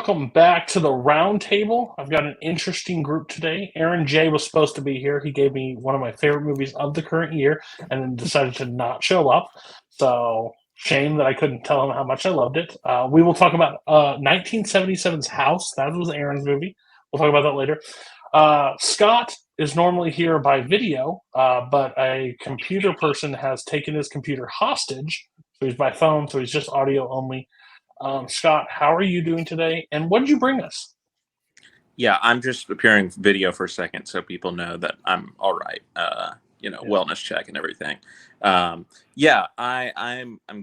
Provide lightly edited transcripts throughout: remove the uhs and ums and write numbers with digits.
welcome back to the round table. I've got an interesting group today. Aaron J was supposed to be here. He gave me one of my favorite movies of the current year and then decided to not show up. So, shame that I couldn't tell him how much I loved it. We will talk about 1977's House. That was Aaron's movie. We'll talk about that later. Scott is normally here by video, but a computer person has taken his computer hostage. So he's by phone, so he's just audio only. Scott, how are you doing today? And what did you bring us? Yeah, I'm just appearing video for a second so people know that I'm all right. Wellness check and everything. I'm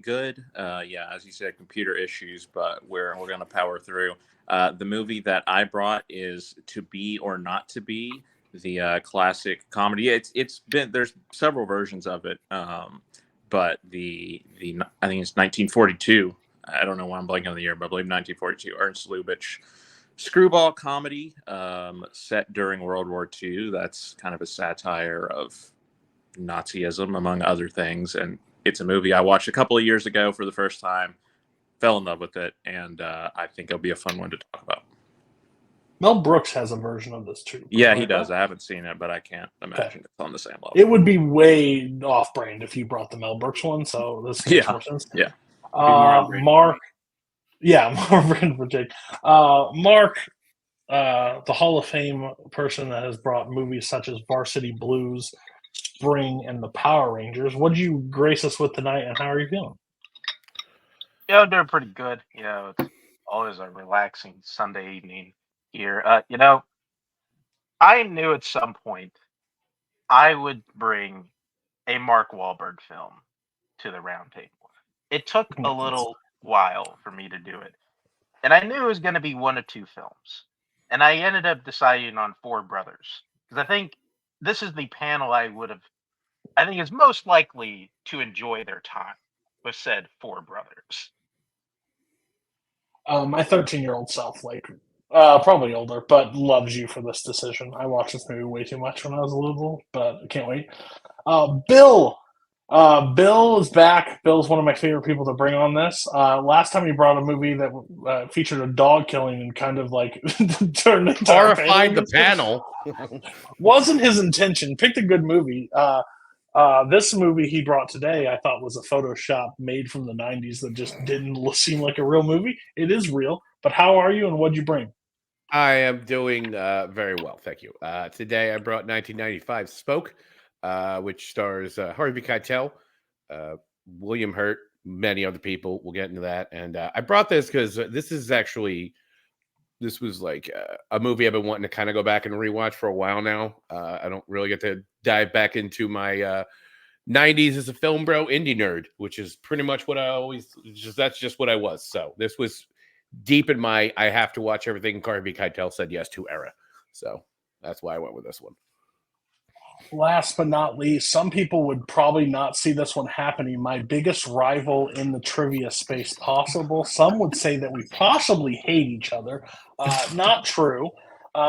good. As you said, computer issues, but we're gonna power through. The movie that I brought is To Be or Not to Be, the classic comedy. It's been, there's several versions of it, but the I think it's 1942. I don't know why I'm blanking on the year, but I believe 1942. Ernst Lubitsch screwball comedy set during World War II. That's kind of a satire of Nazism, among other things. And it's a movie I watched a couple of years ago for the first time, fell in love with it, and I think it'll be a fun one to talk about. Mel Brooks has a version of this too. Yeah, he does. I haven't seen it, but I can't imagine it's on the same level. It would be way off-brand if you brought the Mel Brooks one, so this makes more sense. Yeah. Mark, more brand for Jake. Mark, the Hall of Fame person that has brought movies such as Varsity Blues, Spring, and the Power Rangers. What did you grace us with tonight, and how are you feeling? Yeah, I'm doing pretty good. It's always a relaxing Sunday evening here. I knew at some point I would bring a Mark Wahlberg film to the round table. It took a little while for me to do it. And I knew it was going to be one of two films. And I ended up deciding on Four Brothers. Because I think this is the panel I think is most likely to enjoy their time with said Four Brothers. My 13-year-old self, probably older, but loves you for this decision. I watched this movie way too much when I was a little, but I can't wait. Bill is back. Bill's one of my favorite people to bring on this. Last time he brought a movie that featured a dog killing and kind of turned the horrified the panel. Wasn't his intention. Picked a good movie. This movie he brought today, I thought was a Photoshop made from the 90s that just didn't seem like a real movie. It is real, but how are you and what'd you bring? I am doing very well, thank you. Today I brought 1995 Spoke, which stars Harvey Keitel, William Hurt, many other people. We'll get into that. And I brought this because this was like a movie I've been wanting to kind of go back and rewatch for a while now. I don't really get to dive back into my 90s as a film bro indie nerd, which is pretty much what that's just what I was. So this was deep in my I have to watch everything Harvey Keitel said yes to era. So that's why I went with this one. Last but not least, some people would probably not see this one happening. My biggest rival in the trivia space possible. Some would say that we possibly hate each other. Not true.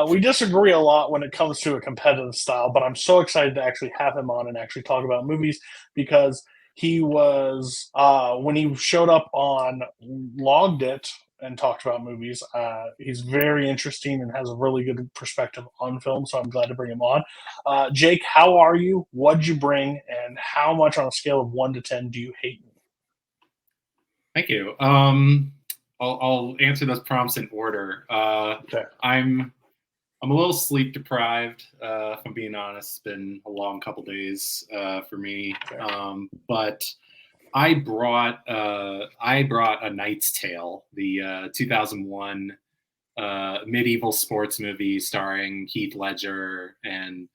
We disagree a lot when it comes to a competitive style, but I'm so excited to actually have him on and actually talk about movies because he was, when he showed up on Logged It and talked about movies, he's very interesting and has a really good perspective on film, so I'm glad to bring him on. Jake, how are you? What'd you bring? And how much on a scale of 1 to 10 do you hate me? Thank you. I'll answer those prompts in order. Okay. I'm a little sleep deprived, if I'm being honest. It's been a long couple days for me. Okay. But I brought A Knight's Tale, the 2001 medieval sports movie starring Heath Ledger and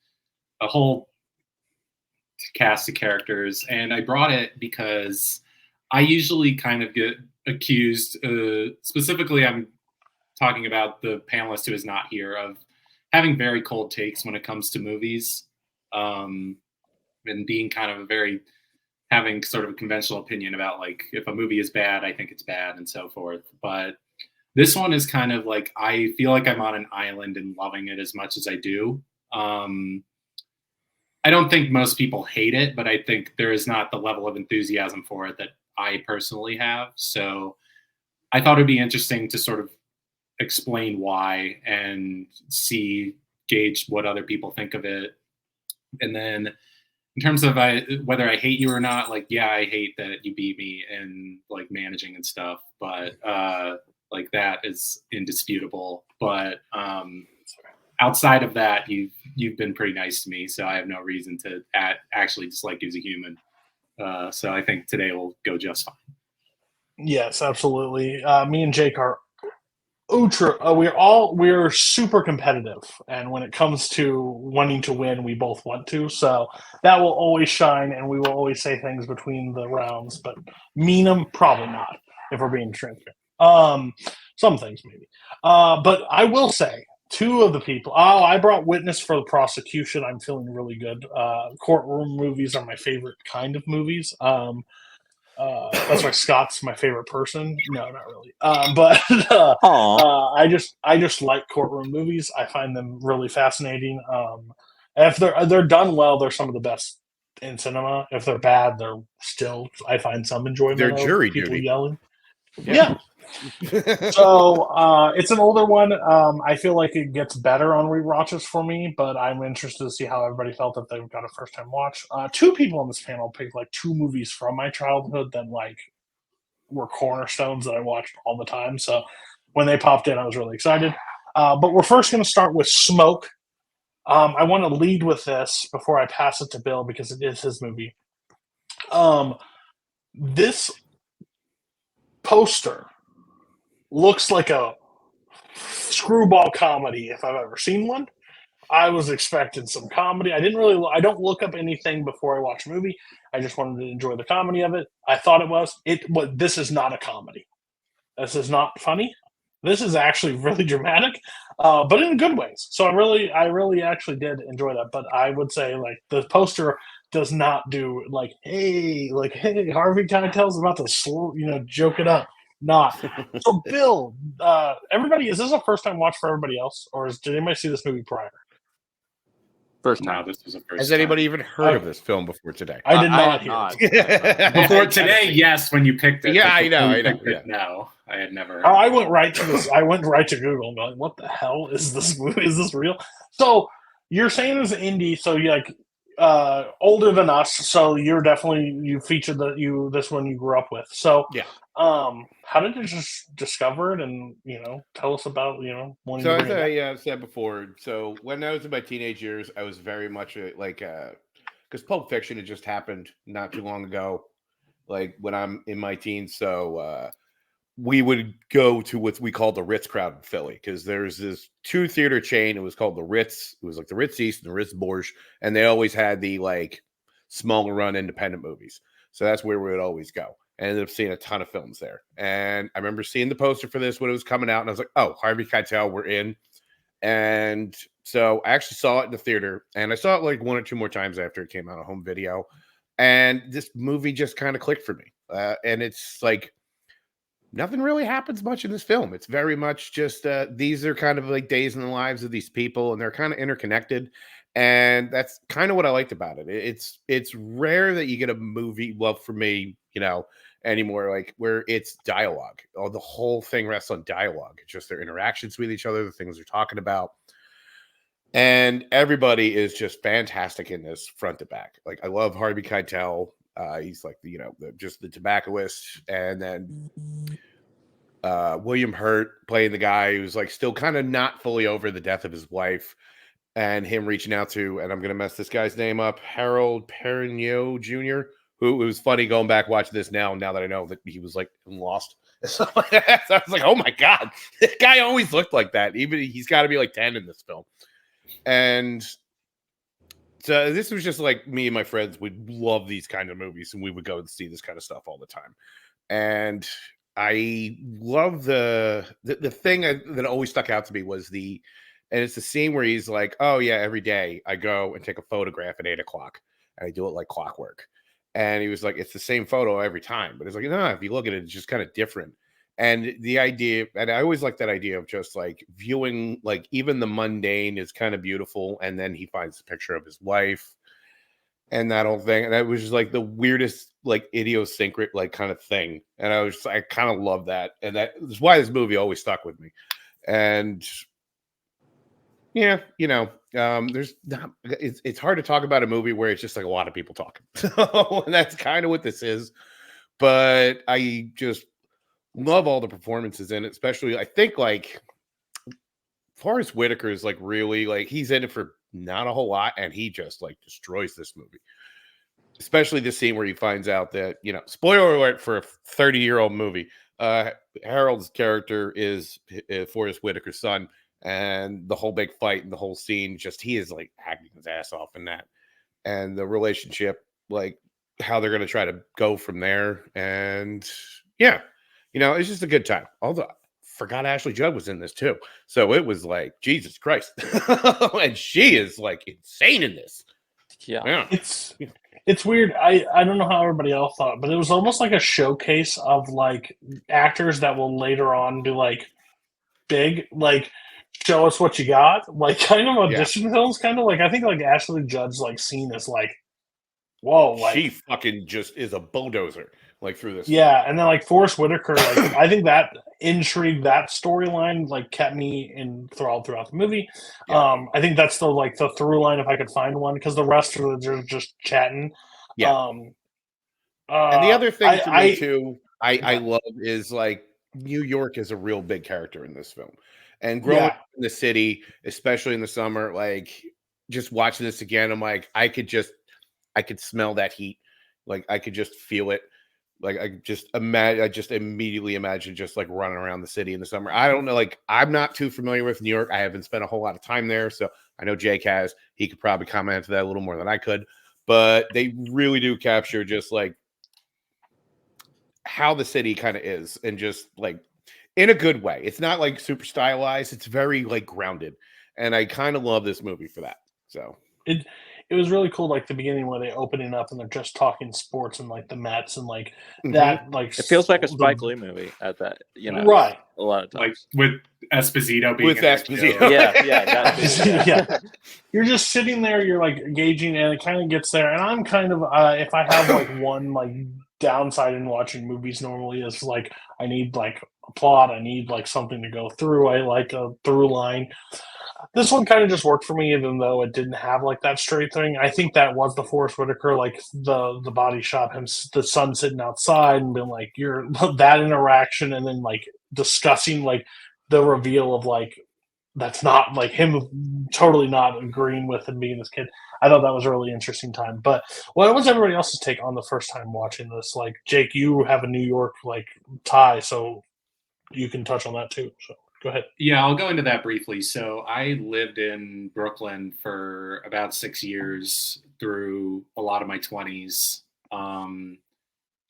a whole cast of characters. And I brought it because I usually kind of get accused, specifically I'm talking about the panelist who is not here, of having very cold takes when it comes to movies, and being kind of having sort of a conventional opinion about like, if a movie is bad, I think it's bad and so forth. But this one is kind of like, I feel like I'm on an island and loving it as much as I do. I don't think most people hate it, but I think there is not the level of enthusiasm for it that I personally have. So I thought it'd be interesting to sort of explain why and gauge what other people think of it. And then in terms of whether I hate you or not, like, yeah, I hate that you beat me in like managing and stuff, but like that is indisputable. But outside of that, you've been pretty nice to me, so I have no reason to actually dislike you as a human. So I think today will go just fine. Yes, absolutely. Me and Jake are we're super competitive, and when it comes to wanting to win, we both want to. So that will always shine, and we will always say things between the rounds, but mean them probably not if we're being transparent. Some things maybe, but I will say two of the people. Oh, I brought Witness for the Prosecution. I'm feeling really good. Courtroom movies are my favorite kind of movies. That's why Scott's my favorite person. No, not really. But I just like courtroom movies. I find them really fascinating. If they're done well, they're some of the best in cinema. If they're bad, I find some enjoyment. They're jury people duty. Yelling. Yeah. So it's an older one. I feel like it gets better on rewatches for me, but I'm interested to see how everybody felt if they've got a first time watch. Two people on this panel picked like two movies from my childhood that like were cornerstones that I watched all the time. So when they popped in, I was really excited. But we're first going to start with Smoke. I want to lead with this before I pass it to Bill because it is his movie. This poster looks like a screwball comedy if I've ever seen one. I was expecting some comedy. I don't look up anything before I watch a movie. I just wanted to enjoy the comedy of it. I thought it was. This is not a comedy. This is not funny. This is actually really dramatic, but in good ways. So I really actually did enjoy that. But I would say like the poster does not do like, hey, Harvey Keitel's about to joke it up. Not. So Bill, everybody, is this a first time watch for everybody else, or did anybody see this movie prior? First No, time. this was a first Has time. anybody even heard of this film before today? I did not had hear not. it. Before today, yes, when you picked it. Yeah, I Before know, you I know, picked it, yeah. No, I had never. I went right to this. I went right to Google and going, "What the hell is this movie? Is this real?" So you're saying it's indie, so you're like older than us. So you featured this one you grew up with. So Yeah. How did you just discover it, and tell us about wanting So to as bring it back? I said before, so when I was in my teenage years, I was very much because Pulp Fiction had just happened not too long ago, like when I'm in my teens. So we would go to what we call the Ritz crowd in Philly because there's this 2-theater chain. It was called the Ritz. It was like the Ritz East and the Ritz Bourges, and they always had the like smaller run independent movies. So that's where we would always go. I ended up seeing a ton of films there. And I remember seeing the poster for this when it was coming out, and I was like, oh, Harvey Keitel, we're in. And so I actually saw it in the theater, and I saw it like one or two more times after it came out on home video. And this movie just kind of clicked for me. And it's like, nothing really happens much in this film. It's very much just these are kind of like days in the lives of these people, and they're kind of interconnected. And that's kind of what I liked about it. It's rare that you get a movie, well, for me, anymore, like where it's dialogue. Oh, the whole thing rests on dialogue. It's just their interactions with each other, the things they're talking about. And everybody is just fantastic in this front to back. Like, I love Harvey Keitel. He's like, just the tobacconist. And then William Hurt playing the guy who's like still kind of not fully over the death of his wife, and him reaching out to, and I'm going to mess this guy's name up, Harold Perrineau Jr., who it was funny going back watching this now that I know that he was like Lost. So I was like, oh my God, this guy always looked like that. Even he's got to be like 10 in this film. And so this was just like me and my friends would love these kind of movies, and we would go and see this kind of stuff all the time. And I love the thing that always stuck out to me was and it's the scene where he's like, oh yeah, every day I go and take a photograph at 8:00 and I do it like clockwork. And he was like, it's the same photo every time, but it's like, no, if you look at it, it's just kind of different. And the idea, and I always like that idea of just like viewing, like even the mundane is kind of beautiful. And then he finds the picture of his wife and that whole thing. And that was just like the weirdest, like idiosyncratic, like kind of thing. And I kind of love that. And that is why this movie always stuck with me. And yeah, there's not, it's hard to talk about a movie where it's just like a lot of people talking. So and that's kind of what this is. But I just love all the performances in it, especially I think like Forrest Whitaker is like really like he's in it for not a whole lot, and he just like destroys this movie. Especially the scene where he finds out that, spoiler alert for a 30-year-old movie, Harold's character is Forrest Whitaker's son, and the whole big fight and the whole scene, just he is like acting his ass off in that. And the relationship, like how they're going to try to go from there. And yeah, it's just a good time. Although I forgot Ashley Judd was in this too. So it was like, Jesus Christ. And she is like insane in this. Yeah. It's weird. I don't know how everybody else thought, but it was almost like a showcase of like actors that will later on be like big, like show us what you got, like kind of audition films, kind of like I think like Ashley Judd's like scene is like, whoa, like she fucking just is a bulldozer like through this. Yeah, and then like Forrest Whitaker, like I think that intrigue, that storyline, like kept me enthralled throughout the movie. Yeah. I think that's the through line if I could find one, because the rest of it are just chatting. Yeah. And the other thing to me too, I love is like New York is a real big character in this film, and growing up in the city, especially in the summer, like just watching this again, I'm like I could smell that heat, like I could just feel it. Like I just immediately imagine just like running around the city in the summer. I don't know, like I'm not too familiar with New York. I haven't spent a whole lot of time there, so I know Jake has. He could probably comment to that a little more than I could. But they really do capture just like how the city kind of is, and just like in a good way. It's not like super stylized. It's very like grounded, and I kind of love this movie for that. So it was really cool, like the beginning where they opening up and they're just talking sports and like the Mets and like that, like it feels like a Spike Lee movie at that, right? A lot of times, like with Esposito being yeah. You're just sitting there, you're like engaging, and it kind of gets there. And I'm kind of if I have like one like downside in watching movies normally is like I need like a plot, I need like something to go through. I like a through line. This one kind of just worked for me, even though it didn't have like that straight thing. I think that was the Forrest Whitaker, like the body shot, him, the son sitting outside and being like, you're that interaction, and then like discussing like the reveal of like that's not like him totally not agreeing with him being this kid. I thought that was a really interesting time. But what was everybody else's take on the first time watching this? Like Jake, you have a New York like tie, so you can touch on that too. So. Go ahead. Yeah, I'll go into that briefly. So I lived in Brooklyn for about 6 years through a lot of my 20s.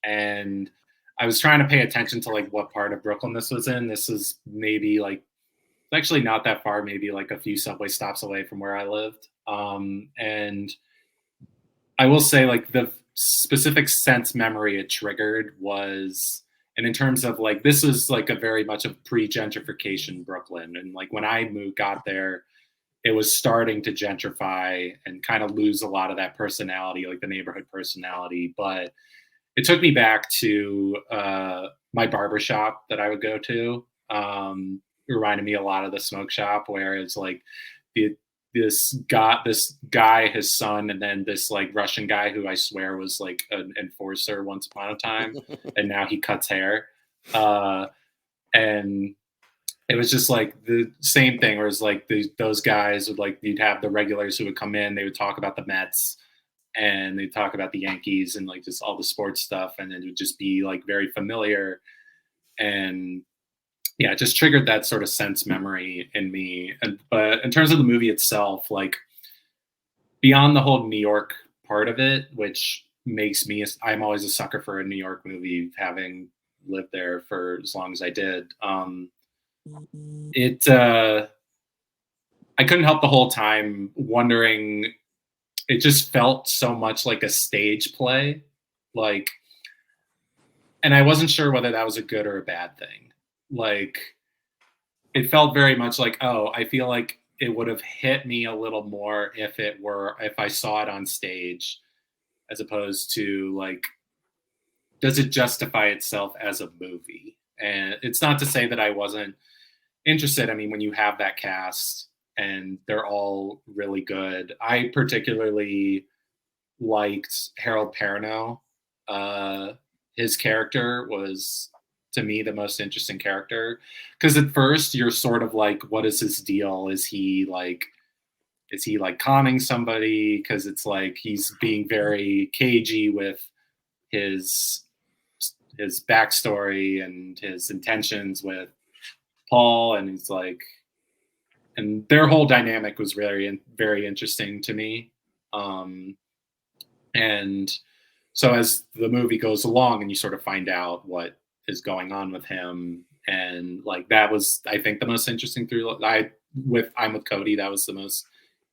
And I was trying to pay attention to like what part of Brooklyn this was in. This is maybe like, actually not that far, maybe like a few subway stops away from where I lived. And I will say like the specific sense memory it triggered was, and in terms of like, this is like a very much of pre-gentrification Brooklyn. And like when I got there, it was starting to gentrify and kind of lose a lot of that personality, like the neighborhood personality. But it took me back to my barbershop that I would go to. It reminded me a lot of the smoke shop, where it's like this guy, his son, and then this like Russian guy who I swear was like an enforcer once upon a time, and now he cuts hair. And it was just like the same thing, where it's like those guys would like, you'd have the regulars who would come in, they would talk about the Mets and they'd talk about the Yankees and like just all the sports stuff, and it would just be like very familiar. And yeah, it just triggered that sort of sense memory in me. But in terms of the movie itself, like beyond the whole New York part of it, which makes me, I'm always a sucker for a New York movie, having lived there for as long as I did. I couldn't help the whole time wondering, it just felt so much like a stage play. Like, and I wasn't sure whether that was a good or a bad thing. Like, it felt very much like, oh, I feel like it would have hit me a little more if I saw it on stage, as opposed to like, does it justify itself as a movie? And it's not to say that I wasn't interested. I mean, when you have that cast and they're all really good, I particularly liked Harold Perrineau. His character was, to me, the most interesting character, because at first you're sort of like, what is his deal? Is he like conning somebody? Because it's like he's being very cagey with his backstory and his intentions with Paul, and he's like, and their whole dynamic was very, very interesting to me. And so as the movie goes along and you sort of find out what is going on with him, and like that was, I think, the most interesting through I'm with Cody, that was the most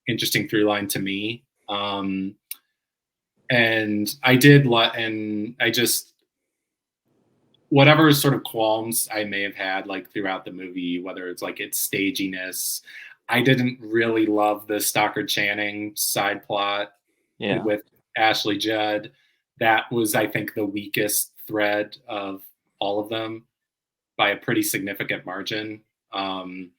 interesting through line to me. And I just, whatever sort of qualms I may have had like throughout the movie, whether it's like its staginess, I didn't really love the Stockard Channing side plot with Ashley Judd. That was, I think, the weakest thread of all of them by a pretty significant margin. And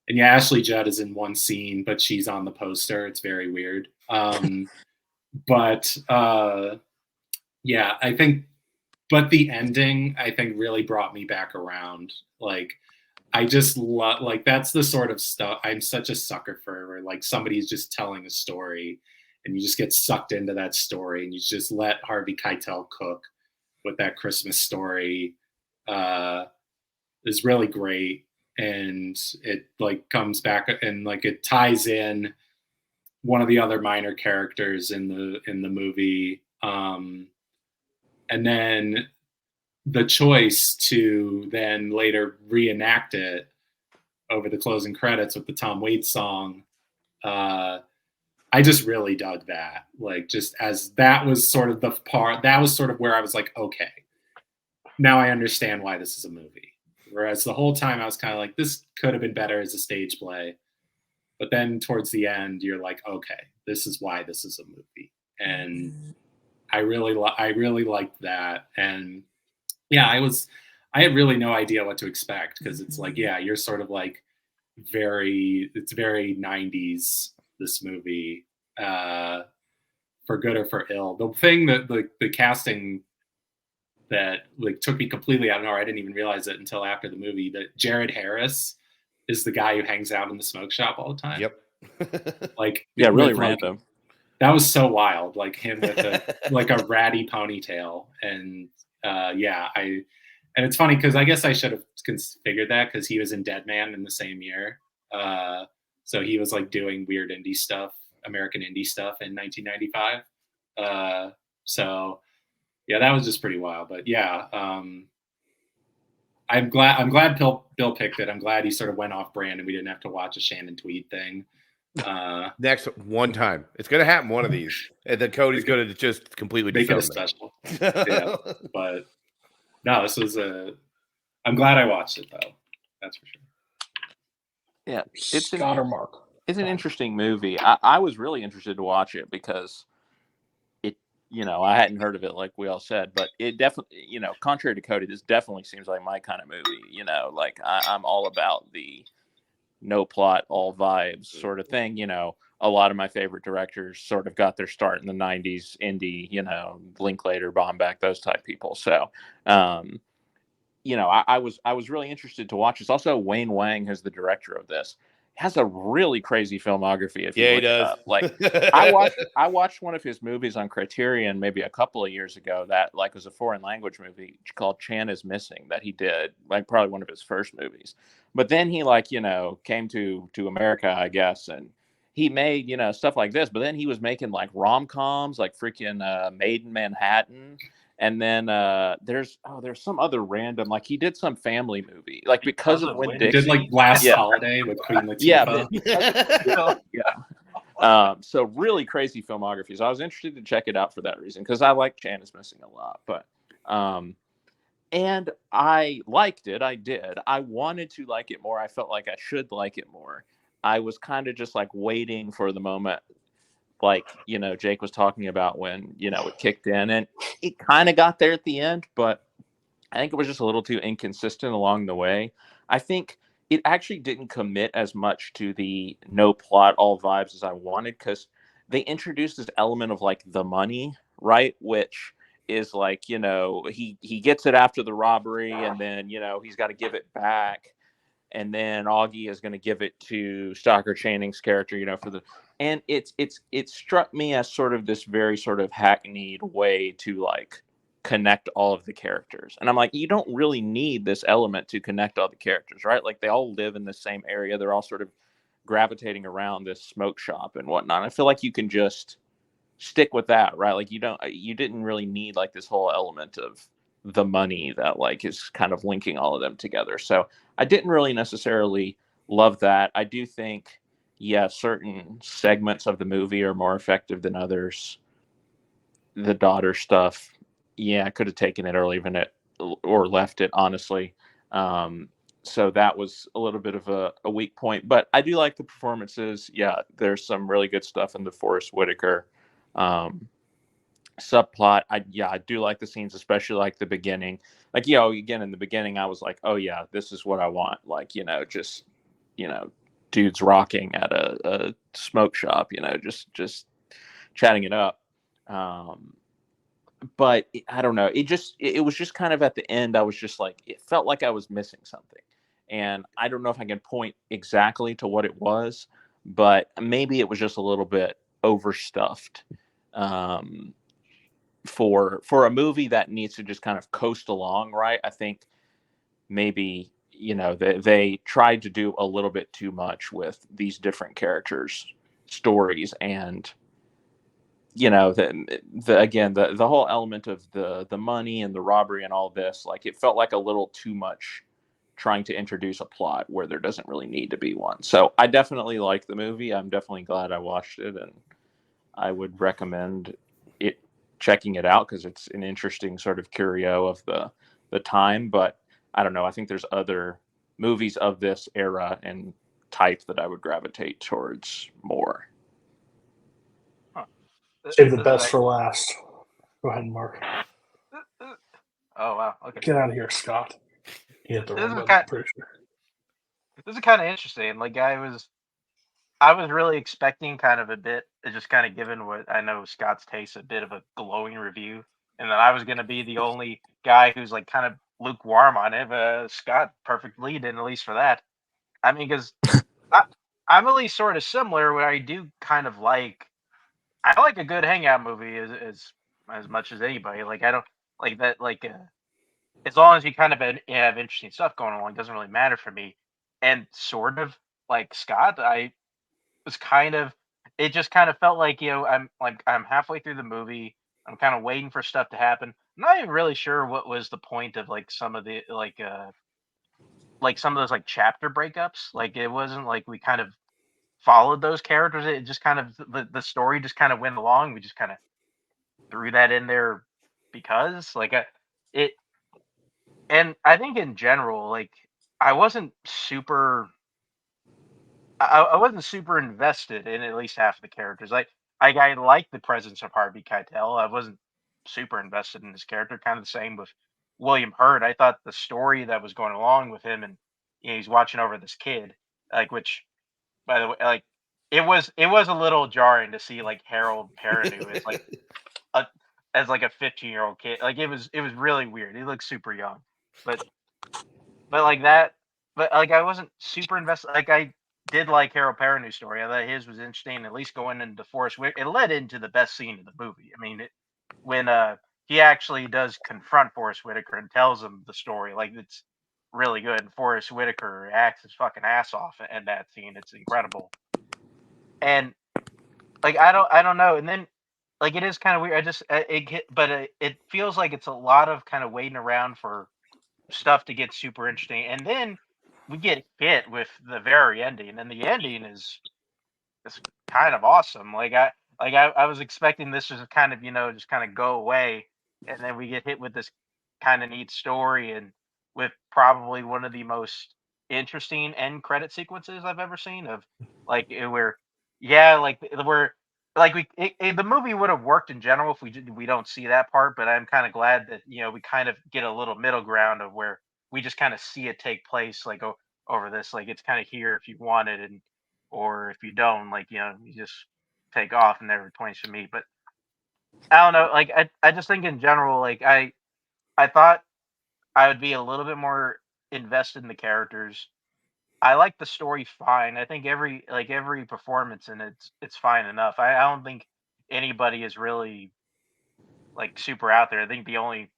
yeah, Ashley Judd is in one scene, but she's on the poster. It's very weird. But yeah, I think, but the ending, I think, really brought me back around. Like, I just love, like, that's the sort of stuff I'm such a sucker for, where like somebody's just telling a story and you just get sucked into that story and you just let Harvey Keitel cook with that Christmas story. Is really great. And it like comes back and like it ties in one of the other minor characters in the movie. And then the choice to then later reenact it over the closing credits with the Tom Waits song, I just really dug that. Like, just as that was sort of the part, that was sort of where I was like, okay, now I understand why this is a movie. Whereas the whole time I was kind of like, this could have been better as a stage play. But then towards the end, you're like, okay, this is why this is a movie. And I really liked that. And yeah, I had really no idea what to expect, because it's like, yeah, you're sort of like it's very 90s, this movie, for good or for ill. The thing that the casting that like took me completely out of nowhere, I didn't even realize it until after the movie, that Jared Harris is the guy who hangs out in the smoke shop all the time. Yep. Like, yeah, really with, random. Like, that was so wild. Like him with a ratty ponytail. And and it's funny because I guess I should have figured that, because he was in Dead Man in the same year. So he was like doing weird indie stuff, American indie stuff in 1995. So yeah, that was just pretty wild. But yeah, I'm glad Bill picked it. I'm glad he sort of went off brand and we didn't have to watch a Shannon Tweed thing. Next one time, it's gonna happen one of these, and then Cody's gonna just completely make it a disown special. Yeah, but no, this was I'm glad I watched it though. That's for sure. Yeah, it's Scott or Mark. It's an interesting movie. I was really interested to watch it because it, I hadn't heard of it, like we all said, but it definitely, contrary to Cody, this definitely seems like my kind of movie. Like I'm all about the no plot, all vibes sort of thing. A lot of my favorite directors sort of got their start in the 90s, indie, Linklater, Baumbach, those type people. So, I was really interested to watch this. Also, Wayne Wang, who's the director of this, has a really crazy filmography. If you look he does. it up. Like I watched one of his movies on Criterion maybe a couple of years ago that like was a foreign language movie called Chan is Missing that he did, like probably one of his first movies. But then he came to America, I guess, and he made stuff like this. But then he was making like rom-coms, like freaking Made in Manhattan. And then there's some other random, like he did some family movie, like because of Winn Dixie. He did like Last Holiday with Queen Latifah. So really crazy filmography. So I was interested to check it out for that reason, because I like Chan is Missing a lot. But and I liked it. I did. I wanted to like it more. I felt like I should like it more. I was kind of just like waiting for the moment, like, Jake was talking about when, it kicked in, and it kind of got there at the end, but I think it was just a little too inconsistent along the way. I think, it actually didn't commit as much to the no plot, all vibes as I wanted, because they introduced this element of like the money, right? Which is like, he gets it after the robbery, and then, he's got to give it back. And then Augie is going to give it to Stocker Channing's character, for the, and it struck me as sort of this very sort of hackneyed way to like connect all of the characters. And I'm like, you don't really need this element to connect all the characters, right? Like they all live in the same area. They're all sort of gravitating around this smoke shop and whatnot. I feel like you can just stick with that, right? Like you didn't really need like this whole element of the money that like is kind of linking all of them together. So I didn't really necessarily love that. I do think, yeah, certain segments of the movie are more effective than others. The daughter stuff, yeah, I could have taken it or leaving it or left it, honestly. So that was a little bit of a weak point, but I do like the performances. Yeah, there's some really good stuff in the Forrest Whitaker subplot. I do like the scenes, especially like the beginning. Like, again, in the beginning, I was like, oh yeah, this is what I want. Like, just, dudes rocking at a smoke shop, just chatting it up. But I don't know. It was just kind of at the end. I was just like, it felt like I was missing something. And I don't know if I can point exactly to what it was, but maybe it was just a little bit overstuffed. For a movie that needs to just kind of coast along, right? I think maybe they tried to do a little bit too much with these different characters' stories, and the whole element of the money and the robbery and all this, like it felt like a little too much trying to introduce a plot where there doesn't really need to be one. So I definitely like the movie. I'm definitely glad I watched it, and I would recommend it, checking it out, because it's an interesting sort of curio of the time. But I don't know. I think there's other movies of this era and type that I would gravitate towards more. Save the best for last. Go ahead, Mark. Oh wow. Okay. Get out of here, Scott. He hit the wrong button. I'm pretty sure. This is kind of interesting. Like I was really expecting kind of a bit, just kind of given what I know Scott's taste, a bit of a glowing review, and then I was going to be the only guy who's like kind of lukewarm on it. But Scott, perfect lead in, at least for that. I mean, because I'm at least sort of similar, where I do kind of like, I like a good hangout movie as much as anybody. Like I don't like that, like as long as you kind of have interesting stuff going on, it doesn't really matter for me. And sort of like Scott, I was kind of, it just kind of felt like, I'm halfway through the movie. I'm kind of waiting for stuff to happen. I'm not even really sure what was the point of like some of the like some of those like chapter breakups. Like it wasn't like we kind of followed those characters. It just kind of, the story just kind of went along. We just kind of threw that in there because like it, and I think in general, like I wasn't super I wasn't super invested in at least half of the characters. I liked the presence of Harvey Keitel. I wasn't super invested in his character. Kind of the same with William Hurt. I thought the story that was going along with him, and he's watching over this kid, like, which, by the way, like it was a little jarring to see like Harold Perrineau as like a as like a 15-year-old kid. Like it was really weird. He looked super young, but like that. But like I wasn't super invested. Like I did like Harold Perrineau's story. I thought his was interesting. At least going into Forest Whitaker, it led into the best scene in the movie. I mean, when he actually does confront Forest Whitaker and tells him the story, like it's really good. And Forest Whitaker acts his fucking ass off in that scene. It's incredible. And like I don't know. And then like it is kind of weird. It feels like it's a lot of kind of waiting around for stuff to get super interesting, and then we get hit with the very ending, and the ending is kind of awesome. I was expecting this to kind of just kind of go away, and then we get hit with this kind of neat story, and with probably one of the most interesting end credit sequences I've ever seen. Of like where, yeah, like where like the movie would have worked in general if we don't see that part, but I'm kind of glad that we kind of get a little middle ground of where we just kind of see it take place, like over this. Like it's kind of here if you want it, and or if you don't, like you just take off and never points to me. But I don't know. Like I just think in general, like I thought I would be a little bit more invested in the characters. I like the story fine. I think every performance in it's fine enough. I don't think anybody is really like super out there. I think the only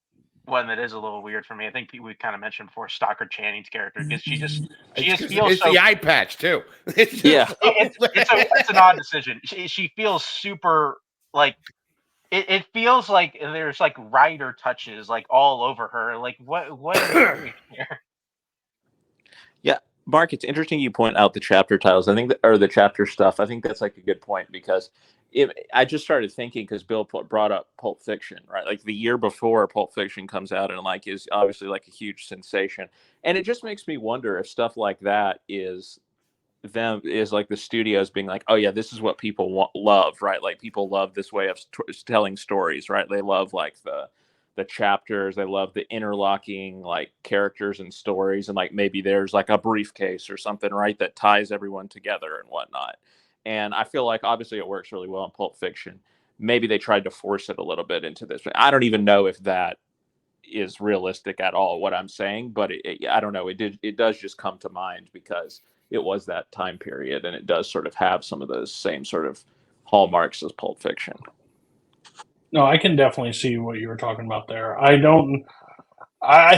one that is a little weird for me, I think we kind of mentioned before, Stalker Channing's character, because she just feels it's so. the eye patch too. It's Yeah. It's an odd decision. She feels super like it feels like there's like rider touches like all over her. Like what are you doing here? Yeah, Mark, it's interesting you point out the chapter titles. I think or the chapter stuff. I think that's like a good point because I just started thinking because Bill brought up Pulp Fiction, right? Like the year before Pulp Fiction comes out and like is obviously like a huge sensation, and it just makes me wonder if stuff like that is like the studios being like, oh yeah, this is what people love, right? Like people love this way of telling stories, right? They love like the chapters, they love the interlocking like characters and stories, and like maybe there's like a briefcase or something, right, that ties everyone together and whatnot. And I feel like obviously it works really well in Pulp Fiction. Maybe they tried to force it a little bit into this. I don't even know if that is realistic at all, what I'm saying, but I don't know. It does just come to mind because it was that time period, and it does sort of have some of those same sort of hallmarks as Pulp Fiction. No, I can definitely see what you were talking about there. I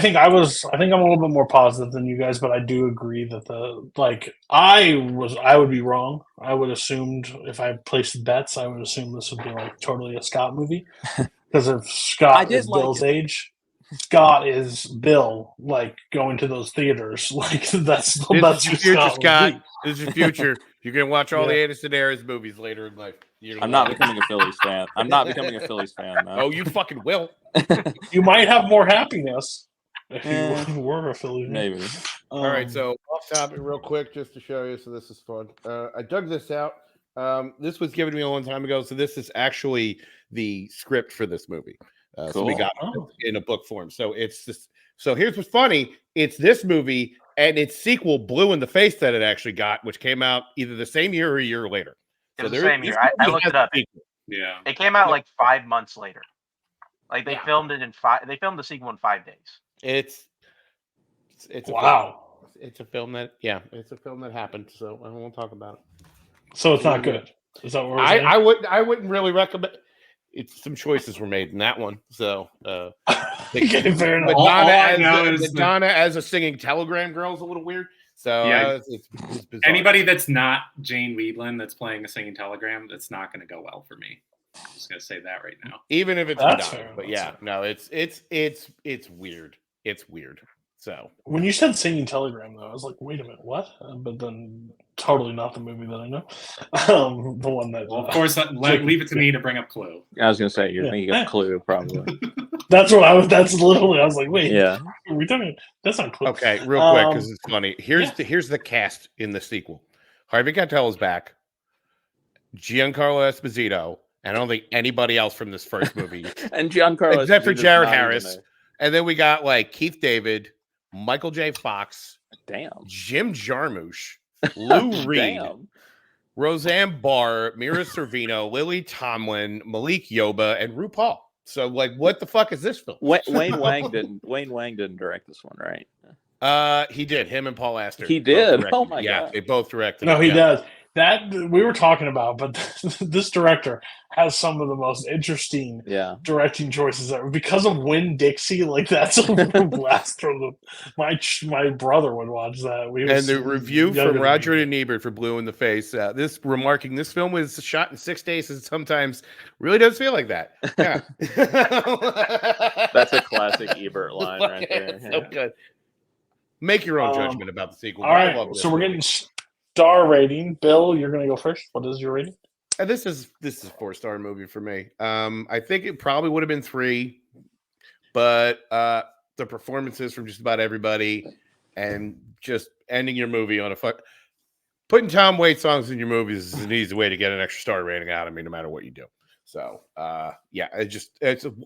think I'm a little bit more positive than you guys, but I do agree that I would be wrong. I would assumed if I placed bets, I would assume this would be like totally a Scott movie. Because if Scott is Bill's age, Scott is Bill, like going to those theaters. Like that's This who is your future, Scott. This is your future. You're gonna watch all Yeah. the Aniston Ayers movies later in life. I'm not becoming a Phillies fan. I'm not becoming a Phillies fan. No. Oh, you fucking will. You might have more happiness if you were a Phillies fan. Maybe. All right, so off topic real quick, just to show you. So this is fun. I dug this out. This was given to me a long time ago. So this is actually the script for this movie. So we got it in a book form. So it's this. So here's what's funny. It's this movie and its sequel, Blue in the Face, that it actually got, which came out either the same year or a year later. It was the same year. I looked it up. It came out like 5 months later. Like they filmed it in 5. They filmed the sequel in 5 days. It's wow. It's a film that happened. So I won't talk about it. So it's not good. Is that what we're saying? I wouldn't really recommend. It's some choices were made in that one. So okay, fair enough. Madonna as a singing Telegram Girl is a little weird. So yeah, it's bizarre. Anybody that's not Jane Weedland that's playing a singing Telegram, that's not going to go well for me. I'm just going to say that right now. Even if it's Madonna, but yeah, no, it's weird. It's weird. So when you said Singing Telegram, though, I was like, wait a minute, what? But then totally not the movie that I know. The one that. Well, of course, leave it to me to bring up Clue. I was going to say, you're thinking of Clue, probably. That's what I was. That's literally. I was like, wait. Yeah. Are we talking? That's not Clue. Okay, real quick because it's funny. Here's the cast in the sequel. Harvey Keitel is back. Giancarlo Esposito. I don't think anybody else from this first movie. And Giancarlo except for Jared Harris. And then we got like Keith David, Michael J. Fox, Jim Jarmusch, Lou Reed, Roseanne Barr, Mira Sorvino, Lily Tomlin, Malik Yoba, and RuPaul. So, like, what the fuck is this film? Wayne Wang didn't direct this one, right? He did. Him and Paul Astor. He did. Oh my god! Yeah, they both directed. No, he does. That we were talking about, but this director has some of the most interesting directing choices ever because of Winn-Dixie. Like that's a blast from my brother would watch that. And the review from Roger and Ebert for Blue in the Face. This film was shot in 6 days, and sometimes really does feel like that. Yeah, that's a classic Ebert line right there. So good. Make your own judgment about the sequel. All right, so we're getting star rating. Bill, you're going to go first. What is your rating? This is a 4-star movie for me. I think it probably would have been 3, but the performances from just about everybody and just ending your movie on putting Tom Waits songs in your movies is an easy way to get an extra star rating out of me, no matter what you do. So yeah,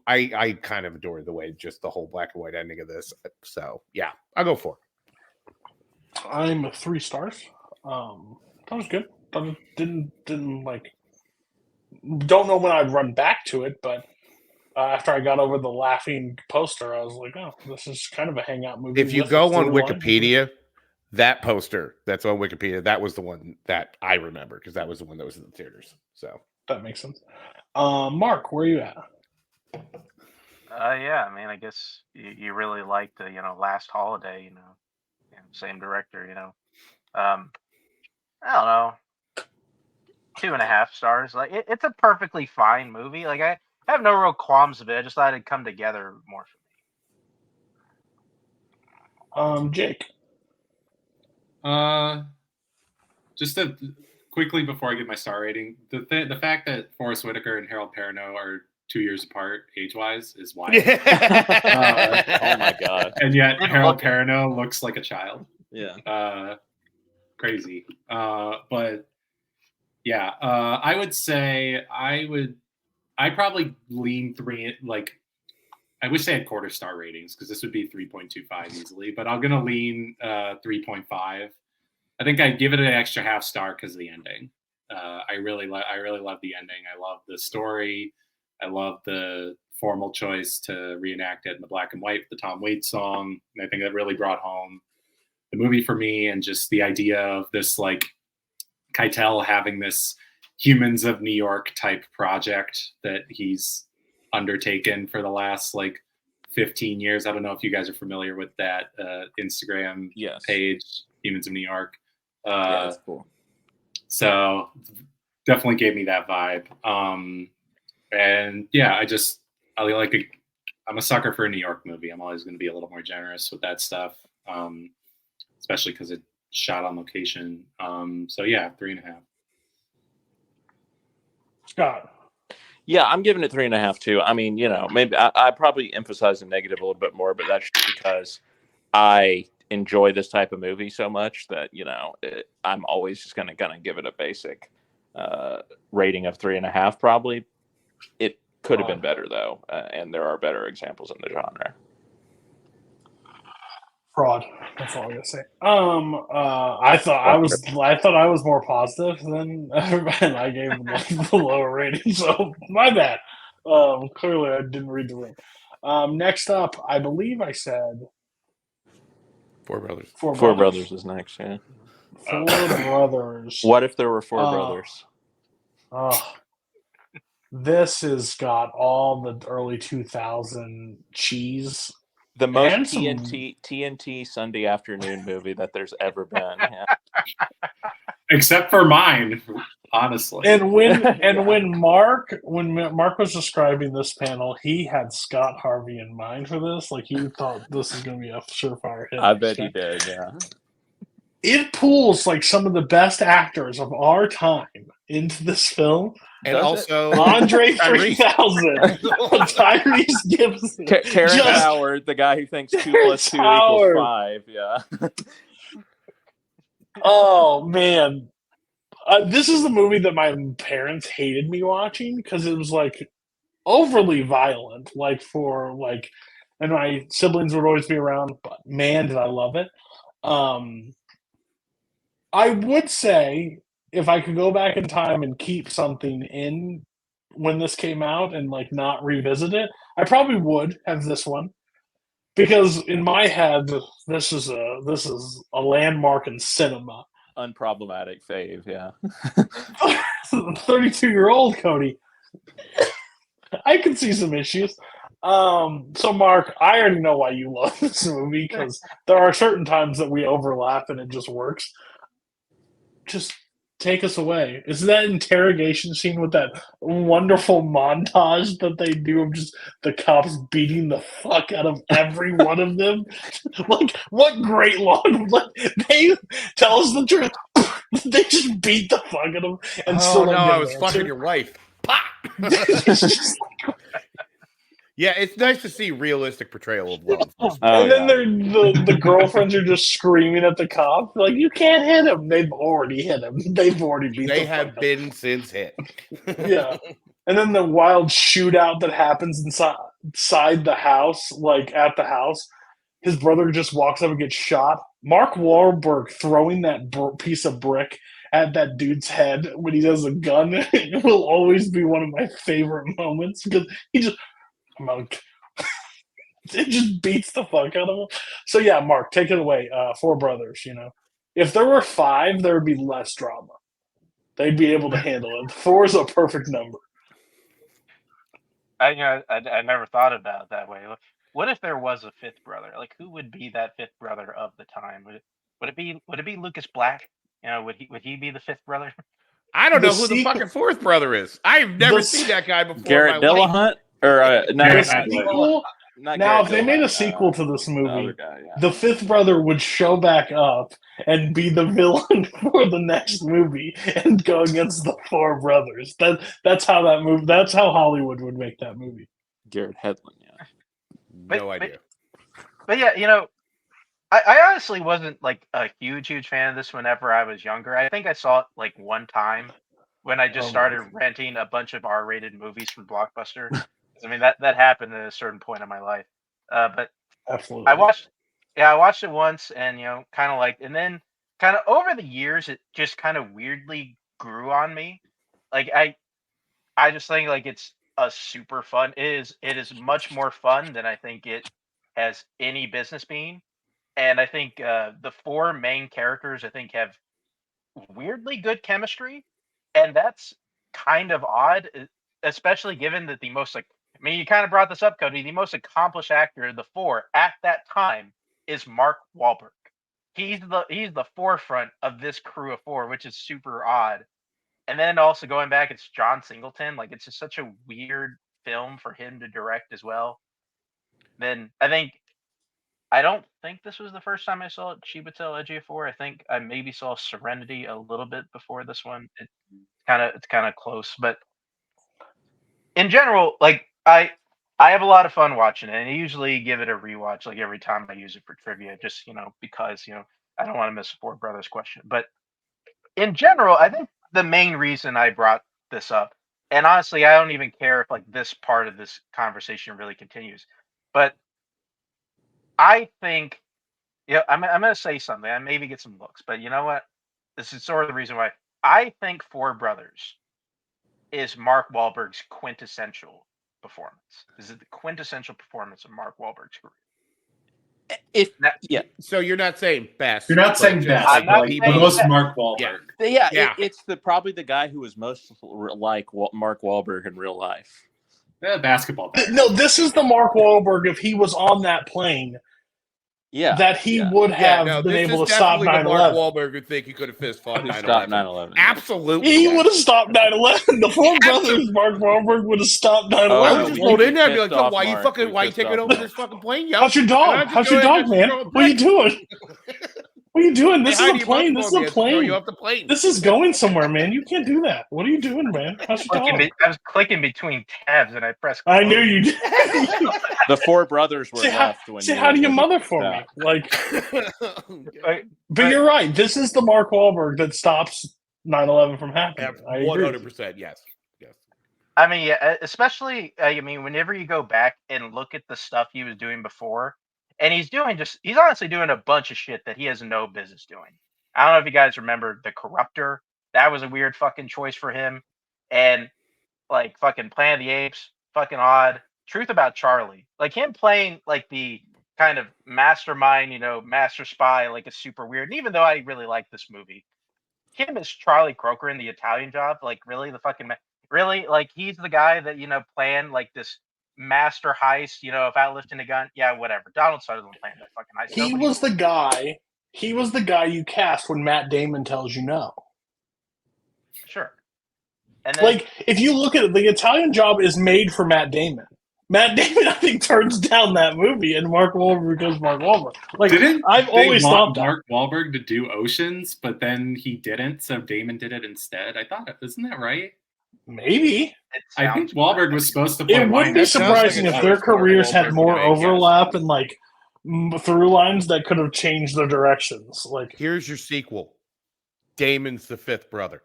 I kind of adore the way just the whole black and white ending of this. So yeah, I'll go 4. I'm 3 stars. That was good. Didn't like. Don't know when I'd run back to it, but after I got over the laughing poster, I was like, "Oh, this is kind of a hangout movie." If you with go a on through line. Wikipedia, that poster that's on Wikipedia, that was the one that I remember because that was the one that was in the theaters. So that makes sense. Mark, where are you at? Yeah, I mean, I guess you really liked the, Last Holiday, same director, I don't know, 2.5 stars. Like, it's a perfectly fine movie. Like, I have no real qualms with it. I just thought it'd come together more for me. Jake. Just quickly before I give my star rating, the fact that Forrest Whitaker and Harold Perrineau are 2 years apart age-wise is wild. Oh my god! And yet Harold Perrineau looks like a child. Yeah. Crazy. But yeah, I would say I probably lean 3. Like, I wish they had quarter star ratings because this would be 3.25 easily. But I'm gonna lean 3.5. I think I'd give it an extra half star because of the ending. I really love the ending. I love the story. I love the formal choice to reenact it in the black and white, the Tom Waits song. And I think that really brought home the movie for me, and just the idea of this, like, Keitel having this Humans of New York type project that he's undertaken for the last, like, 15 years. I don't know if you guys are familiar with that Instagram page, Humans of New York. Yeah, that's cool. So definitely gave me that vibe. And yeah, I'm a sucker for a New York movie. I'm always going to be a little more generous with that stuff, especially because it's shot on location. So yeah, 3.5. Scott. Yeah, I'm giving it 3.5 too. I mean, maybe I probably emphasize the negative a little bit more, but that's just because I enjoy this type of movie so much that I'm always just gonna give it a basic rating of 3.5. Probably, it could have been better though, and there are better examples in the genre. Fraud. That's all I'm gonna say. I thought I was more positive than everybody, and I gave them the lower rating. So my bad. Clearly I didn't read the room. Next up, I believe I said Four Brothers. Four Brothers is next. Yeah. Four Brothers. What if there were four brothers? This has got all the early 2000 cheese. The most TNT Sunday afternoon movie that there's ever been. Yeah. Except for mine, honestly. And when Mark was describing this panel, he had Scott Harvey in mind for this. Like, he thought this is going to be a surefire hit. I bet he did. Yeah. It pulls like some of the best actors of our time into this film. And also Andre 3000, Tyrese Gibson, Karen Howard, the guy who thinks 2 + 2 = 5. Yeah. Oh man, this is the movie that my parents hated me watching because it was like overly violent. And my siblings would always be around, but man, did I love it. I would say, if I could go back in time and keep something in when this came out and like not revisit it, I probably would have this one, because in my head this is a landmark in cinema. Unproblematic fave, yeah. 32-year-old Cody. I can see some issues. So Mark, I already know why you love this movie, because there are certain times that we overlap and it just works. Just take us away. Is that interrogation scene with that wonderful montage that they do of just the cops beating the fuck out of every one of them? Like, what great long, like, they tell us the truth. They just beat the fuck out of them. And still I was fucking your wife. Pop! Yeah, it's nice to see realistic portrayal of love. And then the girlfriends are just screaming at the cop, like, you can't hit him. They've already hit him. They've already beat him. They have been since hit. Yeah. And then the wild shootout that happens inside the house, like at the house. His brother just walks up and gets shot. Mark Wahlberg throwing that piece of brick at that dude's head when he does a gun will always be one of my favorite moments because he just, it just beats the fuck out of him. So yeah, Mark, take it away. Four brothers. If there were 5, there would be less drama. They'd be able to handle it. 4 is a perfect number. I never thought about it that way. What if there was a 5th brother? Like, who would be that 5th brother of the time? Would it be Lucas Black? Would he be the 5th brother? I don't know who the fucking 4th brother is. I've never seen that guy before. Garrett Dillahunt? Or Now, if they made a sequel to this movie, the 5th brother would show back up and be the villain for the next movie and go against the 4 brothers. That's how that movie. That's how Hollywood would make that movie. Garrett Hedlund, yeah. No idea. But yeah, I honestly wasn't like a huge fan of this whenever I was younger. I think I saw it like one time when I just started renting a bunch of R-rated movies from Blockbuster. I mean that happened at a certain point in my life. But absolutely, I watched it once and kind of liked, and then kind of over the years it just kind of weirdly grew on me. Like I just think like it's a super fun. It is much more fun than I think it has any business being. And I think the 4 main characters I think have weirdly good chemistry, and that's kind of odd, especially given that you kind of brought this up, Cody. The most accomplished actor of the 4 at that time is Mark Wahlberg. He's the forefront of this crew of 4, which is super odd. And then also going back, it's John Singleton. Like, it's just such a weird film for him to direct as well. Then I don't think this was the first time I saw Chiwetel Ejiofor. I think I maybe saw Serenity a little bit before this one. It's kind of close, but in general, like I have a lot of fun watching it, and I usually give it a rewatch like every time I use it for trivia, just because I don't want to miss a 4 brothers question. But in general, I think the main reason I brought this up, and honestly, I don't even care if like this part of this conversation really continues, but I think, I'm going to say something. I maybe get some looks, but you know what? This is sort of the reason why I think 4 Brothers is Mark Wahlberg's quintessential performance. This is the quintessential performance of Mark Wahlberg's career. So you're not saying best. You're not saying best. I'm not saying most best. Mark Wahlberg. Yeah. It's probably the guy who was most like Mark Wahlberg in real life. Basketball player. No, this is the Mark Wahlberg if he was on that plane. Yeah, that he would have been able to stop 9/11. Mark Wahlberg would think he could have fist fought 9/11. Absolutely, he would have stopped 9/11. The 4 brothers, Mark Wahlberg would have stopped 9/11. I would just rolled in there and be like, "Look, why you taking over this fucking plane, yo? How's your dog? How's your dog, man? What are you doing? What are you doing? This is a plane. This is a plane. You off the plane. This is going somewhere, man. You can't do that. What are you doing, man? How's your dog? I was clicking between tabs and I pressed. I knew you did. The 4 brothers were left when. Say hi to your mother for me, like. But you're right. This is the Mark Wahlberg that stops 9/11 from happening. 100%. Yes. I mean, yeah, especially whenever you go back and look at the stuff he was doing before. And he's honestly doing a bunch of shit that he has no business doing. I don't know if you guys remember The Corruptor. That was a weird fucking choice for him. And like fucking Planet of the Apes, fucking odd. Truth About Charlie. Like him playing like the kind of mastermind, master spy, like is super weird. And even though I really like this movie, him as Charlie Croker in The Italian Job, like really the fucking, really like he's the guy that, planned like this master heist, without lifting a gun. Yeah, whatever. Donald Sutherland planned that fucking heist. He was the guy you cast when Matt Damon tells you no. Sure. And then, like, if you look at it, The Italian Job is made for Matt Damon. Matt Damon, I think, turns down that movie, and Mark Wahlberg goes Mark Wahlberg. Like, I've always thought Mark Wahlberg to do Oceans, but then he didn't, so Damon did it instead. I thought, isn't that right? Maybe. I think Wahlberg was supposed to play. It wouldn't be surprising if their careers had more overlap and like through lines that could have changed their directions. Like, here's your sequel: Damon's the 5th brother.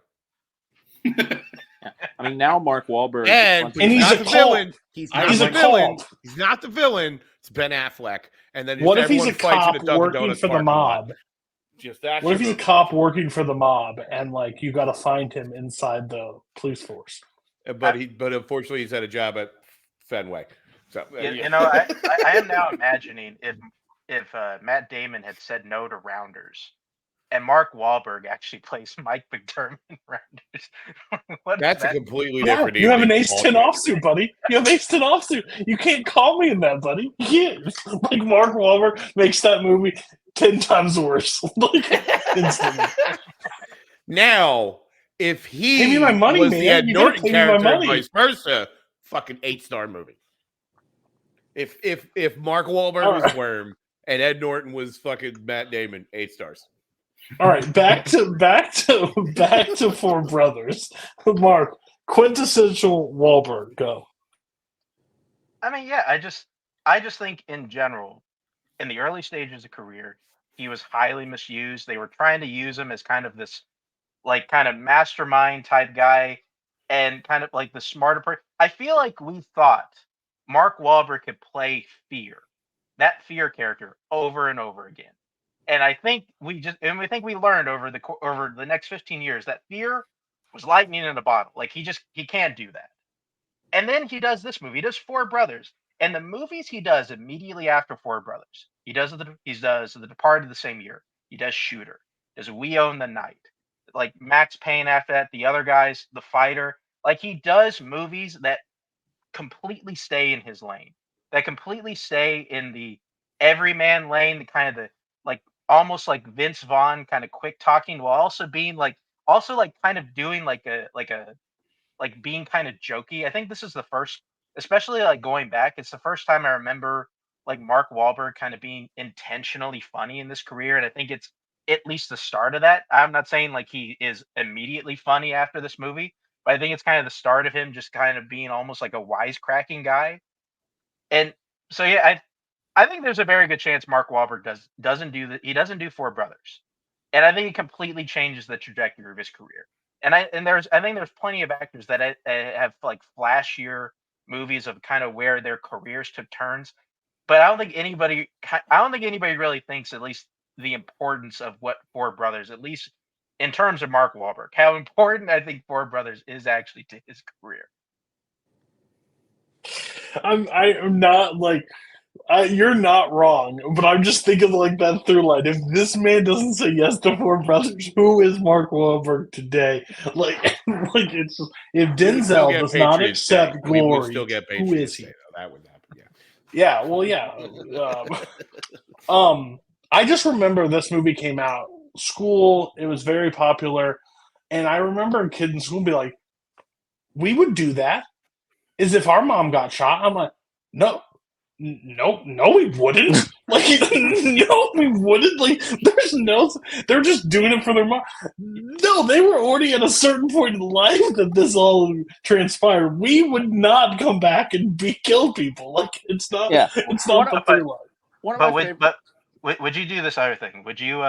I mean, now Mark Wahlberg and he's not the villain. He's not the villain. It's Ben Affleck, and then What if he's everyone a fights in cop a Dunkin' working Donuts for the parking lot. mob? Just that. What if he's a cop working for the mob, and like you got to find him inside the police force? But unfortunately he's had a job at Fenway. So I am now imagining if Matt Damon had said no to Rounders, and Mark Wahlberg actually plays Mike McDermott in Rounders. That's a completely Yeah, different. you have an evening ace 10 offsuit, buddy. You have ace 10 offsuit. You can't call me in that, buddy. You can't. Like Mark Wahlberg makes that movie 10 times worse. Like instantly. Now, if he Pay me my money, was man. the Ed You gotta Norton pay me my character and money. vice versa, fucking 8-star movie. If Mark Wahlberg All was right. Worm and Ed Norton was fucking Matt Damon, 8 stars. All right, back to Four Brothers. Mark, quintessential Wahlberg, go. I mean, yeah, I just think in general, in the early stages of career, he was highly misused. They were trying to use him as kind of this, like, kind of mastermind type guy, and kind of like the smarter person. I feel like we thought Mark Wahlberg could play Fear, that Fear character, over and over again. And I think we learned over the next 15 years that Fear was lightning in a bottle. Like he can't do that. And then he does this movie. He does Four Brothers, and the movies he does immediately after Four Brothers. He does The Departed the same year. He does Shooter. Does We Own the Night. Like Max Payne after that. The other guys, The Fighter. Like he does movies that completely stay in his lane. That completely stay in the everyman lane. The kind of the like almost like Vince Vaughn kind of quick talking, while also being like kind of doing like being kind of jokey. I think this is the first, especially like going back, it's the first time I remember like Mark Wahlberg kind of being intentionally funny in this career. And I think it's at least the start of that. I'm not saying like he is immediately funny after this movie, but I think it's kind of the start of him just kind of being almost like a wisecracking guy. And so, yeah, I think there's a very good chance Mark Wahlberg doesn't do that. He doesn't do Four Brothers. And I think it completely changes the trajectory of his career. And I think there's plenty of actors that have like flashier movies of kind of where their careers took turns, but I don't think anybody really thinks at least the importance of what Four Brothers, at least in terms of Mark Wahlberg, how important I think Four Brothers is actually to his career. I'm not like you're not wrong, but I'm just thinking like that through line. If this man doesn't say yes to Four Brothers, who is Mark Wahlberg today? Like it's just, if Denzel does not accept glory, we would still get who is he? Day, though. That would happen. Yeah. Yeah. Well, yeah. I just remember this movie came out. School, it was very popular, and I remember a kid in school be like, "We would do that." Is if our mom got shot. I'm like, no, we wouldn't. Like, no, we wouldn't. Like, they're just doing it for their mom. No, they were already at a certain point in life that this all transpired. We would not come back and kill people. Like, it's not the through line. But would you do this other thing? Would you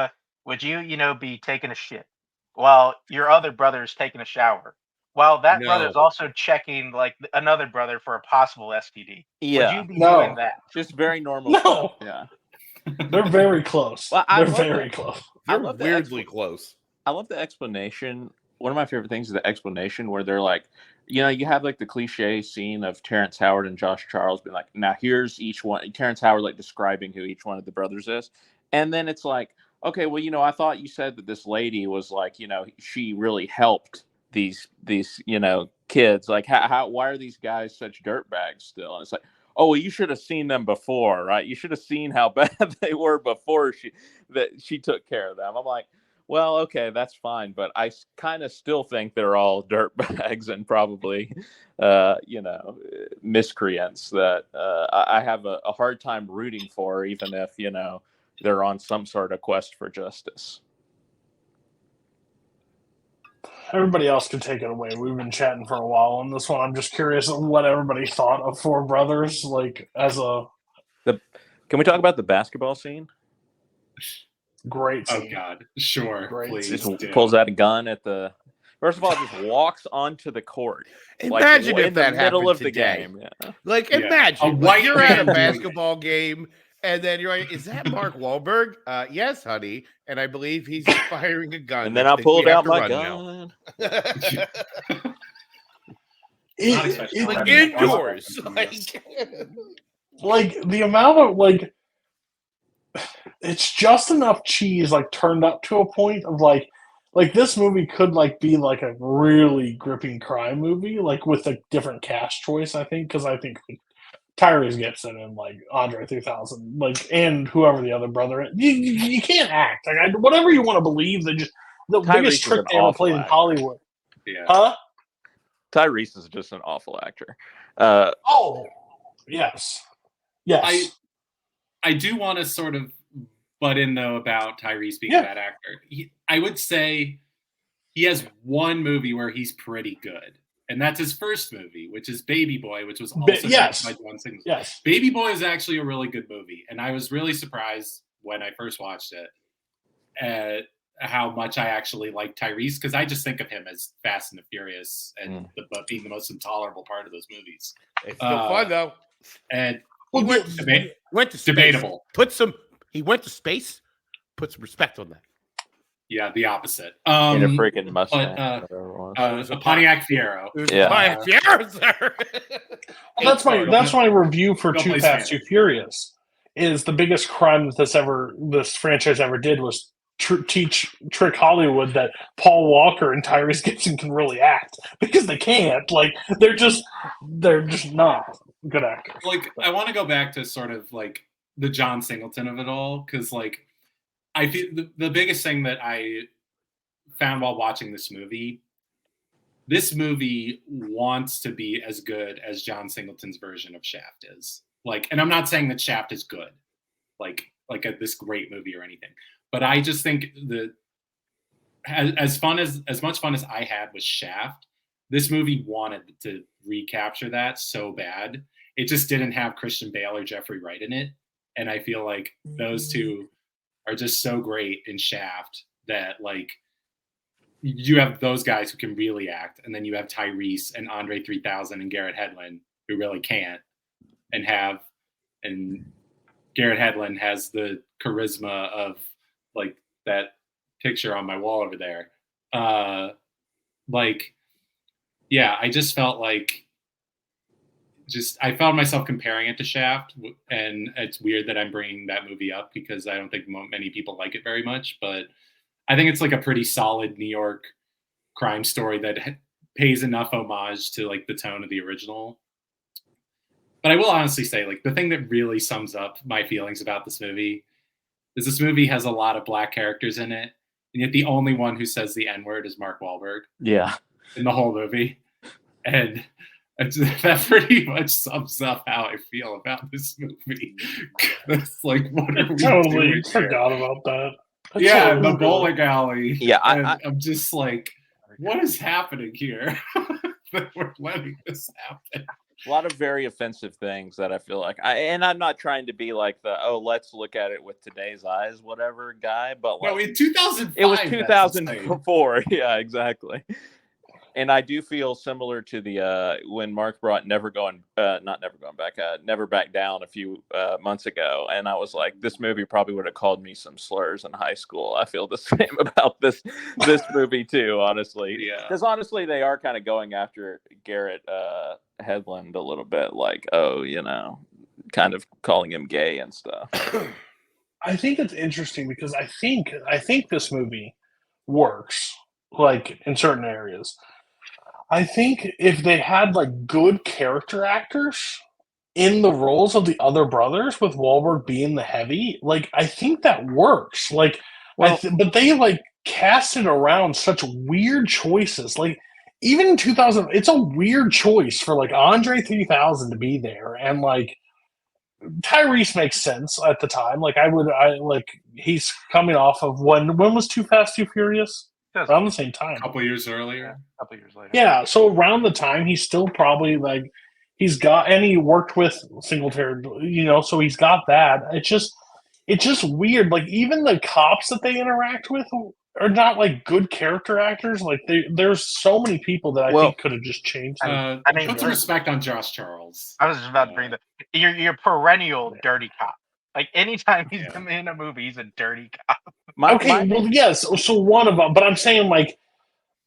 be taking a shit while your other brother's taking a shower? While that brother's also checking like another brother for a possible STD. Yeah. Would you be doing that? Just very normal. No. Stuff. Yeah. They're very close. Well, they're very close. They're weirdly close. I love the explanation. One of my favorite things is the explanation where they're like, you have like the cliche scene of Terrence Howard and Josh Charles being like, now here's each one. Terrence Howard like describing who each one of the brothers is. And then it's like, okay, well, I thought you said that this lady was like, she really helped these kids. Like, why are these guys such dirtbags still? And it's like, oh, well, you should have seen them before, right? You should have seen how bad they were before she took care of them. I'm like, well, okay, that's fine, but I kind of still think they're all dirtbags and probably, miscreants that I have a hard time rooting for, even if they're on some sort of quest for justice. Everybody else can take it away. We've been chatting for a while on this one. I'm just curious what everybody thought of Four Brothers, like as a. Can we talk about the basketball scene? Great scene. Oh God, sure. Great. Please. Just pulls out a gun at the. First of all, just walks onto the court. Imagine like, if in that the middle happened of the today. game. Yeah. Like, Yeah. imagine A white you're at a man doing it. basketball game, and then you're like, "Is that Mark Wahlberg?" Yes, honey. And I believe he's firing a gun. And then I think we pulled have out to my run gun. now. Not especially Like having a gun. indoors, Like the amount of like, it's just enough cheese like turned up to a point of like this movie could like be like a really gripping crime movie, like with a different cast choice. I think because I think Tyrese Gibson and like Andre 3000, like and whoever the other brother is, you can't act like whatever you want to believe. The Tyrese biggest is trick an they ever awful played in actor. Hollywood, Yeah. huh? Tyrese is just an awful actor. Oh, yes. I do want to sort of butt in though about Tyrese being Yeah. a bad actor. I would say he has one movie where he's pretty good, and that's his first movie, which is Baby Boy, which was also yes. directed by John Singleton. Yes. Baby Boy is actually a really good movie, and I was really surprised when I first watched it at how much I actually like Tyrese, because I just think of him as Fast and the Furious and being the most intolerable part of those movies. It's still fun though. And Well, went to space. debatable. He went to space. Put some respect on that. Yeah, the opposite. In a freaking Mustang. whatever it was. A Pontiac Fiero. Yeah. Well, that's my review for Don't Too play Fast, Spanish. Too Furious. Is the biggest crime that this franchise ever did was trick Hollywood that Paul Walker and Tyrese Gibson can really act, because they can't. Like they're just not good actors. Like, I want to go back to sort of like the John Singleton of it all, because like I feel the biggest thing that I found while watching this movie wants to be as good as John Singleton's version of Shaft is. Like, and I'm not saying that Shaft is good, like this great movie or anything, but I just think that as much fun as I had with Shaft, this movie wanted to recapture that so bad. It just didn't have Christian Bale or Jeffrey Wright in it, and I feel like those two are just so great in Shaft that like you have those guys who can really act, and then you have Tyrese and Andre 3000 and Garrett Hedlund who really can't, and Garrett Hedlund has the charisma of like that picture on my wall over there. Like, yeah, I just felt like I found myself comparing it to Shaft, and it's weird that I'm bringing that movie up because I don't think many people like it very much, but I think it's like a pretty solid New York crime story that pays enough homage to like the tone of the original. But I will honestly say, like, the thing that really sums up my feelings about this movie is this movie has a lot of black characters in it, and yet the only one who says the N-word is Mark Wahlberg Yeah. in the whole movie. And that pretty much sums up how I feel about this movie. It's like, what are we Totally doing here? forgot about that. Yeah, the bowling alley. Yeah, I'm just like, what is happening here? That we're letting this happen. A lot of very offensive things that I feel like and I'm not trying to be like let's look at it with today's eyes, whatever guy, but like, No, in 2005. it was that's 2004. Yeah, exactly. And I do feel similar to the when Mark brought Never Back Down a few months ago, and I was like, this movie probably would have called me some slurs in high school. I feel the same about this movie too, honestly. Yeah. Because honestly, they are kind of going after Garrett Hedlund a little bit, like, kind of calling him gay and stuff. I think it's interesting because I think this movie works like in certain areas. I think if they had like good character actors in the roles of the other brothers, with Wahlberg being the heavy, like I think that works. Like, but they like casted around such weird choices. Like even in 2000, it's a weird choice for like Andre 3000 to be there, and like Tyrese makes sense at the time. Like he's coming off of when was Too Fast, Too Furious? Around the same time. A couple years earlier. A couple years later. Yeah, so around the time he's still probably like and he worked with Singletary, so he's got that. It's just weird. Like even the cops that they interact with are not like good character actors. Like there's so many people that I think could have just changed. I mean, put some respect on Josh Charles. I was just about to bring your perennial dirty cop. Like anytime he's in a movie, he's a dirty cop. Yes. So one of them, but I'm saying like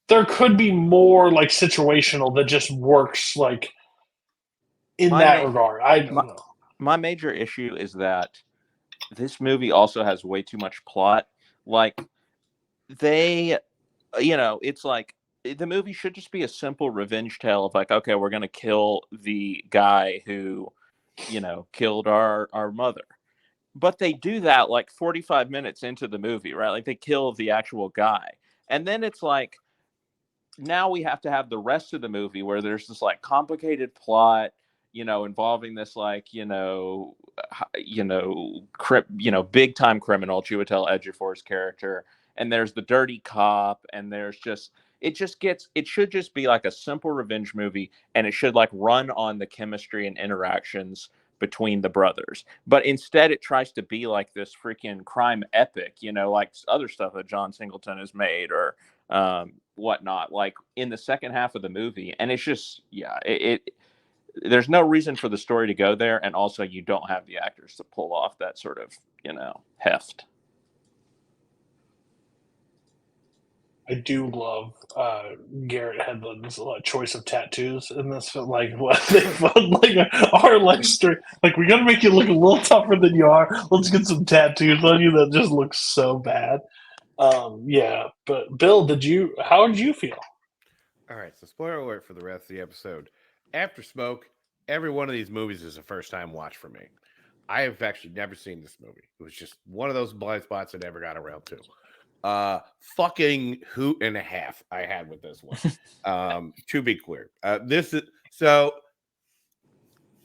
there could be more like situational that just works like in that regard. I don't know. My major issue is that this movie also has way too much plot. Like it's like the movie should just be a simple revenge tale of like, okay, we're gonna kill the guy who, killed our mother. But they do that like 45 minutes into the movie, right? Like they kill the actual guy. And then it's like, now we have to have the rest of the movie where there's this like complicated plot, involving this like, big time criminal, Chiwetel Ejiofor's character. And there's the dirty cop, and there's it should just be like a simple revenge movie, and it should like run on the chemistry and interactions between the brothers. But instead it tries to be like this freaking crime epic, like other stuff that John Singleton has made or whatnot, like in the second half of the movie. And it's just, there's no reason for the story to go there. And also you don't have the actors to pull off that sort of, heft. I do love Garrett Hedlund's choice of tattoos in this. Like what they are like straight. Like we gotta make you look a little tougher than you are. Let's get some tattoos on you that just look so bad. But Bill, how did you feel? All right, so spoiler alert for the rest of the episode. After Smoke, every one of these movies is a first time watch for me. I have actually never seen this movie. It was just one of those blind spots I never got around to. Fucking hoot and a half I had with this one. To be clear, this is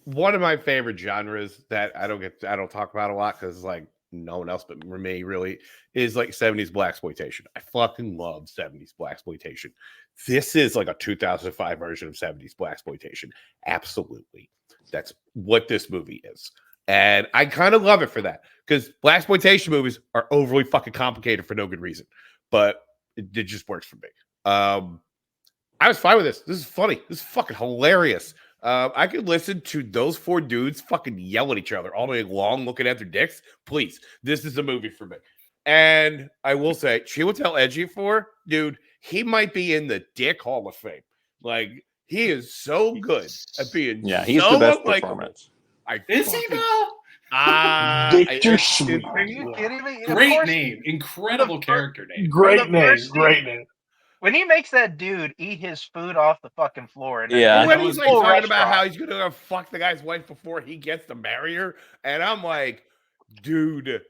one of my favorite genres that I don't talk about a lot because like no one else but me really is like 70s blaxploitation. I fucking love 70s blaxploitation. This is like a 2005 version of 70s blaxploitation. Absolutely, that's what this movie is. And I kind of love it for that because blaxploitation movies are overly fucking complicated for no good reason, but it just works for me. I was fine with this. This is funny. This is fucking hilarious. I could listen to those four dudes fucking yell at each other all day long, looking at their dicks. Please, this is a movie for me. And I will say, Chiwetel Ejiofor, dude, he might be in the Dick Hall of Fame. Like he is so good at being. Yeah, he's the best performance. Is he though? Victor Sweet. Are you kidding me? Great name. Incredible character name. Great name. When he makes that dude eat his food off the fucking floor. And when he's like talking about how he's going to fuck the guy's wife before he gets to marry her. And I'm like, dude.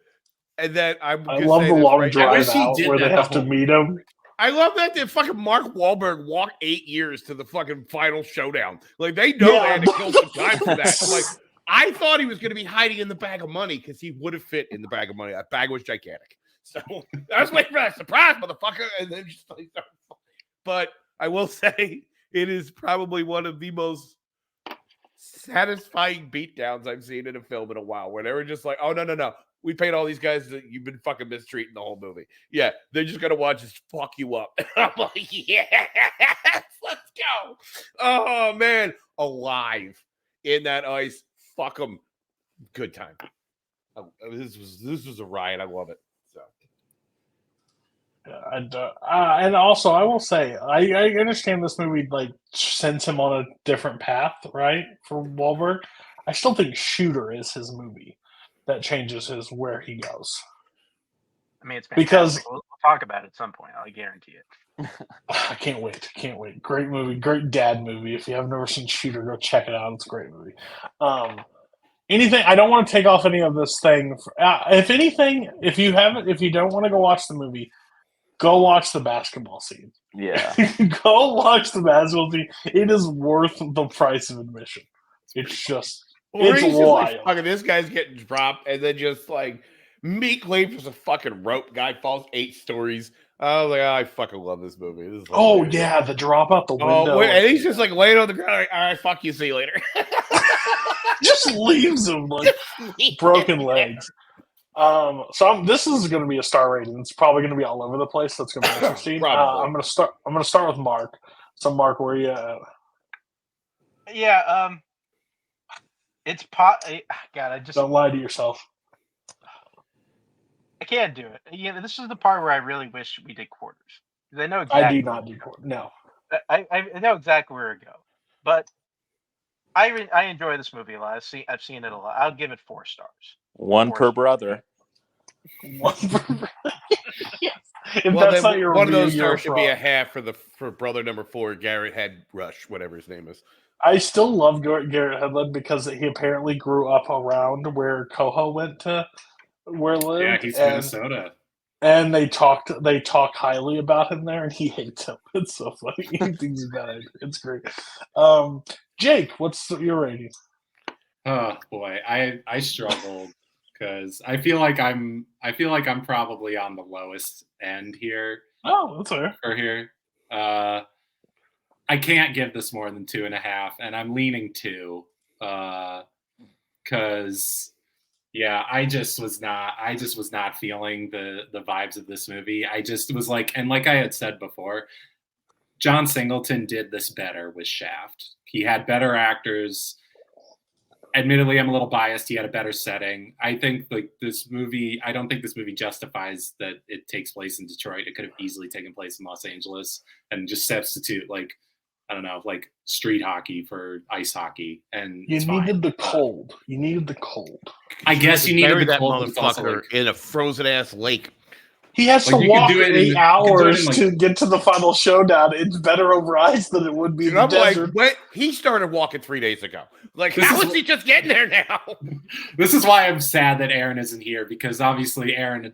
And then I love the long drive out where they have to meet him. I love that fucking Mark Wahlberg walked 8 years to the fucking final showdown. Like they know they had to kill some time for that. I'm like, I thought he was going to be hiding in the bag of money because he would have fit in the bag of money. That bag was gigantic. So I was waiting for that surprise, motherfucker. And then just like, but I will say it is probably one of the most satisfying beatdowns I've seen in a film in a while where they were just like, oh, no. We paid all these guys that you've been fucking mistreating the whole movie. Yeah, they're just going to watch us fuck you up. I'm like, yes, let's go. Oh, man. Alive in that ice. Fuck them. Good time. This was a riot. I love it. So, and also I will say I understand this movie like sends him on a different path, right? For Wahlberg, I still think Shooter is his movie that changes where he goes. I mean, it's fantastic. Because we'll talk about it at some point. I guarantee it. I can't wait. Great movie, great dad movie. If you have never seen Shooter, go check it out. It's a great movie. Anything? I don't want to take off any of this thing. If anything, if you don't want to go watch the movie, go watch the basketball scene. Yeah, go watch the basketball scene. It is worth the price of admission. It's just. It's wild. Like, this guy's getting dropped, and then just like Meek leaps a fucking rope. Guy falls 8 stories. I was like, I fucking love this movie. This is the drop out the window. And he's just like laying on the ground. Like, all right, fuck you. See you later. Just leaves him like broken legs. This is going to be a star rating. It's probably going to be all over the place. That's going to be interesting. Probably. I'm going to start with Mark. So, Mark, where are you at? Yeah. It's God, I just Don't lie to yourself. I can't do it. Yeah, this is the part where I really wish we did quarters. Because I know exactly. I do not do quarters. No. I know exactly where to go. But I enjoy this movie a lot. I've seen it a lot. I'll give it 4 stars. One per brother. One per yes. If Well, that's then not your one of review, those you're stars should be a wrong. half for brother number 4, Garrett Head Rush, whatever his name is. I still love Garrett Hedlund because he apparently grew up around where Koho went to where lived. Yeah, he's Minnesota. And they talk highly about him there, and he hates him. It's so funny. He thinks he's bad. It's great. Jake, what's your rating? Oh boy, I struggled because I feel like I'm probably on the lowest end here. Oh, that's fair. For here, I can't give this more than 2.5, and I'm leaning 2, because yeah, I just was not feeling the vibes of this movie. I just was like, and like I had said before, John Singleton did this better with Shaft. He had better actors. Admittedly, I'm a little biased. He had a better setting. I think like this movie, I don't think this movie justifies that it takes place in Detroit. It could have easily taken place in Los Angeles and just substitute like, I don't know, like street hockey for ice hockey. And you needed the cold. You needed the cold. I guess you needed the that cold. motherfucker in a frozen ass lake. He has to walk 8 hours like, to get to the final showdown. It's better over ice than it would be in the desert. Like, he started walking 3 days ago. Like, how is he just getting there now? This is why I'm sad that Aaron isn't here, because obviously Aaron,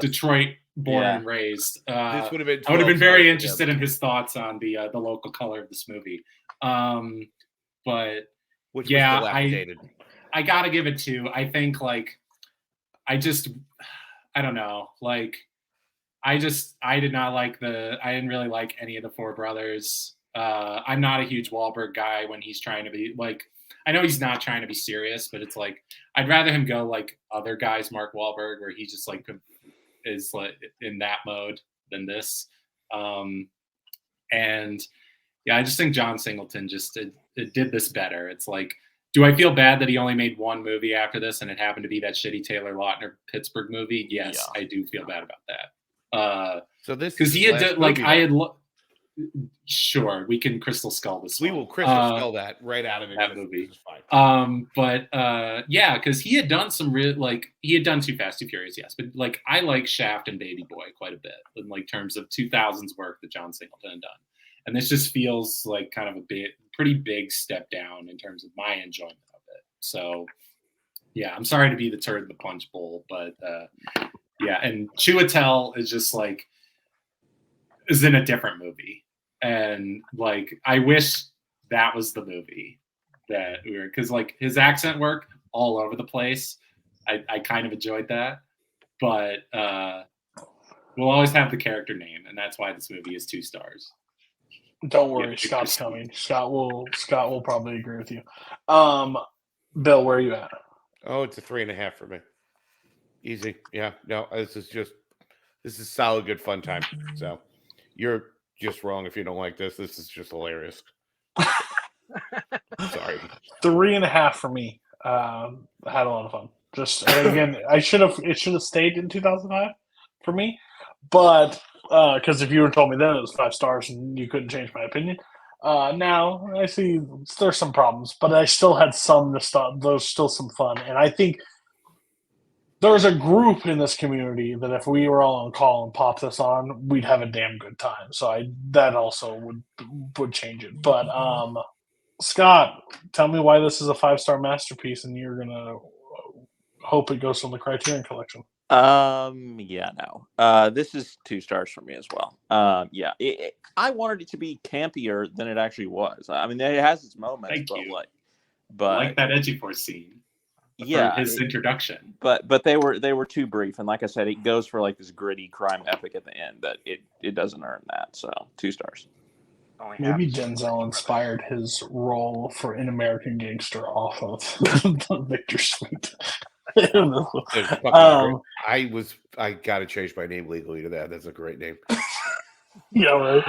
Detroit born and raised. This would have been. I would have been very interested in his thoughts on the local color of this movie. But which yeah, was dilapidated. I gotta give it 2. I think like I don't know, like I didn't really like any of the 4 brothers. I'm not a huge Wahlberg guy when he's trying to be like, I know he's not trying to be serious, but it's like, I'd rather him go like other guys, Mark Wahlberg, where he just like is like in that mode than this. And yeah, I just think John Singleton just did this better. It's like, do I feel bad that he only made 1 movie after this and it happened to be that shitty Taylor Lautner Pittsburgh movie? Yes, yeah. I do feel bad about that. So this because he had done, like I had sure, we can Crystal Skull this. We will Crystal Skull that right out of that movie. But yeah, because he had done some real he had done Too Fast, Too Furious, yes, but like I like Shaft and Baby Boy quite a bit in like terms of 2000s work that John Singleton had done, and this just feels like kind of a pretty big step down in terms of my enjoyment of it. So yeah, I'm sorry to be the turd in the punch bowl, but yeah, and Chiwetel is just like is in a different movie, and like I wish that was the movie that we were, because like his accent work all over the place. I kind of enjoyed that, but we'll always have the character name, and that's why this movie is 2 stars. Don't worry, yeah, Scott's coming. Scott will probably agree with you. Bill, where are you at? Oh, it's a 3.5 for me. Easy. Yeah. No, this is solid, good fun time. So you're just wrong if you don't like this. This is just hilarious. Sorry. 3.5 for me. I had a lot of fun. Just again, it should have stayed in 2005 for me, but because if you were told me then it was 5 stars and you couldn't change my opinion. Now I see there's some problems, but I still had some nostalgia. There's still some fun, and I think there's a group in this community that if we were all on call and popped this on, we'd have a damn good time. So that also would change it. But Scott, tell me why this is a 5-star masterpiece, and you're gonna hope it goes from the Criterion Collection. Yeah, no. This is 2 stars for me as well. Yeah, I wanted it to be campier than it actually was. I mean, it has its moments, but I like that Edgy-Force scene. Yeah, his introduction. But they were too brief, and like I said, it goes for like this gritty crime epic at the end that it doesn't earn that. So 2 stars. Maybe Denzel inspired his role for An American Gangster off of Victor Sweet. It's fucking great. I gotta change my name legally to that. That's a great name. Yeah, right.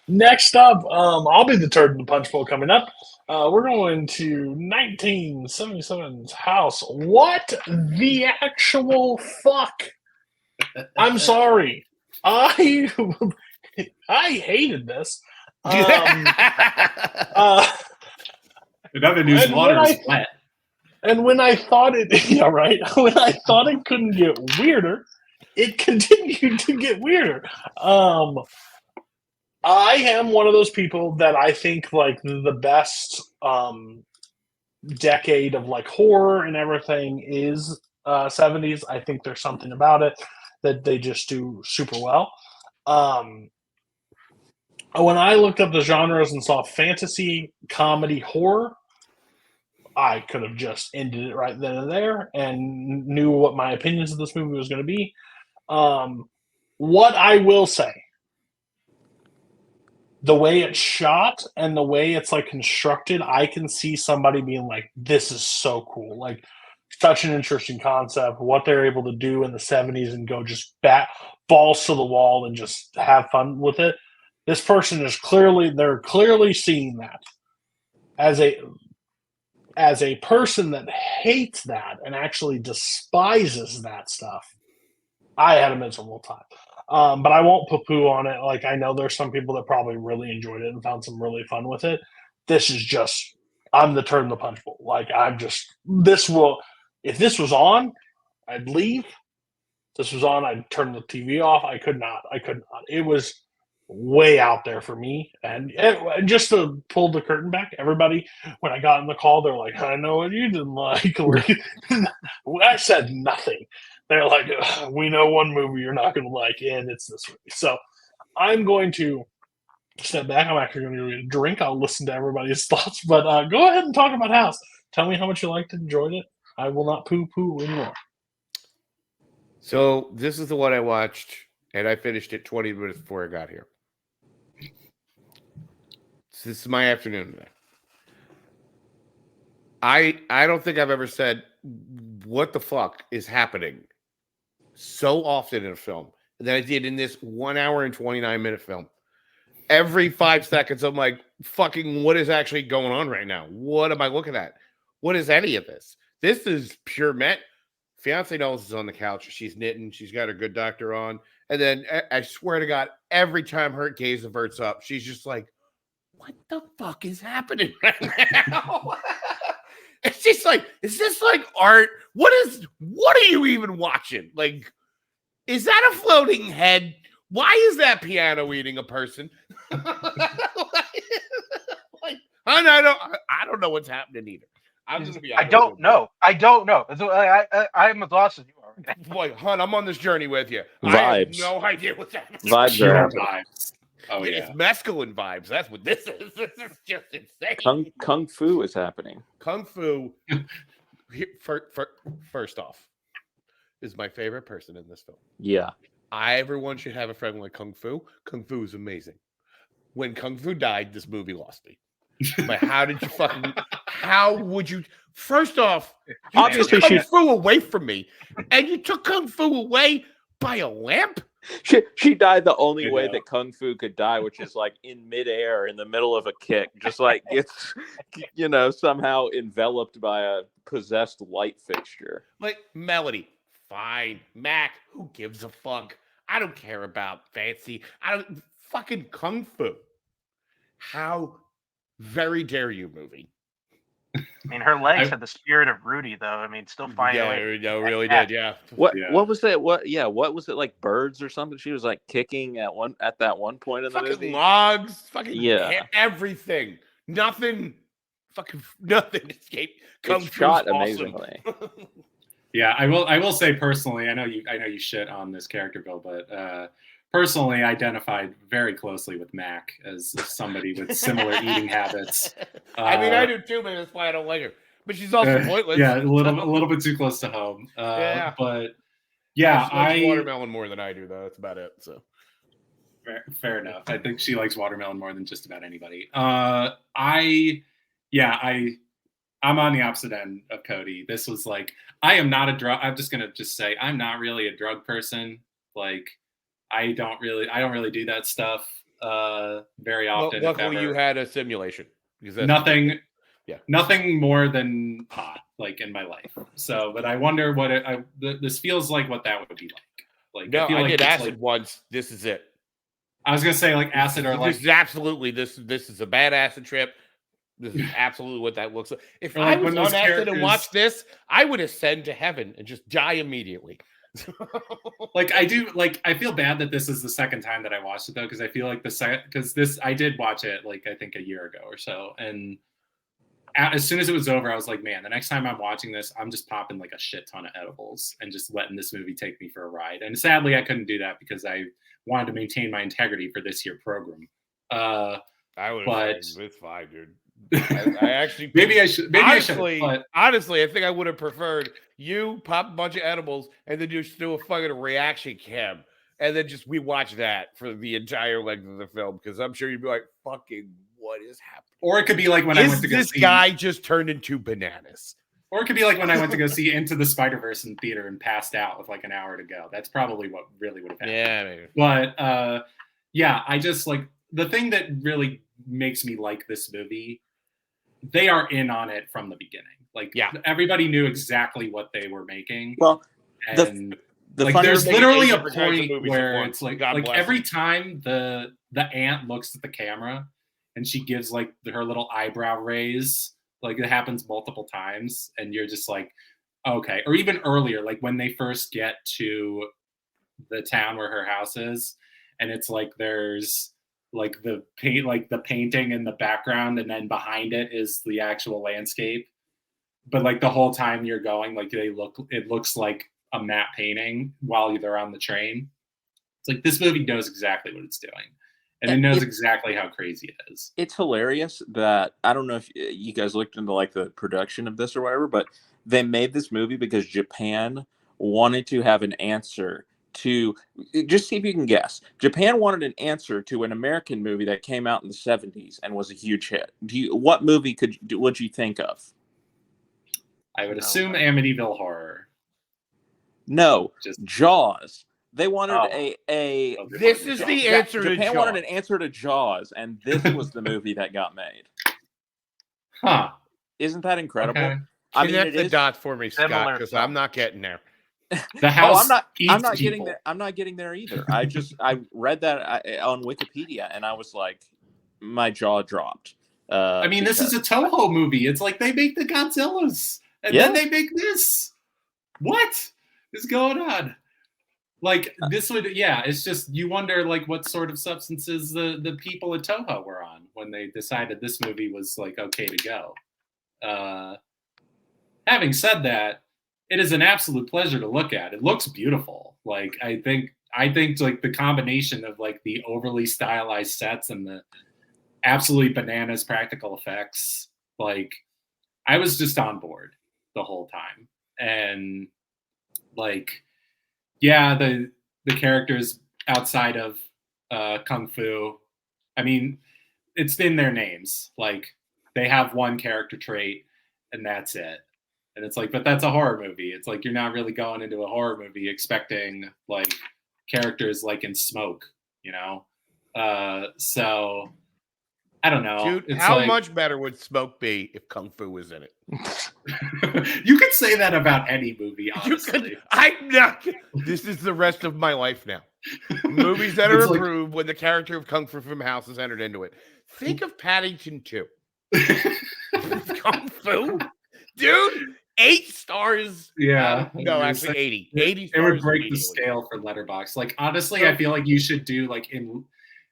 Next up, I'll be the turd in the punch bowl coming up. We're going to 1977's House. What the actual fuck? I'm sorry. I hated this. Another news water is wet. And when I thought it, yeah, right. When I thought it couldn't get weirder, it continued to get weirder. I am one of those people that I think like the best decade of like horror and everything is 70s. I think there's something about it that they just do super well. When I looked up the genres and saw fantasy, comedy, horror, I could have just ended it right then and there and knew what my opinions of this movie was going to be. What I will say, the way it's shot and the way it's like constructed, I can see somebody being like, this is so cool. Like, such an interesting concept, what they're able to do in the 70s and go just balls to the wall and just have fun with it. This person is they're clearly seeing that as a person that hates that and actually despises that stuff. I had a miserable time. But I won't poo-poo on it. Like, I know there's some people that probably really enjoyed it and found some really fun with it. This is just, I'm the turn in the punch bowl. Like, if this was on, I'd leave. If this was on, I'd turn the TV off. I could not. It was way out there for me. And just to pull the curtain back, everybody, when I got in the call, they're like, I know what you didn't like. I said nothing. They're like, we know one movie you're not going to like, and it's this movie. So I'm going to step back. I'm actually going to get a drink. I'll listen to everybody's thoughts. But go ahead and talk about House. Tell me how much you liked it, enjoyed it. I will not poo-poo anymore. So this is the one I watched, and I finished it 20 minutes before I got here. So this is my afternoon today. I don't think I've ever said, what the fuck is happening so often in a film that I did in this 1 hour and 29-minute film. Every 5 seconds, I'm like, fucking, what is actually going on right now? What am I looking at? What is any of this? This is pure met. Fiance Knowles is on the couch. She's knitting. She's got her good doctor on. And then I swear to God, every time her gaze averts up, she's just like, what the fuck is happening right now? It's just like, is this like art? What are you even watching? Like, is that a floating head? Why is that piano eating a person? I don't know what's happening either. I'm just be I don't know. I'm as lost as you are. Boy, hon, I'm on this journey with you. Vibes. I have no idea what's happening. Vibes. Oh, yeah. It's mescaline vibes. That's what this is. This is just insane. Kung Fu is happening. Kung Fu, first off, is my favorite person in this film. Yeah. Everyone should have a friend like Kung Fu. Kung Fu is amazing. When Kung Fu died, this movie lost me. But how would you? First off, you obviously took Kung Fu away from me, and you took Kung Fu away by a lamp. She died the only way that Kung Fu could die, which is like in midair, in the middle of a kick, just like it's, somehow enveloped by a possessed light fixture. Like Melody, fine. Mac, who gives a fuck? I don't care about fancy. I don't fucking Kung Fu. How very dare you, movie? I mean, her legs had the spirit of Rudy, though. I mean, still finding a way. Yeah, really did. Yeah. What was it? What was it, like birds or something? She was like kicking at that one point in the movie. Fucking logs, fucking everything. Nothing escaped. It's shot amazingly. Yeah, I will say personally, I know you shit on this character, Bill, but personally identified very closely with Mac as somebody with similar eating habits. I mean, I do too, but that's why I don't like her. But she's also pointless. Yeah, a little bit too close to home. But yeah, she likes watermelon more than I do, though. That's about it. So fair enough. I think she likes watermelon more than just about anybody. I'm on the opposite end of Cody. This was like, I am not a drug. I'm just gonna say I'm not really a drug person. Like, I don't really do that stuff very often. Luckily, you had a simulation because that's nothing. Yeah, nothing more than pot, like in my life. So, but I wonder what this feels like. What that would be like. No, I did acid like, once. This is it. I was gonna say like acid or like this is absolutely this is a bad acid trip. This is absolutely what that looks like. If Or like I was when on those acid and watched characters- this, I would ascend to heaven and just die immediately. like I do like I feel bad that this is the second time that I watched it though, because I feel like I did watch it like I think a year ago or so, and as soon as it was over, I was like, man, the next time I'm watching this, I'm just popping like a shit ton of edibles and just letting this movie take me for a ride. And sadly, I couldn't do that because I wanted to maintain my integrity for this year program. I would have said, it's fine, dude. I actually maybe I should. Honestly, I think I would have preferred you pop a bunch of edibles and then just do a fucking reaction cam, and then just we watch that for the entire length of the film, because I'm sure you'd be like, "Fucking, what is happening?" Or it could be like when I went to go this see guy just turned into bananas. Or it could be like when I went to go see Into the Spider-Verse in theater and passed out with like an hour to go. That's probably what really would have happened. Yeah, maybe. But yeah, I just like the thing that really makes me like this movie. They are in on it from the beginning. Like, yeah, everybody knew exactly what they were making. Well, and the like, there's literally a kinds point of where it's like every them. time the aunt looks at the camera and she gives like her little eyebrow raise, like it happens multiple times, and you're just like, okay. Or even earlier, like when they first get to the town where her house is, and it's like there's like the painting in the background, and then behind it is the actual landscape. But like the whole time you're going, like it looks like a matte painting while they're on the train. It's like this movie knows exactly what it's doing, and it knows exactly how crazy it is. It's hilarious that I don't know if you guys looked into like the production of this or whatever, but they made this movie because Japan wanted to have an answer to, just see if you can guess. Japan wanted an answer to an American movie that came out in the 70s and was a huge hit. What movie would you think of? I would assume Amityville Horror. No, Jaws. They wanted This is the answer to Jaws. Japan wanted an answer to Jaws, and this was the movie that got made. Huh. Isn't that incredible? Okay. Connect the dots for me, Scott, because I'm not getting there. The house. I'm not getting there. I'm not getting there either. I read that on Wikipedia, and I was like, my jaw dropped. I mean, this is a Toho movie. It's like they make the Godzillas, and then they make this. What is going on? Like this would, it's just you wonder like what sort of substances the people at Toho were on when they decided this movie was like okay to go. Having said that, it is an absolute pleasure to look at. It looks beautiful. Like I think like the combination of like the overly stylized sets and the absolutely bananas practical effects, like I was just on board the whole time. And like, yeah, the characters outside of Kung Fu, I mean, it's in their names. Like they have one character trait and that's it. And it's like, but that's a horror movie. It's like, you're not really going into a horror movie expecting like characters like in Smoke, you know? So I don't know. Dude, it's how like, much better would Smoke be if Kung Fu was in it? You could say that about any movie, honestly. I'm not. This is the rest of my life now. Movies that are approved when the character of Kung Fu from House is entered into it. Think of Paddington 2. Kung Fu? Dude, 8 stars. Yeah. No, actually 80. 80 stars. It would break the scale for Letterboxd. Like, honestly, I feel like you should do, like, in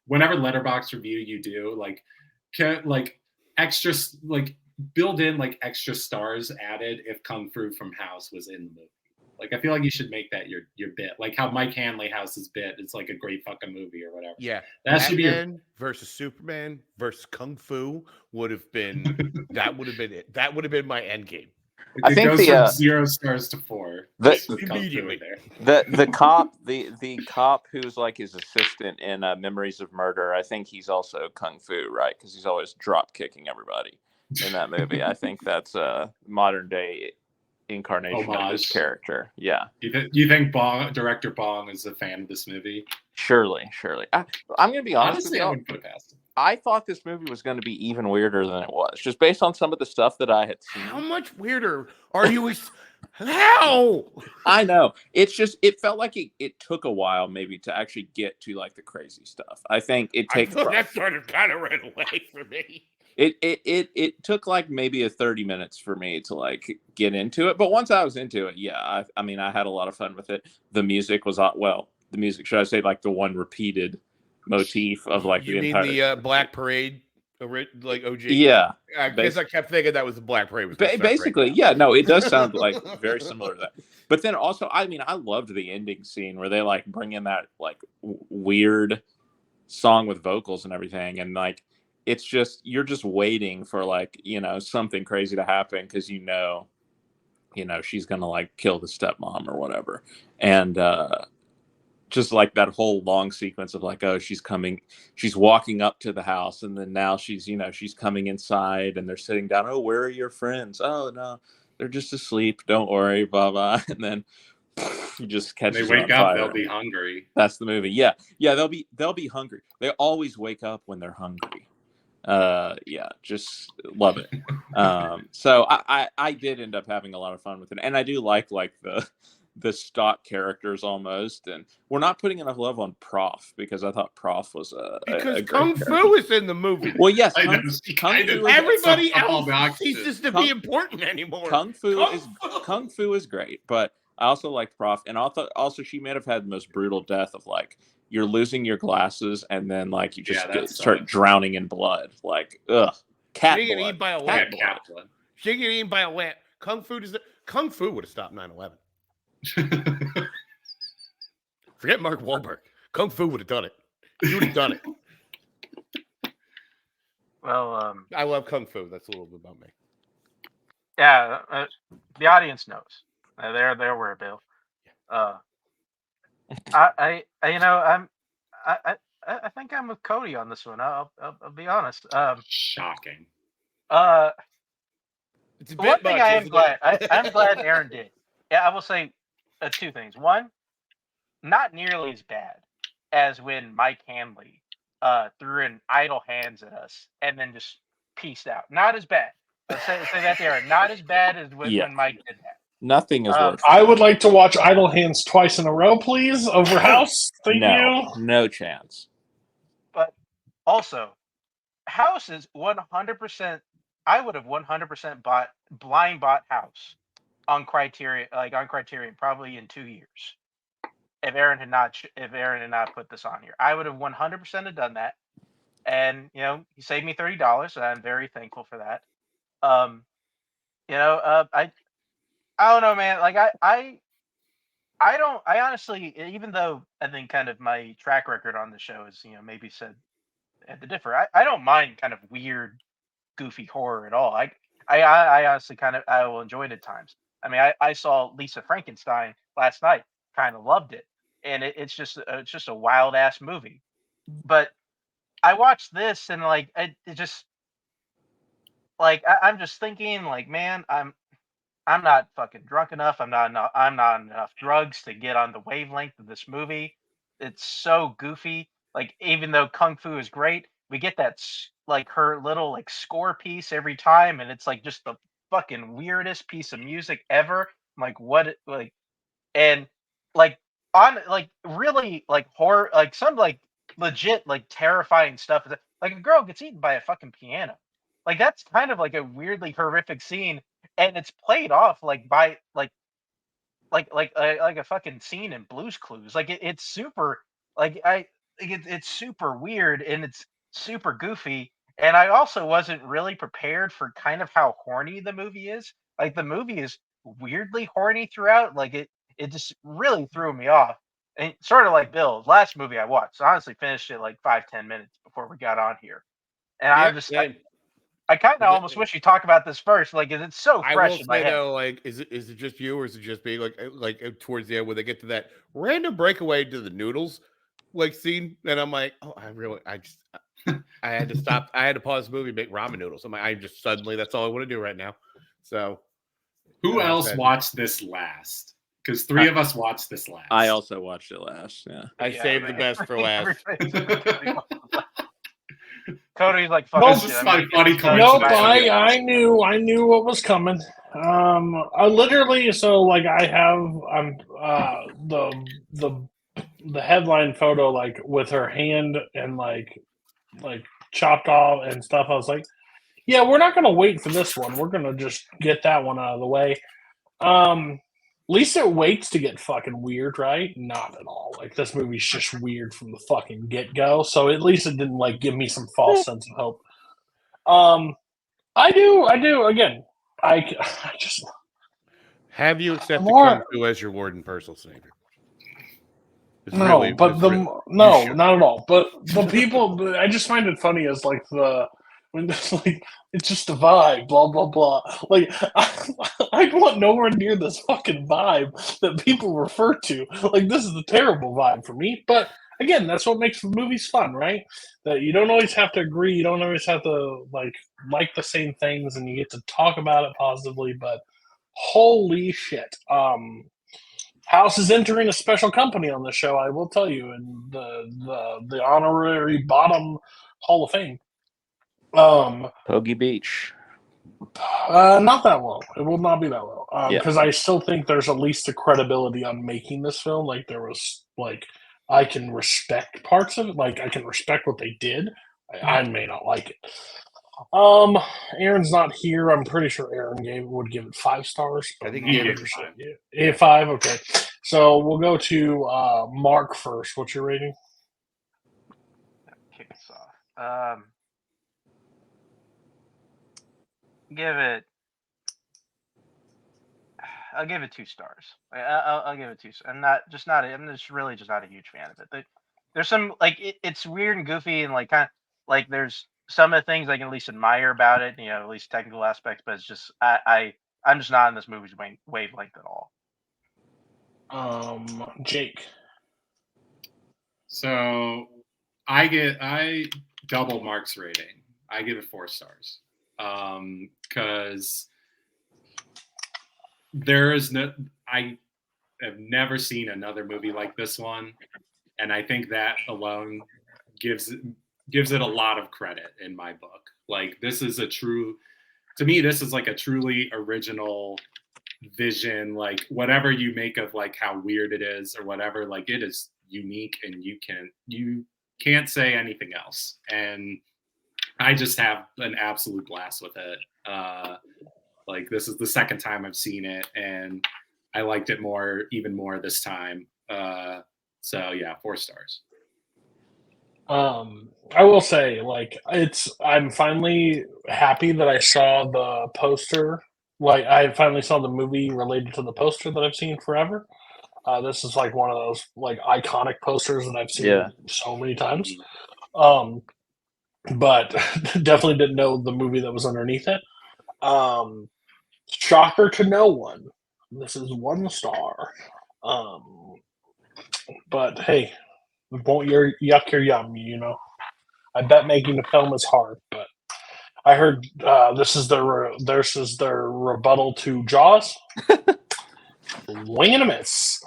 whenever Letterboxd review you do, like extra, like, build in, like, extra stars added if Kung Fu from House was in the movie. Like, I feel like you should make that your bit. Like how Mike Hanley House's bit. It's like a great fucking movie or whatever. Yeah. That should be Batman versus Superman versus Kung Fu would have been, that would have been it. That would have been my end game. I think goes from 0 stars to 4. Immediately. The cop, the cop who's like his assistant in Memories of Murder, I think he's also Kung Fu, right? Because he's always drop kicking everybody. in that movie. I think that's a modern day incarnation of this Homage. character. Yeah, You think director Bong is a fan of this movie? surely. I'm going to be honest Honestly, with I you. wouldn't put it past him. I thought this movie was going to be even weirder than it was, just based on some of the stuff that I had seen. How much weirder are you? How? I know. It's just, it felt like it took a while maybe to actually get to like the crazy stuff. I think it takes. That started kind of right away for me. It took like maybe 30 minutes for me to like get into it, but once I was into it, yeah, I mean, I had a lot of fun with it. The music was the music, should I say, like the one repeated motif of like You the mean entire the Black Parade, like OG? Yeah, because I kept thinking that was the Black Parade. Was basically, yeah, no, it does sound like very similar to that. But then also, I mean, I loved the ending scene where they like bring in that like weird song with vocals and everything, and like it's just, you're just waiting for like, you know, something crazy to happen because you know she's gonna like kill the stepmom or whatever, and just like that whole long sequence of like, oh, she's walking up to the house, and then now she's coming inside, and they're sitting down. Oh, where are your friends? Oh no, they're just asleep. Don't worry, blah blah. And then you just catch. They wake up, they'll be hungry. That's the movie. Yeah, they'll be hungry. They always wake up when they're hungry. Yeah, just love it. So I did end up having a lot of fun with it, and I do like the stock characters almost, and we're not putting enough love on Prof because I thought Prof was because a Kung Fu is in the movie. Well, yes, Kung Fu. Everybody else ceases to be important anymore. Kung Fu is great, but I also liked Prof, and also she may have had the most brutal death of like, you're losing your glasses and then like you just start drowning in blood, like ugh, cat blood. Eaten by a lamp. She get eaten by a lamp. Kung Fu would have stopped 9/11. Forget Mark Wahlberg. Kung Fu would have done it. He would have done it. Well, I love Kung Fu. That's a little bit about me. Yeah, the audience knows. They're aware, Bill. I think I'm with Cody on this one. I'll be honest. Shocking. It's one thing I am glad. I'm glad Aaron did. Yeah, I will say two things. One, not nearly as bad as when Mike Hanley threw in idle hands at us and then just peaced out. Not as bad. Let's say that there. Not as bad as when Mike did that. Nothing is worse. I would like to watch Idle Hands twice in a row, please, over House. Thank you. No chance. But also, House is 100%. I would have 100% blind bought House on Criterion, probably in 2 years. If Aaron had not put this on here, I would have 100% have done that. And he saved me $30, and I'm very thankful for that. I don't know, man. Like I honestly, even though I think kind of my track record on the show is, maybe said at the differ, I don't mind kind of weird, goofy horror at all. I honestly I will enjoy it at times. I mean, I saw Lisa Frankenstein last night, kind of loved it, and it's just a wild ass movie. But I watched this and like it just like I'm just thinking like, man, I'm not fucking drunk enough. I'm not on enough drugs to get on the wavelength of this movie. It's so goofy. Like, even though Kung Fu is great, we get that like her little like score piece every time, and it's like just the fucking weirdest piece of music ever. I'm like, what? Like, and like on like really like horror, like some like legit like terrifying stuff. Like a girl gets eaten by a fucking piano. Like that's kind of like a weirdly horrific scene. And it's played off like by like a fucking scene in Blue's Clues. Like it's super like it's super weird and it's super goofy. And I also wasn't really prepared for kind of how horny the movie is. Like the movie is weirdly horny throughout. Like it just really threw me off. And sort of like Bill's last movie I watched. So I honestly finished it like 5-10 minutes before we got on here. And I'm just I kind of almost wish you talk about this first, like, it's so fresh in my head. Though, like, is it just you, or is it just me? Like towards the end where they get to that random breakaway to the noodles, like scene, and I'm like, oh, I had to stop. I had to pause the movie, make ramen noodles. I just suddenly that's all I want to do right now. So, Who else watched this last? Because 3 of us watched this last. I also watched it last. Yeah, I saved the best for last. Cody's like, Nope. fuck This shit, is I'm my gonna funny get this Nope, coincidence. I knew what was coming. I literally, so like I have the headline photo like with her hand and like chopped off and stuff. I was like, yeah, we're not gonna wait for this one. We're gonna just get that one out of the way. At least it waits to get fucking weird, right? Not at all. Like this movie's just weird from the fucking get go. So at least it didn't like give me some false sense of hope. I do. Again, I just Have you accepted More- Kung Fu as your Lord and personal savior? It's no, really- but it's the re- no, you should. not at all. But the people, I just find it funny as like when it's like it's just a vibe, blah blah blah. Like I want nowhere near this fucking vibe that people refer to. Like this is a terrible vibe for me. But again, that's what makes movies fun, right? That you don't always have to agree. You don't always have to like the same things, and you get to talk about it positively. But holy shit, House is entering a special company on the show. I will tell you, in the honorary bottom Hall of Fame. Poggy Beach. Not that low. It will not be that low. Yeah. Because I still think there's at least a credibility on making this film. Like there was, like I can respect parts of it. Like I can respect what they did. I may not like it. Aaron's not here. I'm pretty sure Aaron would give it 5 stars. I think I'm he not gave it pretty sure. 5. Yeah, 5. Okay, so we'll go to Mark first. What's your rating? Kick us off. I'll give it 2 stars. I'll give it 2. I'm just really just not a huge fan of it. There's some like it's weird and goofy and like kind of like there's some of the things I can at least admire about it, at least technical aspects, but it's just I'm just not in this movie's wavelength at all. Jake. So I double Mark's rating. I give it 4 stars. Because I have never seen another movie like this one, and I think that alone gives it a lot of credit in my book. Like this is to me, this is like a truly original vision. Like whatever you make of like how weird it is or whatever, like it is unique, and you can't say anything else. And I just have an absolute blast with it. Like this is the second time I've seen it, and I liked it even more this time. So yeah, 4 stars. I will say, like, I'm finally happy that I saw the poster. Like, I finally saw the movie related to the poster that I've seen forever. This is like one of those like iconic posters that I've seen so many times. But definitely didn't know the movie that was underneath it. Shocker to no one. This is 1 star. But hey, won't yuck your yum, I bet making a film is hard, but I heard this is their rebuttal to Jaws. Wing and a miss.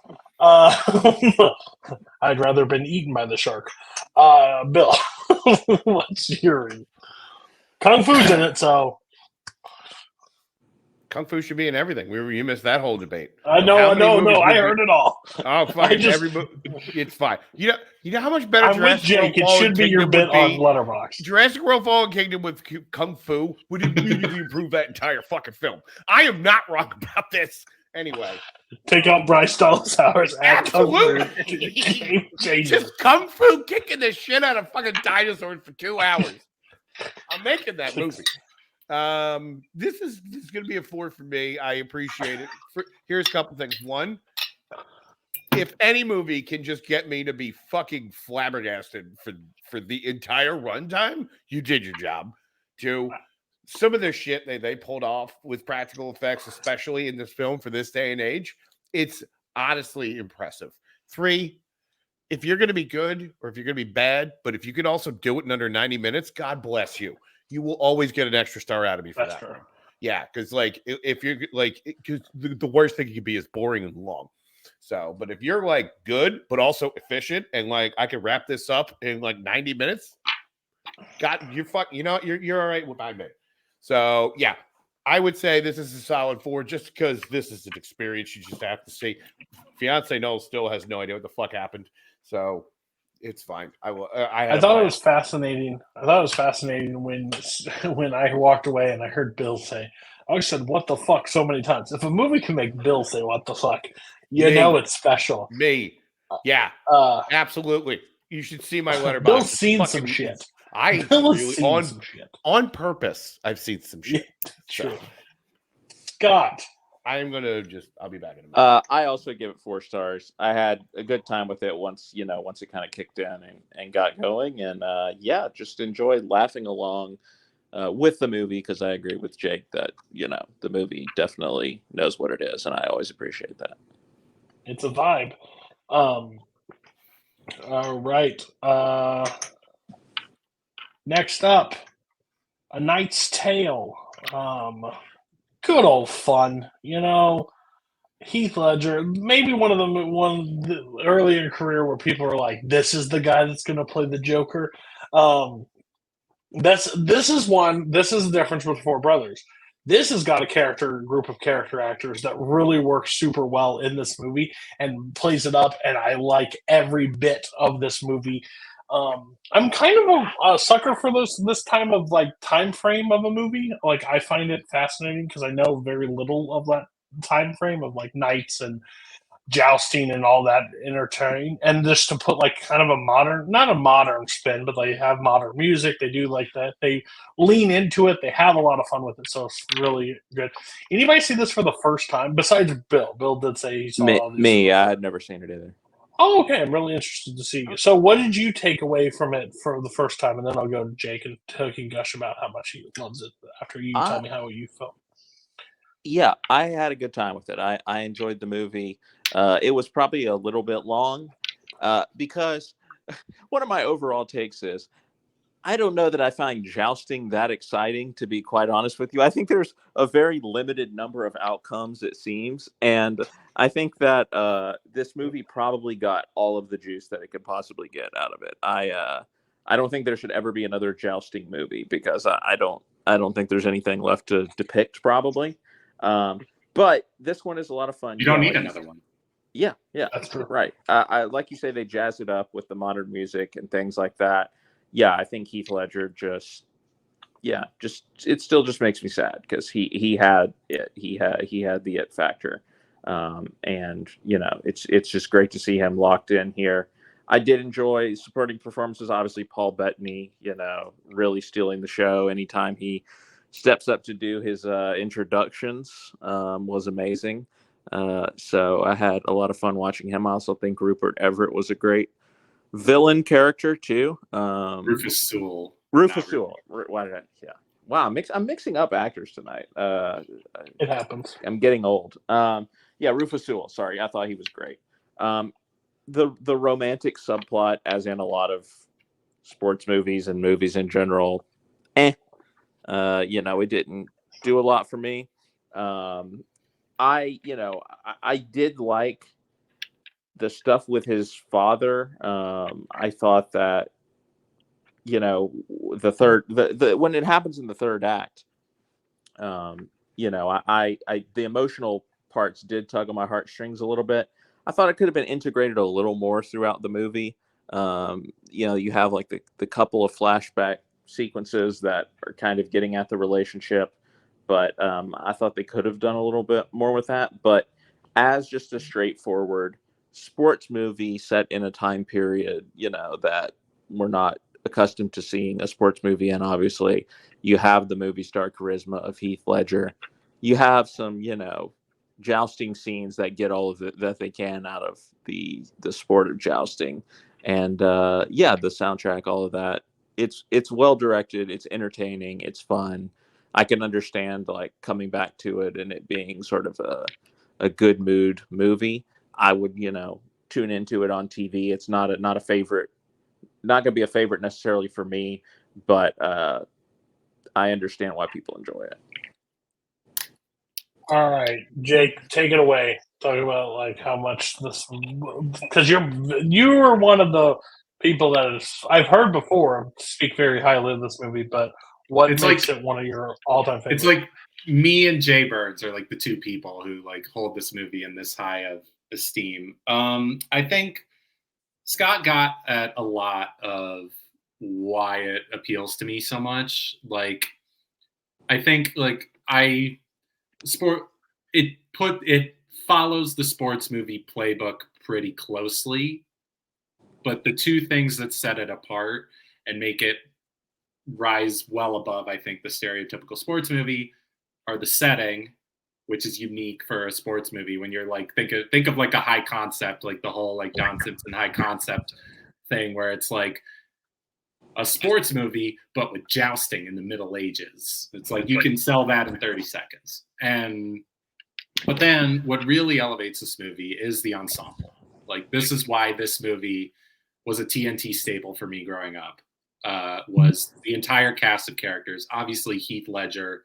I'd rather been eaten by the shark. Bill, what's your Kung Fu's in it, so Kung Fu should be in everything. You missed that whole debate. I know. I heard it all. Oh, fucking it's fine. You know how much better I'm with Jake. It should be your bit on Letterboxd. Jurassic World: Fallen Kingdom with Kung Fu would immediately improve that entire fucking film. I am not wrong about this. Anyway, take out Bryce Dallas Howard. Absolutely. Just Kung Fu kicking the shit out of fucking dinosaurs for 2 hours. I'm making that movie. This is going to be a 4 for me. I appreciate it. Here's a couple things. 1, if any movie can just get me to be fucking flabbergasted for the entire runtime, you did your job. 2, some of the shit they pulled off with practical effects, especially in this film for this day and age, it's honestly impressive. 3, if you're going to be good or if you're going to be bad, but if you can also do it in under 90 minutes, God bless you. You will always get an extra star out of me for That's that true. one. Yeah, because like if you're like, because the worst thing you could be is boring and long. So, but if you're like good but also efficient and like I can wrap this up in like 90 minutes, God, you're all right with my man. So yeah, I would say this is a solid 4 just because this is an experience you just have to see. Fiance Noel still has no idea what the fuck happened, so it's fine. I will. I thought it was fascinating. I thought it was fascinating when I walked away and I heard Bill say, I said, "What the fuck?" so many times. If a movie can make Bill say, "What the fuck," it's special. Me, yeah, Uh, absolutely. You should see my letterbox. Bill's seen some shit. Bill has seen some shit on purpose. I've seen some shit. Yeah, true. Scott. I am gonna I'll be back in a minute. I also give it 4 stars. I had a good time with it once it kind of kicked in and got going, and just enjoyed laughing along with the movie because I agree with Jake that the movie definitely knows what it is, and I always appreciate that. It's a vibe. All right. Next up, A Knight's Tale. Good old fun, Heath Ledger, maybe one of the early in career where people are like, "This is the guy that's going to play the Joker." This is the difference with Four Brothers. This has got a group of character actors that really work super well in this movie and plays it up, and I like every bit of this movie. I'm kind of a sucker for this time frame of a movie. Like, I find it fascinating because I know very little of that time frame of like knights and jousting and all that entertaining, and just to put like kind of not a modern spin, but they have modern music. They do like that. They lean into it. They have a lot of fun with it. So it's really good. Anybody see this for the first time besides Bill? Bill did say he saw all these. Me, I had never seen it either. Oh, okay. I'm really interested to see. So what did you take away from it for the first time? And then I'll go to Jake and he can gush about how much he loves it after you tell me how you felt. Yeah, I had a good time with it. I enjoyed the movie. It was probably a little bit long because one of my overall takes is I don't know that I find jousting that exciting, to be quite honest with you. I think there's a very limited number of outcomes, it seems. And I think that this movie probably got all of the juice that it could possibly get out of it. I don't think there should ever be another jousting movie because I don't think there's anything left to depict, probably. But this one is a lot of fun. You don't need another one. Yeah, That's true. Right. I like you say, they jazz it up with the modern music and things like that. Yeah, I think Heath Ledger it still just makes me sad because he had it. He had the it factor, and it's just great to see him locked in here. I did enjoy supporting performances. Obviously, Paul Bettany, really stealing the show. Anytime he steps up to do his introductions was amazing. So I had a lot of fun watching him. I also think Rupert Everett was a great villain character too. Rufus Sewell. Why did I? Yeah. Wow. I'm mixing up actors tonight. It happens. I'm getting old. Rufus Sewell. Sorry, I thought he was great. The romantic subplot, as in a lot of sports movies and movies in general, it didn't do a lot for me. I did like the stuff with his father. I thought that, when it happens in the third act, the emotional parts did tug on my heartstrings a little bit. I thought it could have been integrated a little more throughout the movie. You have like the couple of flashback sequences that are kind of getting at the relationship, but I thought they could have done a little bit more with that. But as just a straightforward sports movie set in a time period, that we're not accustomed to seeing a sports movie, and obviously you have the movie star charisma of Heath Ledger. You have some, jousting scenes that get all of it that they can out of the sport of jousting, and the soundtrack, all of that. It's well directed, it's entertaining, it's fun. I can understand like coming back to it and it being sort of a good mood movie. I would, tune into it on TV. It's not a favorite, not going to be a favorite necessarily for me, but I understand why people enjoy it. All right, Jake, take it away. Talk about like how much this, because you were one of the people that I've heard before speak very highly of this movie, but what makes it one of your all-time favorites? It's like me and Jay Birds are like the two people who like hold this movie in this high of esteem. I think Scott got at a lot of why it appeals to me so much. Like, I think like it follows the sports movie playbook pretty closely, but the two things that set it apart and make it rise well above, I think, the stereotypical sports movie are the setting, which is unique for a sports movie. When you're like, think of like a high concept, like the whole like Don Simpson high concept thing, where it's like a sports movie, but with jousting in the Middle Ages. It's like you can sell that in 30 seconds. But then what really elevates this movie is the ensemble. Like, this is why this movie was a TNT staple for me growing up, was the entire cast of characters. Obviously, Heath Ledger,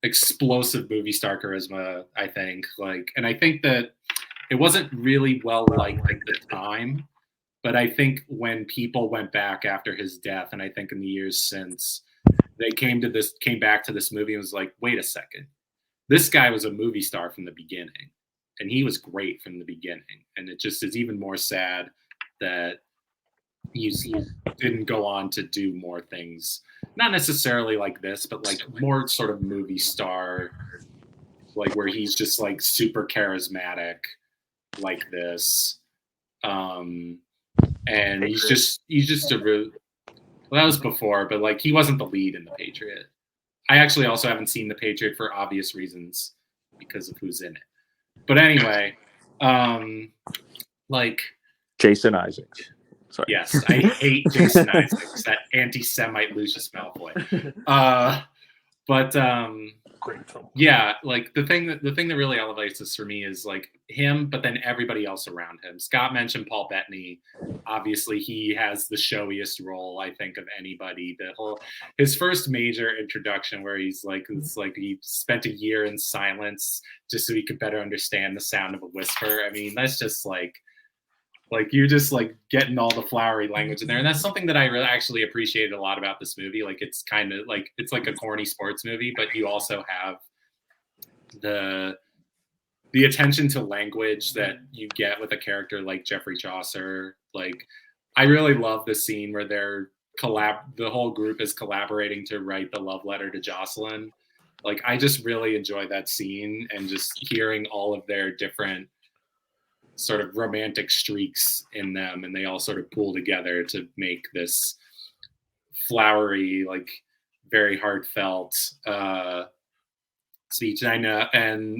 explosive movie star charisma, I think. And I think that it wasn't really well liked at the time, but I think when people went back after his death, and I think in the years since, they came back to this movie and was like, wait a second. This guy was a movie star from the beginning, and he was great from the beginning. And it just is even more sad that he didn't go on to do more things, not necessarily like this, but like more sort of movie star, like where he's just like super charismatic like this. And he's just a real, well, that was before, but like he wasn't the lead in The Patriot. I actually also haven't seen The Patriot for obvious reasons because of who's in it. But anyway, like Jason Isaacs. Sorry. Yes, I hate Jason Isaacs, that anti-Semite Lucius Malfoy. Yeah, like the thing that really elevates this for me is like him, but then everybody else around him. Scott mentioned Paul Bettany. Obviously, he has the showiest role, I think, of anybody. His first major introduction, where he's like, it's like he spent a year in silence just so he could better understand the sound of a whisper. I mean, that's just like you're just like getting all the flowery language in there. And that's something that I really actually appreciated a lot about this movie. Like, it's kind of like, it's like a corny sports movie, but you also have the attention to language that you get with a character like Geoffrey Chaucer. Like, I really love the scene where the whole group is collaborating to write the love letter to Jocelyn. Like, I just really enjoy that scene and just hearing all of their different sort of romantic streaks in them, and they all sort of pool together to make this flowery, like very heartfelt speech. I know,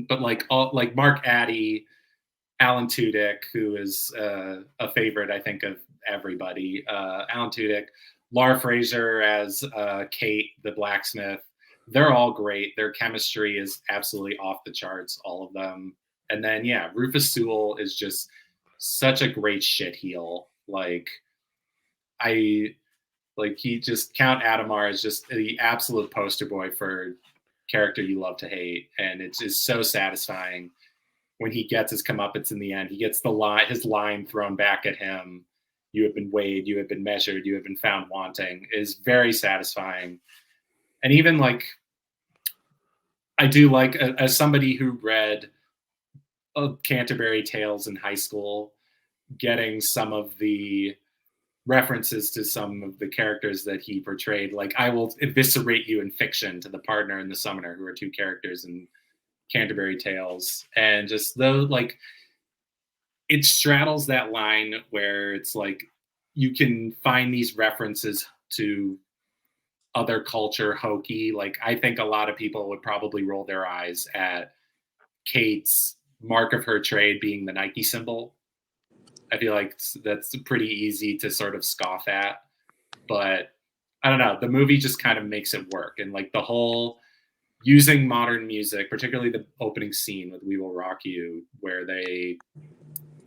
but like Mark Addy, Alan Tudyk, who is a favorite, I think, of everybody. Alan Tudyk, Laura Fraser as Kate the blacksmith. They're all great. Their chemistry is absolutely off the charts, all of them. And then, yeah, Rufus Sewell is just such a great shit heel. Count Adamar is just the absolute poster boy for character you love to hate. And it's just so satisfying when he gets his comeuppance in the end. He gets his line thrown back at him. You have been weighed, you have been measured, you have been found wanting. It is very satisfying. And even like, I do like, as somebody who read Canterbury Tales in high school, getting some of the references to some of the characters that he portrayed. Like, I will eviscerate you in fiction to the partner and the summoner, who are two characters in Canterbury Tales. And just though, like, it straddles that line where it's like you can find these references to other culture hokey. Like, I think a lot of people would probably roll their eyes at Kate's mark of her trade being the Nike symbol. I feel like that's pretty easy to sort of scoff at, but I don't know. The movie just kind of makes it work. And like the whole using modern music, particularly the opening scene with We Will Rock You, where they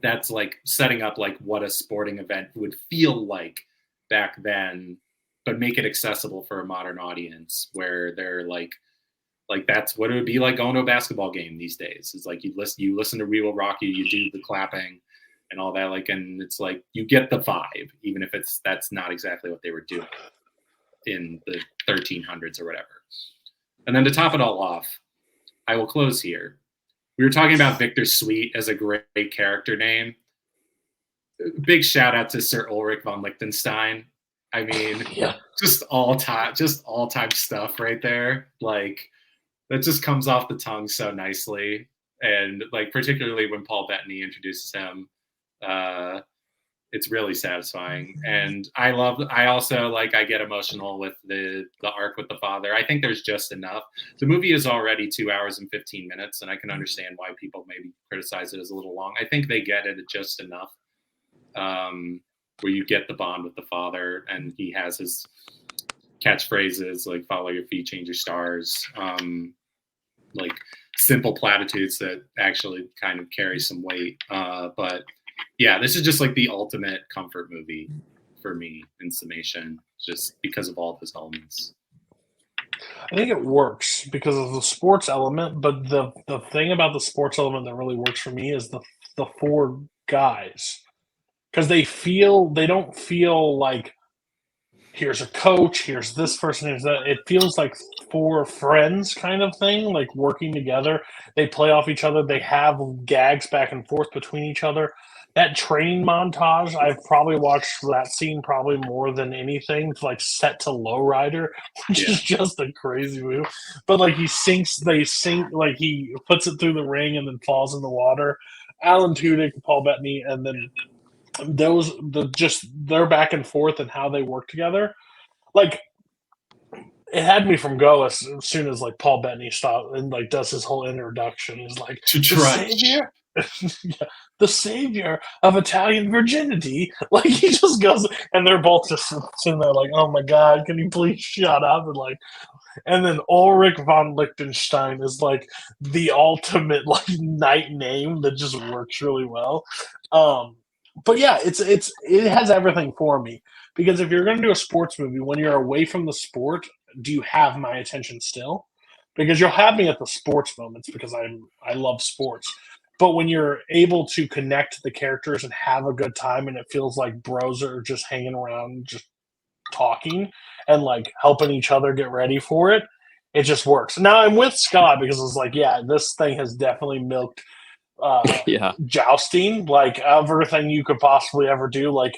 that's like setting up like what a sporting event would feel like back then, but make it accessible for a modern audience where they're like that's what it would be like going to a basketball game these days. It's like you listen to We Will Rock You, you do the clapping and all that, like, and it's like you get the vibe, even if that's not exactly what they were doing in the 1300s or whatever. And then to top it all off, I will close here. We were talking about Victor Sweet as a great character name. Big shout out to Sir Ulrich von Liechtenstein. I mean, just all time stuff right there. Like, that just comes off the tongue so nicely. And like, particularly when Paul Bettany introduces him, it's really satisfying. And I also like, I get emotional with the arc with the father. I think there's just enough. The movie is already 2 hours and 15 minutes, and I can understand why people maybe criticize it as a little long. I think they get it just enough, where you get the bond with the father, and he has his catchphrases like "follow your feet, change your stars," like simple platitudes that actually kind of carry some weight. But yeah, this is just like the ultimate comfort movie for me in summation, just because of all those elements. I think it works because of the sports element, but the thing about the sports element that really works for me is the four guys. Because they don't feel like here's a coach, here's this person, here's that. It feels like four friends kind of thing, like working together. They play off each other. They have gags back and forth between each other. That training montage, I've probably watched that scene probably more than anything, like set to Lowrider, which is just a crazy move. But like they sink, like he puts it through the ring and then falls in the water. Alan Tudyk, Paul Bettany, and then their back and forth and how they work together, like it had me from go as soon as like Paul Bettany stopped and like does his whole introduction. He's like the savior, the savior of Italian virginity. Like he just goes, and they're both just sitting there like, oh my god, can you please shut up? And like, and then Ulrich von Liechtenstein is like the ultimate like knight name that just works really well. But yeah, it has everything for me, because if you're going to do a sports movie, when you're away from the sport, do you have my attention still? Because you'll have me at the sports moments because I love sports. But when you're able to connect to the characters and have a good time, and it feels like bros are just hanging around, just talking and like helping each other get ready for it, it just works. Now I'm with Scott because it's like, yeah, this thing has definitely milked jousting, like everything you could possibly ever do. Like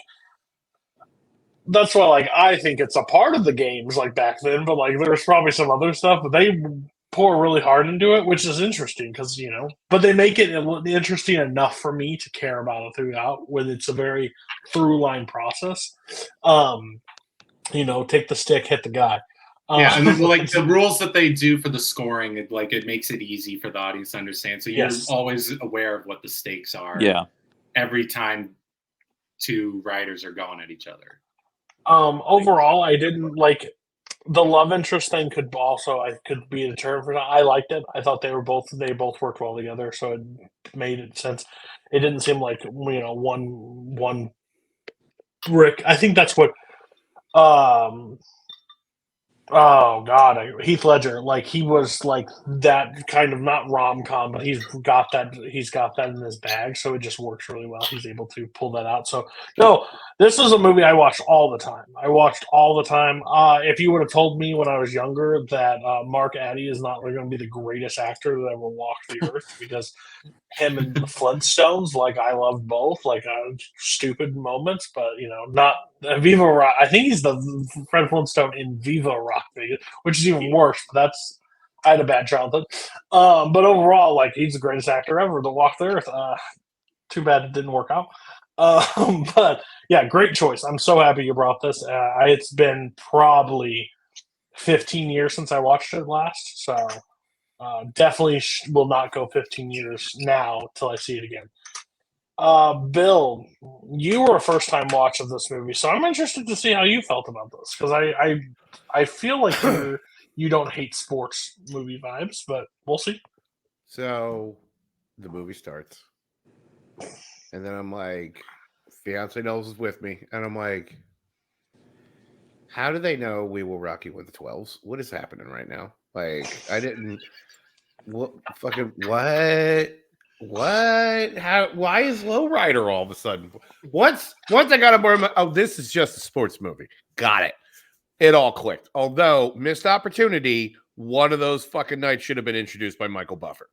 that's why, like, I think it's a part of the games like back then, but like there's probably some other stuff, but they pour really hard into it, which is interesting because but they make it interesting enough for me to care about it throughout, when it's a very through line process. Take the stick, hit the guy. Yeah, and then like the rules that they do for the scoring, it makes it easy for the audience to understand. So you're always aware of what the stakes are. Yeah. Every time two riders are going at each other. Overall, I didn't like the love interest thing. Could be a term for that. I liked it. I thought they both worked well together, so it made sense. It didn't seem like one brick. I think that's what. Oh God, Heath Ledger, like he was like that kind of, not rom-com, but he's got that in his bag, so it just works really well. He's able to pull that out. So no, this is a movie I watched all the time. If you would have told me when I was younger that Mark Addy is not going to be the greatest actor that ever walked the earth, because him and the Flintstones, like I love both, like stupid moments, but not Viva Rock. I think he's the Fred Flintstone in Viva Rock, which is even worse. But I had a bad childhood. But overall, like he's the greatest actor ever to walk the earth. Too bad it didn't work out. But yeah, great choice. I'm so happy you brought this. It's been probably 15 years since I watched it last, so definitely will not go 15 years now till I see it again. Bill, you were a first-time watch of this movie, so I'm interested to see how you felt about this, because I feel like you don't hate sports movie vibes, but we'll see. So the movie starts. And then I'm like, fiance knows is with me, and I'm like, how do they know we will rock you with the 12s? What is happening right now? Like, I didn't. What fucking what? What? How? Why is Lowrider all of a sudden? Once I got aboard, oh, this is just a sports movie. Got it. It all clicked. Although missed opportunity, one of those fucking nights should have been introduced by Michael Buffer.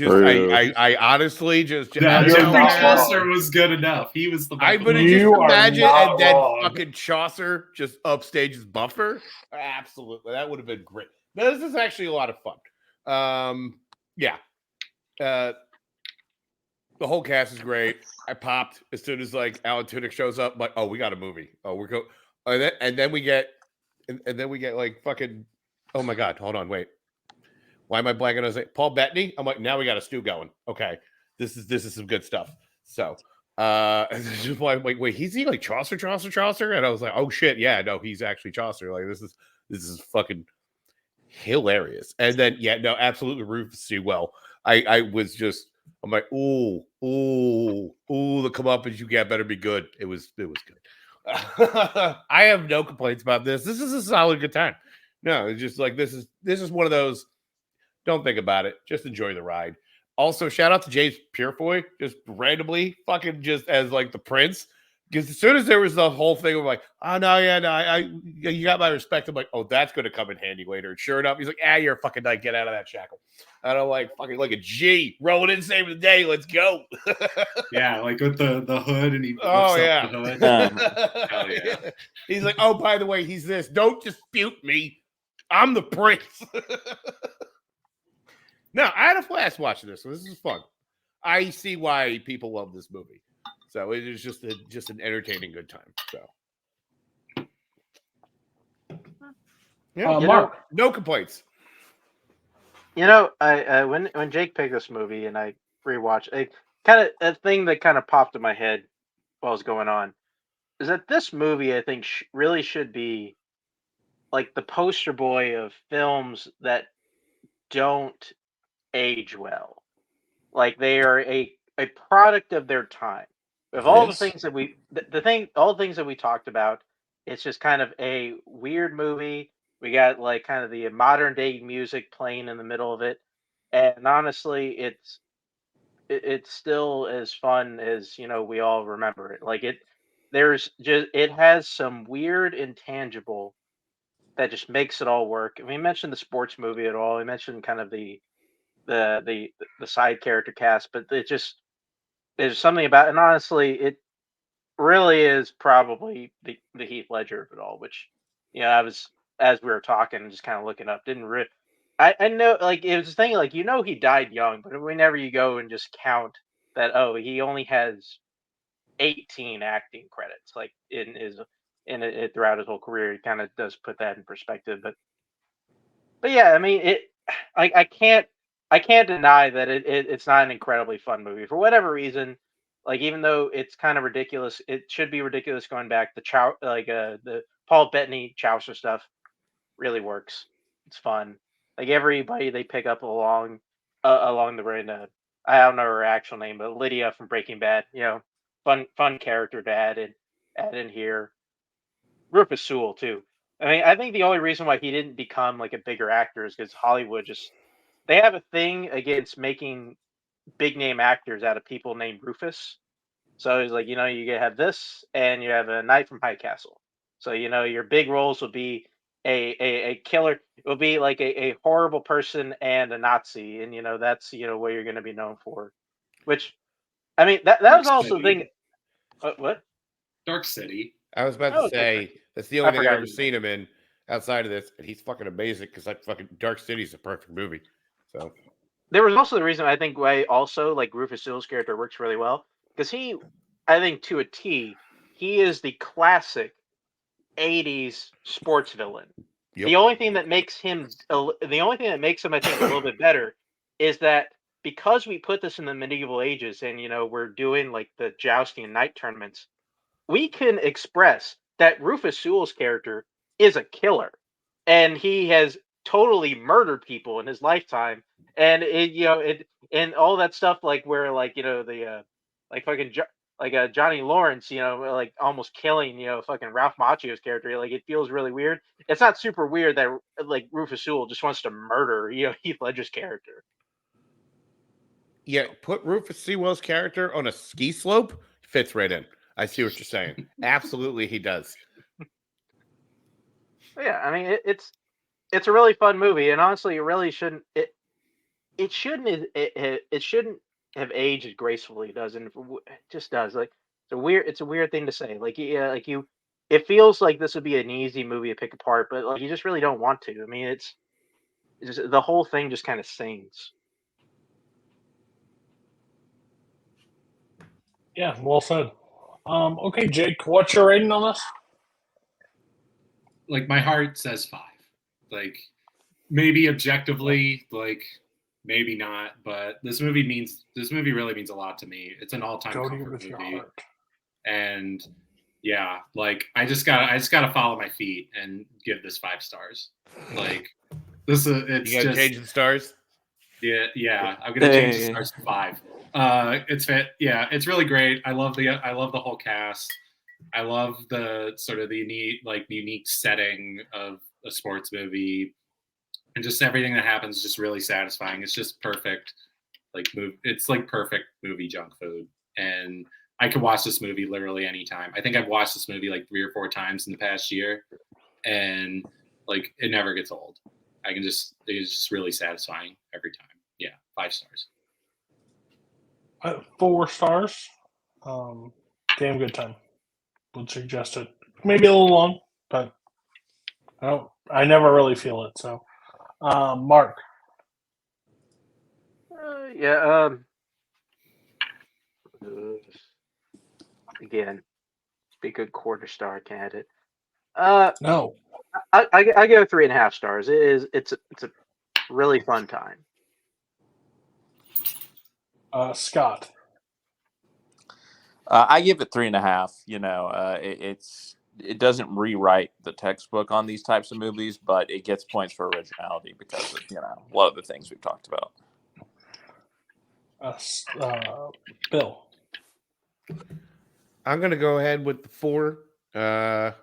I honestly just Jeffrey Chaucer was good enough. He was the. I would just imagine, and then fucking Chaucer just upstages Buffer. Absolutely, that would have been great. This is actually a lot of fun. Yeah. The whole cast is great. I popped as soon as like Alan Tudyk shows up. Like, oh, we got a movie. Oh, we're go. And then we get like fucking. Oh my god! Hold on, wait. Why am I blanking on Paul Bettany? I'm like, now we got a stew going. Okay, this is some good stuff. So, just like, wait, he's he like Chaucer? And I was like, oh shit, yeah, no, he's actually Chaucer. Like, this is fucking hilarious. And then, yeah, no, absolutely, Rufus Sewell. I was just, I'm like, ooh, the comeuppance you get better be good. It was good. I have no complaints about this. This is a solid good time. No, it's just like this is one of those. Don't think about it. Just enjoy the ride. Also, shout out to James Purefoy, just randomly, fucking just as like the prince. Because as soon as there was the whole thing of like, oh no, yeah, no, you got my respect. I'm like, oh, that's going to come in handy later. And sure enough, he's like, you're a fucking knight. Get out of that shackle. And I'm like, fucking like a G, rolling in, saving the day. Let's go. Yeah, like with the hood, and he lifts up the hood. Hell yeah. He's like, oh, by the way, he's this. Don't dispute me. I'm the prince. No, I had a blast watching this. So this is fun. I see why people love this movie. So it is just an entertaining good time. So yeah, Mark, no complaints. You know, I when Jake picked this movie and I rewatched, a thing that kind of popped in my head while it was going on is that this movie, I think, really should be like the poster boy of films that don't age well. Like they are a product of their time. With all the things that all the things that we talked about, it's just kind of a weird movie. We got like kind of the modern day music playing in the middle of it, and honestly, it's still as fun as we all remember it. Like it has some weird intangible that just makes it all work. And we mentioned the sports movie at all. We mentioned kind of the side character cast, but there's something about it. And honestly, it really is probably the Heath Ledger of it all, which I was, as we were talking, just kind of looking up, I know, like, it was a thing, like, he died young, but whenever you go and just count that, he only has 18 acting credits, like throughout his whole career, it kind of does put that in perspective. But yeah, I mean, I can't deny that it's not an incredibly fun movie for whatever reason. Like, even though it's kind of ridiculous, it should be ridiculous going back. The Paul Bettany Chaucer stuff really works. It's fun. Like, everybody they pick up along the way. I don't know her actual name, but Lydia from Breaking Bad. Fun character to add in here. Rufus Sewell too. I mean, I think the only reason why he didn't become like a bigger actor is because Hollywood they have a thing against making big name actors out of people named Rufus. So it's like, you have this and you have a knight from High Castle. So, your big roles will be a killer. It will be like a horrible person and a Nazi. And, that's, what you're going to be known for. Which, I mean, that was also the thing. What? Dark City. I was about to say, that's the only thing I've ever seen him in outside of this. And he's fucking amazing because fucking Dark City is a perfect movie. So there was also the reason I think why also like Rufus Sewell's character works really well because I think to a T, he is the classic 80s sports villain. Yep. The only thing that makes him I think a little bit better is that because we put this in the medieval ages and we're doing like the jousting and knight tournaments, we can express that Rufus Sewell's character is a killer and he has totally murdered people in his lifetime, and it and all that stuff like where like the like fucking Johnny Lawrence, like almost killing fucking Ralph Macchio's character. Like it feels really weird. It's not super weird that like Rufus Sewell just wants to murder Heath Ledger's character. Yeah, put Rufus Sewell's character on a ski slope, fits right in. I see what you're saying. Absolutely, he does. Yeah, I mean it's a really fun movie, and honestly, it really shouldn't it shouldn't have aged as gracefully. It doesn't. It just does. Like it's a weird thing to say. Like it feels like this would be an easy movie to pick apart, but like you just really don't want to. I mean, it's just the whole thing just kind of sings. Yeah, well said. Okay, Jake, what's your rating on this? Like my heart says 5. Like maybe objectively, like maybe not, but this movie really means a lot to me. It's an all-time comfort movie. And yeah, like I just gotta follow my feet and give this 5 stars. Like this is it's you gotta change the stars. Yeah, I'm gonna change the stars to 5. It's really great. I love the whole cast. I love the sort of the unique setting of a sports movie, and just everything that happens is just really satisfying. It's just perfect, it's like perfect movie junk food, and I could watch this movie literally anytime. I think I've watched this movie like 3 or 4 times in the past year, and like it never gets old. It's just really satisfying every time. Yeah, 5 stars. 4 stars. Damn good time. Would suggest it. Maybe a little long, but I never really feel it. So, Mark. Again, be a good quarter star candidate. No. I go 3.5 stars. It's a really fun time. Scott. I give it 3.5. It doesn't rewrite the textbook on these types of movies, but it gets points for originality because of a lot of the things we've talked about. Bill. I'm gonna go ahead with the 4. I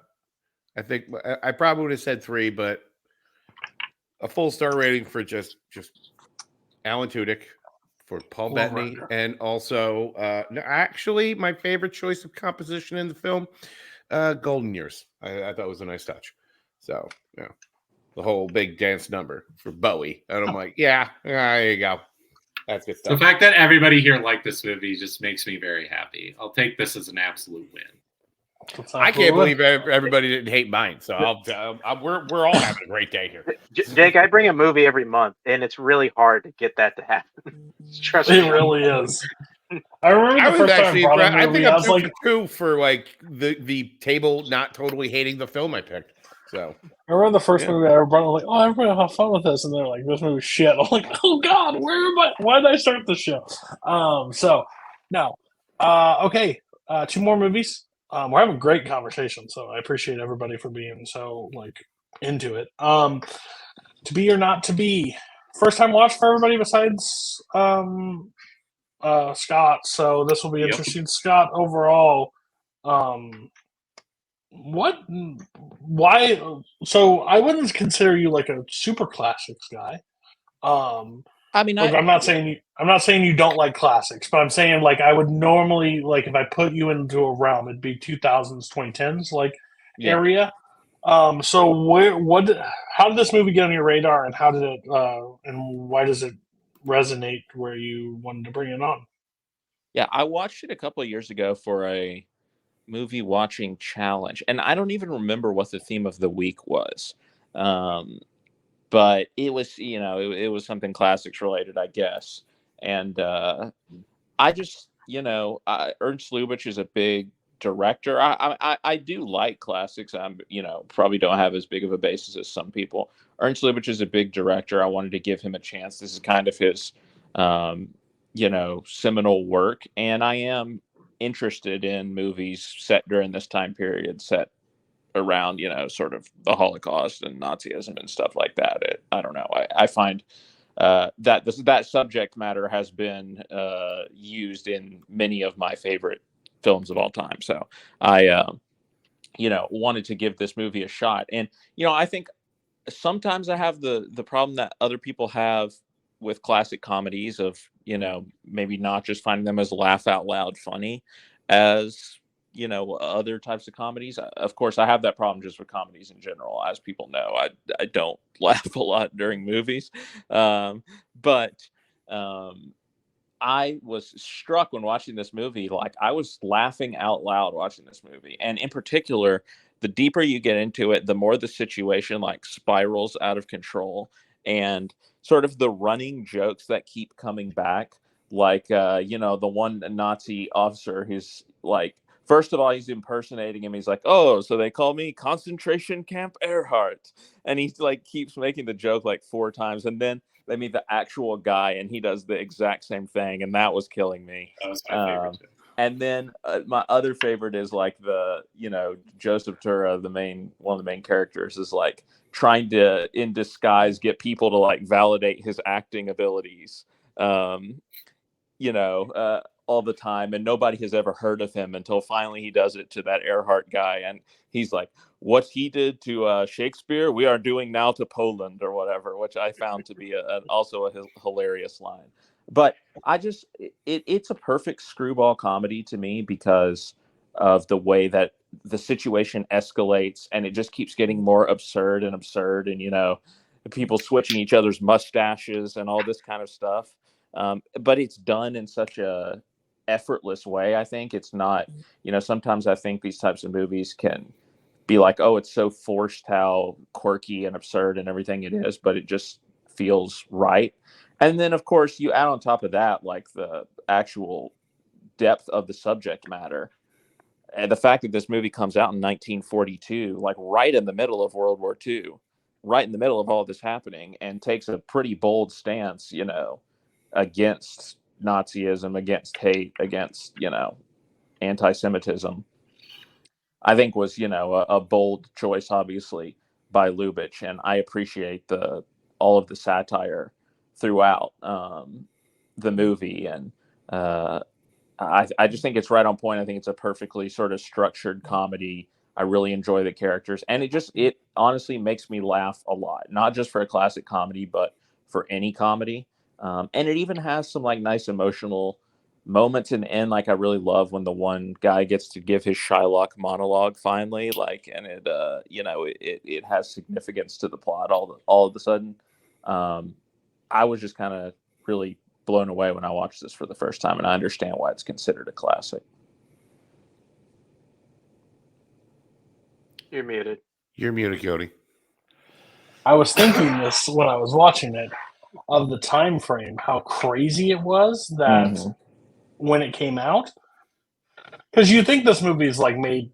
think I probably would have said 3, but a full star rating for just Alan Tudyk, for Paul Bettany, and also actually my favorite choice of composition in the film, Golden Years. I thought it was a nice touch. So the whole big dance number for Bowie, and I'm like, there you go. That's good stuff. The fact that everybody here liked this movie just makes me very happy. I'll take this as an absolute win. I can't believe everybody didn't hate mine. So we're all having a great day here. Jake, I bring a movie every month, and it's really hard to get that to happen. Trust me. It really is. I remember the first time I brought a movie, I was like 2 for like the table not totally hating the film I picked. So I remember the first movie I ever brought. I was like, "Oh, everybody will have fun with this," and they're like, "This movie's shit." I'm like, "Oh God, where am I? Why did I start the show?" Okay, 2 more movies. We're having a great conversation, so I appreciate everybody for being so into it. To Be or Not to Be, first time watch for everybody besides Scott. So this will be interesting. Scott, overall, why? So I wouldn't consider you like a super classics guy. I mean, I'm not saying you don't like classics, but I'm saying like I would normally if I put you into a realm, it'd be 2000s, 2010s area. So how did this movie get on your radar, and how did it, and why does it resonate where you wanted to bring it on? Yeah, I watched it a couple of years ago for a movie watching challenge, and I don't even remember what the theme of the week was. But it was, it was something classics related, I guess. And I just, Ernst Lubitsch is a big director. I do like classics. I'm, probably don't have as big of a basis as some people. Ernst Lubitsch is a big director. I wanted to give him a chance. This is kind of his, seminal work. And I am interested in movies set during this time period, set around sort of the Holocaust and Nazism and stuff like that. I don't know, I find that subject matter has been used in many of my favorite films of all time. So I wanted to give this movie a shot. And I think sometimes I have the problem that other people have with classic comedies of maybe not just finding them as laugh out loud funny as other types of comedies. Of course, I have that problem just with comedies in general. As people know, I don't laugh a lot during movies, but I was struck when watching this movie. Like, I was laughing out loud watching this movie, and in particular, the deeper you get into it, the more the situation like spirals out of control, and sort of the running jokes that keep coming back, like the one Nazi officer who's like, first of all, he's impersonating him. He's like, "Oh, so they call me Concentration Camp Earhart," and he like keeps making the joke like 4 times, and then they meet the actual guy, and he does the exact same thing, and that was killing me. That was my favorite too. And then my other favorite is like the Joseph Tura, one of the main characters, is like trying to in disguise get people to like validate his acting abilities. All the time, and nobody has ever heard of him until finally he does it to that Earhart guy, and he's like, what he did to Shakespeare, we are doing now to Poland, or whatever, which I found to be also a hilarious line. But I just, it's a perfect screwball comedy to me because of the way that the situation escalates, and it just keeps getting more absurd, and people switching each other's mustaches and all this kind of stuff. But it's done in such a effortless way. I think it's not, sometimes I think these types of movies can be like, oh, it's so forced how quirky and absurd and everything it is, but it just feels right. And then of course you add on top of that like the actual depth of the subject matter, and the fact that this movie comes out in 1942, like right in the middle of World War II, right in the middle of all this happening, and takes a pretty bold stance, against Nazism, against hate, against anti-Semitism, I think was a bold choice, obviously, by Lubitsch, and I appreciate all of the satire throughout the movie, and I just think it's right on point. I think it's a perfectly sort of structured comedy. I really enjoy the characters, and it honestly makes me laugh a lot, not just for a classic comedy, but for any comedy. And it even has some like nice emotional moments in the end. Like, I really love when the one guy gets to give his Shylock monologue finally, like, and it has significance to the plot all of a sudden. I was just kind of really blown away when I watched this for the first time, and I understand why it's considered a classic. You're muted. You're muted, Cody. I was thinking this when I was watching it, of the time frame, how crazy it was that when it came out, because you think this movie is like made,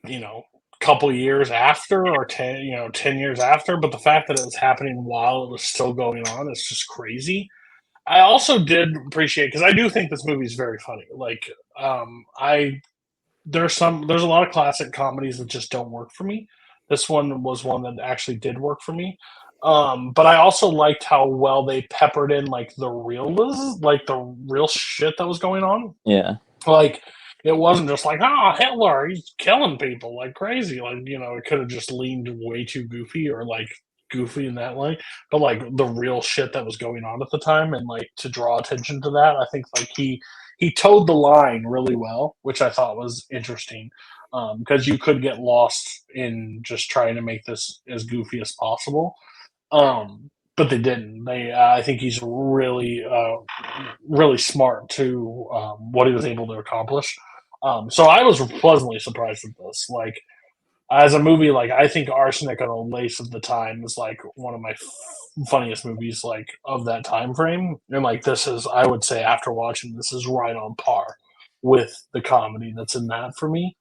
a couple years after, or 10 years after, but the fact that it was happening while it was still going on is just crazy. I also did appreciate, because I do think this movie is very funny. Like, there's a lot of classic comedies that just don't work for me. This one was one that actually did work for me. But I also liked how well they peppered in like the real shit that was going on. Yeah. Like, it wasn't just like, Hitler, he's killing people like crazy. Like, it could have just leaned way too goofy, or like goofy in that way. But like the real shit that was going on at the time, and like to draw attention to that, I think like he towed the line really well, which I thought was interesting. Because you could get lost in just trying to make this as goofy as possible. But they didn't. I think he's really, really smart to what he was able to accomplish. So I was pleasantly surprised with this. Like, as a movie, like, I think Arsenic on a Lace of the Time is like one of my funniest movies like of that time frame. And like, this is, I would say, after watching this, is right on par with the comedy that's in that for me.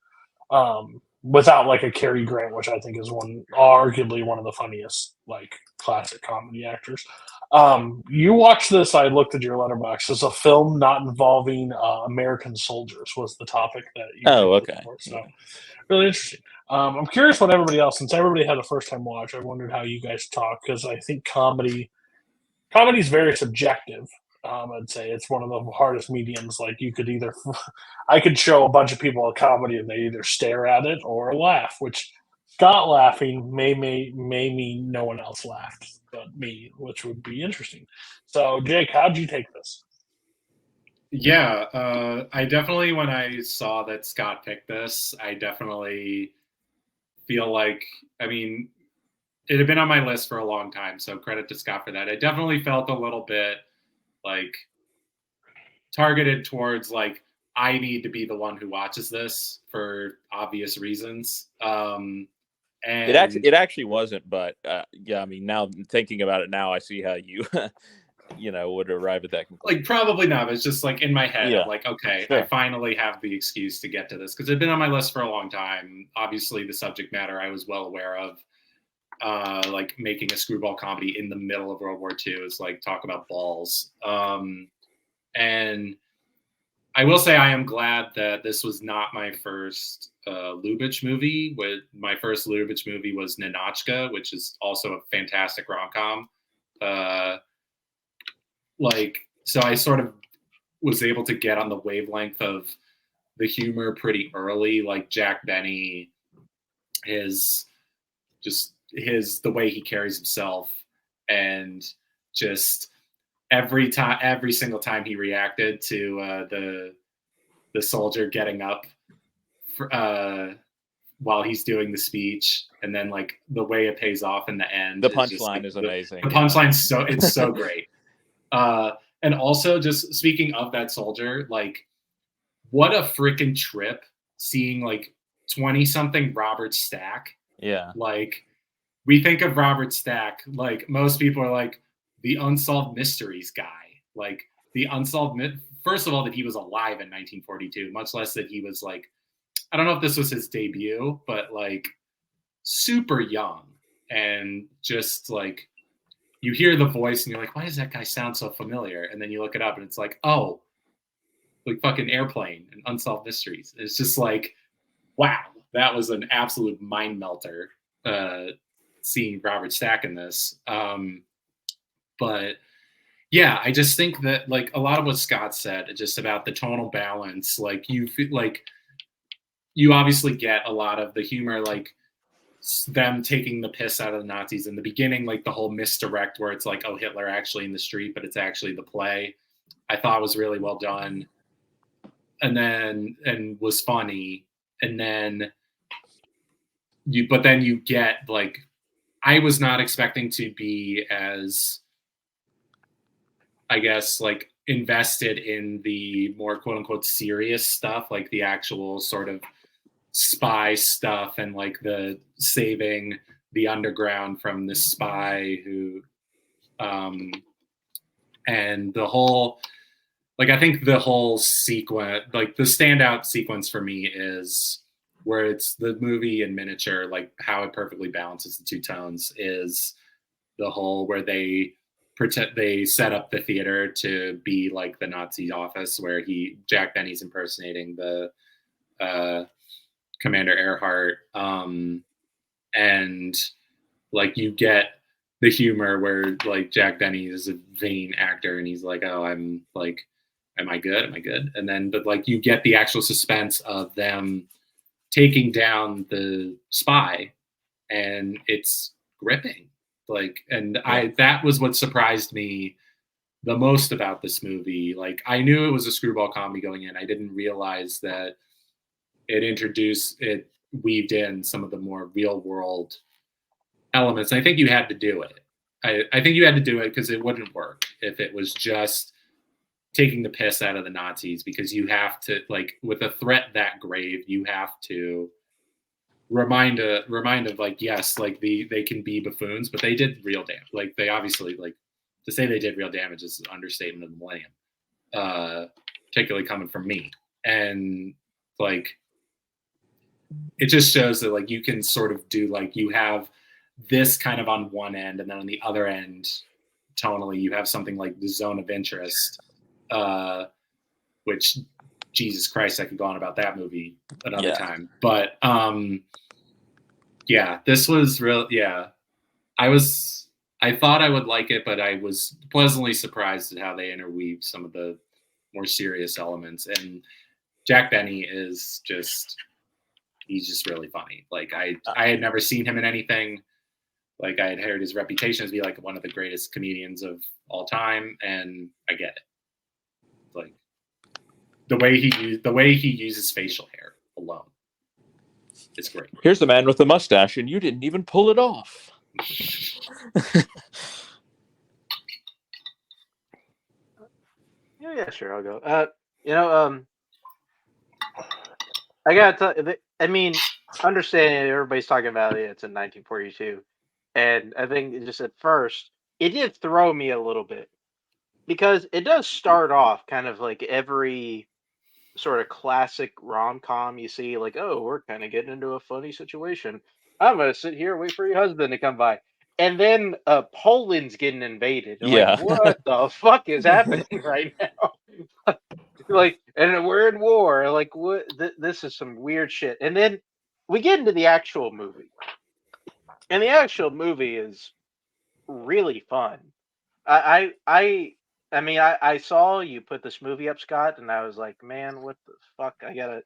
Without like a Cary Grant, which I think is arguably one of the funniest like classic comedy actors. You watched this, I looked at your letterbox. It's a film not involving American soldiers was the topic that you okay. For, so really interesting. I'm curious what everybody else, since everybody had a first time watch, I wondered how you guys talk, because I think comedy comedy's very subjective. I'd say it's one of the hardest mediums. Like you could either, I could show a bunch of people a comedy and they either stare at it or laugh. Which Scott laughing may mean no one else laughed but me, which would be interesting. So Jake, how'd you take this? Yeah, I definitely, when I saw that Scott picked this, I definitely feel like, I mean, it had been on my list for a long time, so credit to Scott for that. I definitely felt a little bit like targeted towards like, I need to be the one who watches this for obvious reasons. And It actually wasn't, but yeah, I mean, now thinking about it now, I see how you would arrive at that conclusion. like probably not. But it's just like in my head, Yeah. I'm like, okay, Sure. I finally have the excuse to get to this because it'd been on my list for a long time. Obviously, the subject matter I was well aware of. Like making a screwball comedy in the middle of World War II is like talk about balls. And I will say I am glad that this was not my first Lubitsch movie. My first Lubitsch movie was Menchaca, which is also a fantastic rom-com. So I sort of was able to get on the wavelength of the humor pretty early. Like Jack Benny, the way he carries himself, and just every single time he reacted to the soldier getting up while he's doing the speech, and then like the way it pays off in the end. The punchline is amazing. The punchline's it's so great. And also, just speaking of that soldier, like what a freaking trip seeing like 20-something Robert Stack. Yeah. Like we think of Robert Stack, like most people are like the unsolved mysteries guy. Like the first of all, that he was alive in 1942, much less that he was like, I don't know if this was his debut, but like super young, and just like you hear the voice and you're like, why does that guy sound so familiar? And then you look it up and it's like, oh, like fucking Airplane and Unsolved Mysteries. It's just like, wow, that was an absolute mind melter. Seeing Robert Stack in this. But yeah, I just think that like a lot of what Scott said just about the tonal balance, like you feel like you obviously get a lot of the humor, like them taking the piss out of the Nazis in the beginning, like the whole misdirect where it's like, oh, Hitler actually in the street, but it's actually the play. I thought was really well done. And was funny. And then you get like, I was not expecting to be as, I guess, like invested in the more quote unquote serious stuff, like the actual sort of spy stuff and like the saving the underground from this spy who, and the whole, like, I think the whole sequence, like the standout sequence for me is where it's the movie in miniature, like how it perfectly balances the two tones is the whole where they set up the theater to be like the Nazi office where Jack Benny's impersonating the Commander Earhart. And like you get the humor where like Jack Benny is a vain actor and he's like, oh, I'm like, am I good? And then, but like you get the actual suspense of them taking down the spy, and it's gripping. Like, and that was what surprised me the most about this movie. Like, I knew it was a screwball comedy going in. I didn't realize that it weaved in some of the more real world elements. And I think you had to do it. I think you had to do it because it wouldn't work if it was just taking the piss out of the Nazis, because you have to, like, with a threat that grave, you have to remind of like, yes, like they can be buffoons, but they did real damage. Like they obviously, like, to say they did real damage is an understatement of the millennium, particularly coming from me. And like, it just shows that like you can sort of do, like, you have this kind of on one end, and then on the other end, tonally, you have something like The Zone of Interest, which, Jesus Christ, I could go on about that movie another time. But yeah, this was real. Yeah, I was I thought I would like it, but I was pleasantly surprised at how they interweave some of the more serious elements. And Jack Benny is he's just really funny. Like I had never seen him in anything. Like I had heard his reputation as be like one of the greatest comedians of all time, and I get it. Like the way he uses facial hair alone is great. Here's the man with the mustache, and you didn't even pull it off. Yeah, sure, I'll go. I gotta tell. I mean, understanding everybody's talking about it. It's in 1942, and I think just at first it did throw me a little bit because it does start off kind of like every sort of classic rom-com you see, like, oh, we're kind of getting into a funny situation. I'm gonna sit here and wait for your husband to come by, and then Poland's getting invaded. And Yeah. like, what the fuck is happening right now? Like, and we're in war. Like, what? This is some weird shit. And then we get into the actual movie, and the actual movie is really fun. I mean, I saw you put this movie up, Scott, and I was like, man, what the fuck? I gotta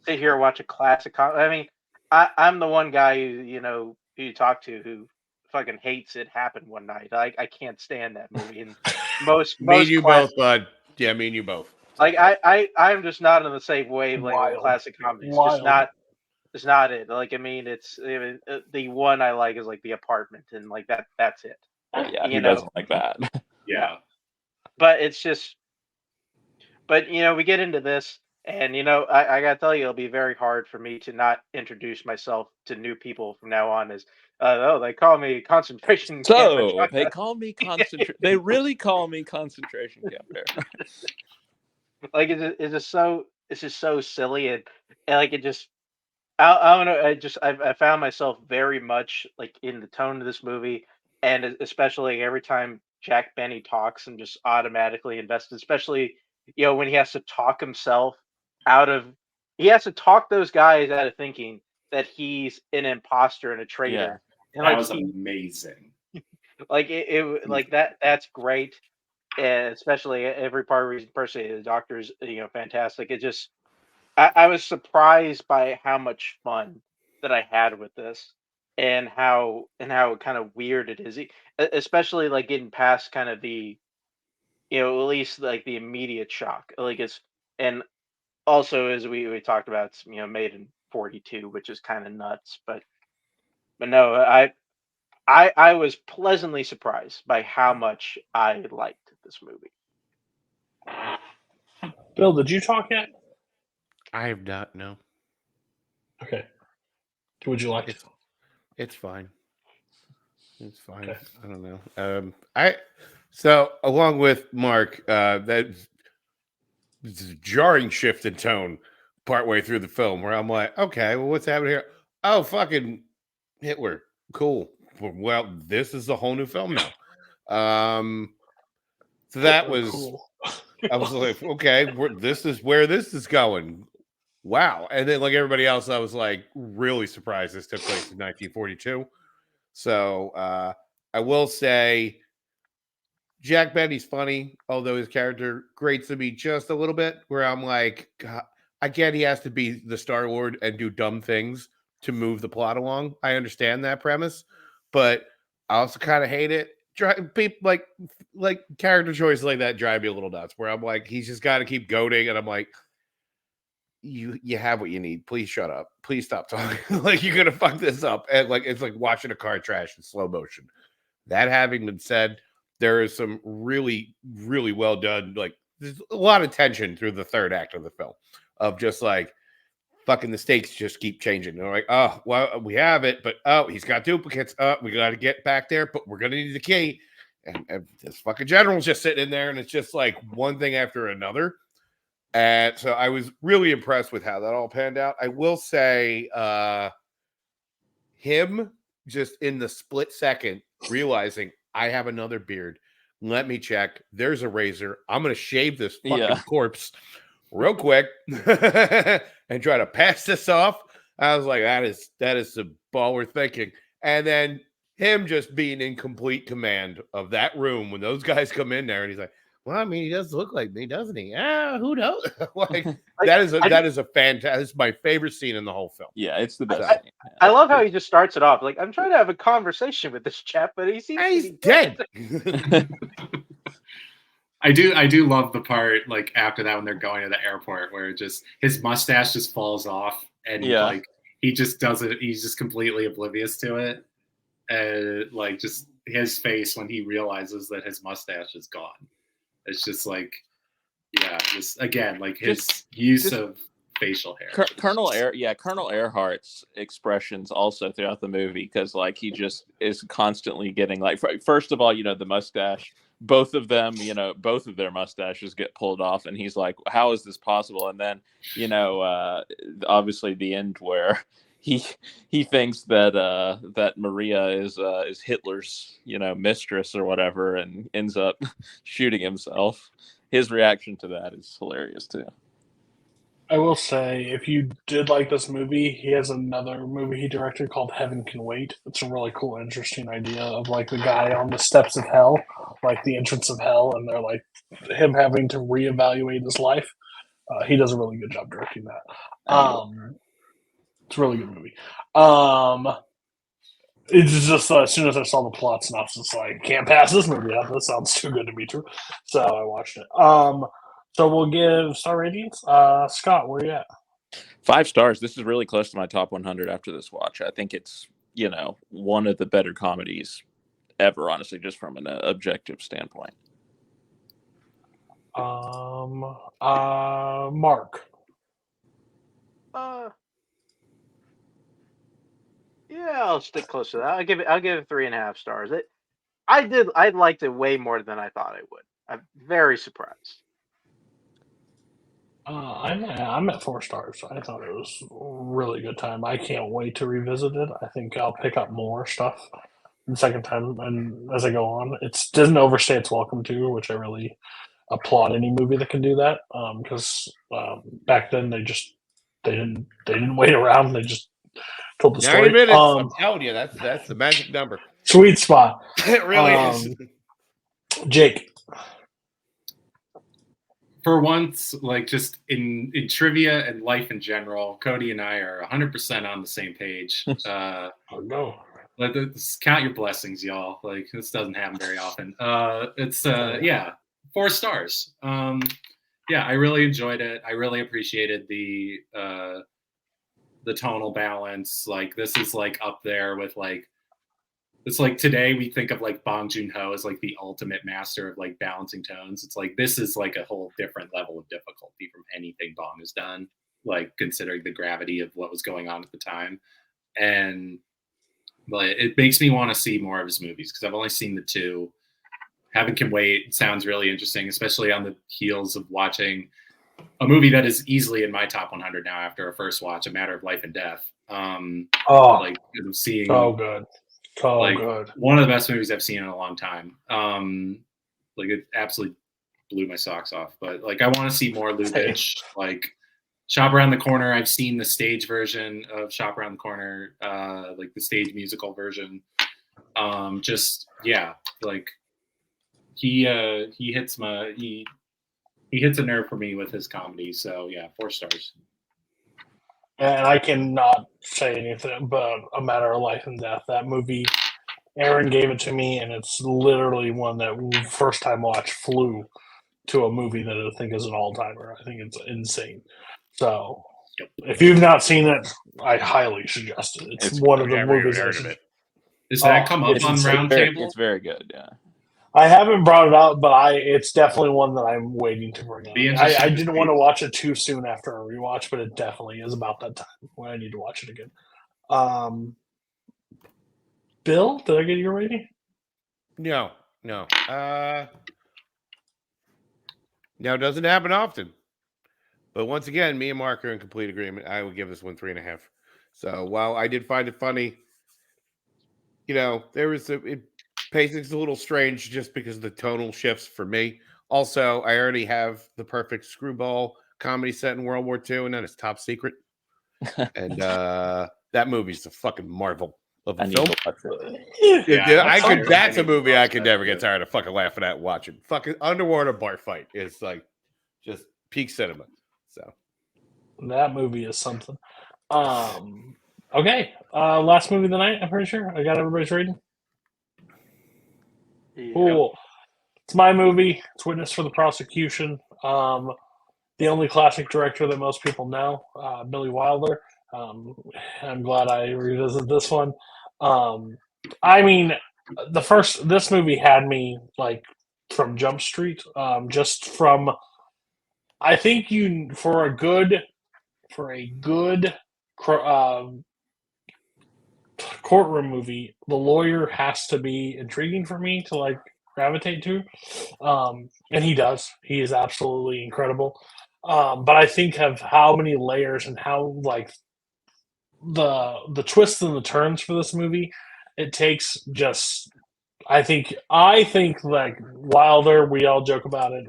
sit here and watch a classic. I mean, I'm the one guy who who you talk to who fucking hates It Happened One Night. I can't stand that movie. And most Me and you class- both, bud. Yeah, me and you both. Like I'm just not in the same wavelength with classic comedy. It's just not. It's not it. Like I mean, it's the one I like is like The Apartment, and like that's it. Yeah, who doesn't like that? Yeah. But it's just. But we get into this, and I gotta tell you, it'll be very hard for me to not introduce myself to new people from now on. As they call me concentration camp. So they call me concentration. They really call me concentration camp there. Like it's just so silly, and like it just I don't know. I found myself very much like in the tone of this movie, and especially every time Jack Benny talks, and just automatically invested. Especially when he has to talk himself out of, he has to talk those guys out of thinking that he's an imposter and a traitor. And that was amazing. Like it like that's great. And especially every part of reason personally, the doctor's fantastic. It just I was surprised by how much fun that I had with this, and how kind of weird it is, especially like getting past kind of the at least like the immediate shock. Like it's, and also as we talked about, it's made in 42, which is kind of nuts. But no, I was pleasantly surprised by how much I liked this movie. Bill, did you talk yet? I have not. No. Okay. Would you like it? It's fine. It's fine. Okay. I don't know. So along with Mark, that jarring shift in tone partway through the film, where I'm like, okay, well, what's happening here? Oh, fucking Hitler. Cool. Well, this is a whole new film now. So that was cool. I was like, okay, this is where this is going. Wow. And then like everybody else, I was like really surprised this took place in 1942. So I will say Jack Benny's funny, although his character grates to me just a little bit, where I'm like, God, I get he has to be the Star-Lord and do dumb things to move the plot along. I understand that premise, but I also kind of hate it. People like character choices like that drive me a little nuts, where I'm like, he's just got to keep goading, and I'm like, you have what you need. Please shut up. Please stop talking. Like you're gonna fuck this up. And like it's like watching a car crash in slow motion. That having been said, there is some really, really well done. Like there's a lot of tension through the third act of the film, of just like fucking the stakes just keep changing. They're like, oh well, we have it, but oh, he's got duplicates. We got to get back there, but we're gonna need the key. And this fucking general's just sitting in there, and it's just like one thing after another. And so I was really impressed with how that all panned out. I will say him just in the split second realizing I have another beard. Let me check. There's a razor. I'm going to shave this fucking corpse real quick and try to pass this off. I was like, that is some baller thinking. And then him just being in complete command of that room when those guys come in there, and he's like, "Well, I mean, he does look like me, doesn't he? Ah, who knows?" Like that is a fantastic. It's my favorite scene in the whole film. Yeah, it's the best. scene. I love how he just starts it off like, I'm trying to have a conversation with this chap, but he seems He's to be dead. I do love the part like after that when they're going to the airport where just his mustache just falls off and like he just does it. He's just completely oblivious to it, and like just his face when he realizes that his mustache is gone. It's just like, yeah, just again like his use of facial hair. Colonel Earhart's expressions also throughout the movie, because like he just is constantly getting like, first of all, the mustache, both of their mustaches get pulled off, and he's like, how is this possible? And then obviously the end where he thinks that Maria is Hitler's mistress or whatever, and ends up shooting himself. His reaction to that is hilarious too. I will say, if you did like this movie, he has another movie he directed called Heaven Can Wait. It's a really cool, interesting idea of like the guy on the steps of hell, like the entrance of hell, and they're like him having to reevaluate his life. He does a really good job directing that. It's a really good movie. It's just as soon as I saw the plot synopsis, like, can't pass this movie up. This sounds too good to be true. So I watched it. So we'll give star ratings. Scott, where you at? 5 stars. This is really close to my top 100 after this watch. I think it's, one of the better comedies ever, honestly, just from an objective standpoint. Mark. Yeah, I'll stick close to that. I'll give it 3.5 stars. I liked it way more than I thought I would. I'm very surprised. I'm at 4 stars. I thought it was a really good time. I can't wait to revisit it. I think I'll pick up more stuff the second time, and as I go on, it doesn't overstay its welcome too, which I really applaud any movie that can do that. Because back then they didn't wait around. They just told the 9 story. minutes. I'm telling you, that's the magic number. Sweet spot. It really is. Jake. For once, like just in trivia and life in general, Cody and I are 100% on the same page. Oh no. Let's count your blessings, y'all. Like this doesn't happen very often. It's 4 stars. I really enjoyed it. I really appreciated the tonal balance. Like this is like up there with like, it's like today we think of like Bong Joon-ho as like the ultimate master of like balancing tones. It's like this is like a whole different level of difficulty from anything Bong has done, like considering the gravity of what was going on at the time. But it makes me want to see more of his movies because I've only seen the 2. Heaven Can Wait sounds really interesting, especially on the heels of watching a movie that is easily in my top 100 now after a first watch, A Matter of Life and Death. Like seeing so good. So like good. One of the best movies I've seen in a long time. Like it absolutely blew my socks off. But like I want to see more Lubitsch. Like Shop Around the Corner. I've seen the stage version of Shop Around the Corner, like the stage musical version. Like he hits he hits a nerve for me with his comedy. So yeah, 4 stars. And I cannot say anything but A Matter of Life and Death. That movie, Aaron gave it to me, and it's literally one that first time watch flew to a movie that I think is an all-timer. I think it's insane. So if you've not seen it, I highly suggest it. It's one of the movies. Does that come up on Roundtable? It's very good, yeah. I haven't brought it out, but it's definitely one that I'm waiting to bring up. I didn't want to watch it too soon after a rewatch, but it definitely is about that time when I need to watch it again. Bill, did I get your rating? No. No, it doesn't happen often. But once again, me and Mark are in complete agreement. I would give this one 3.5. So while I did find it funny, there was pacing's a little strange just because of the tonal shifts for me. Also, I already have the perfect screwball comedy set in World War II, and then it's Top Secret. And that movie's a fucking marvel. of I a need film. to watch it. Yeah, That's a movie I watch could that, never get too. tired of fucking laughing at watching. Fucking underwater bar fight is like just peak cinema. So That movie is something. Okay. Last movie of the night, I'm pretty sure. I got everybody's rating. Cool. It's my movie. It's Witness for the Prosecution. The only classic director that most people know, Billy Wilder. I'm glad I revisited this one. I mean, this movie had me like from Jump Street. Just from, I think you for a good courtroom movie, the lawyer has to be intriguing for me to like gravitate to, and he does. He is absolutely incredible. But I think of how many layers and how like the twists and the turns for this movie it takes. Just I think like Wilder. We all joke about it.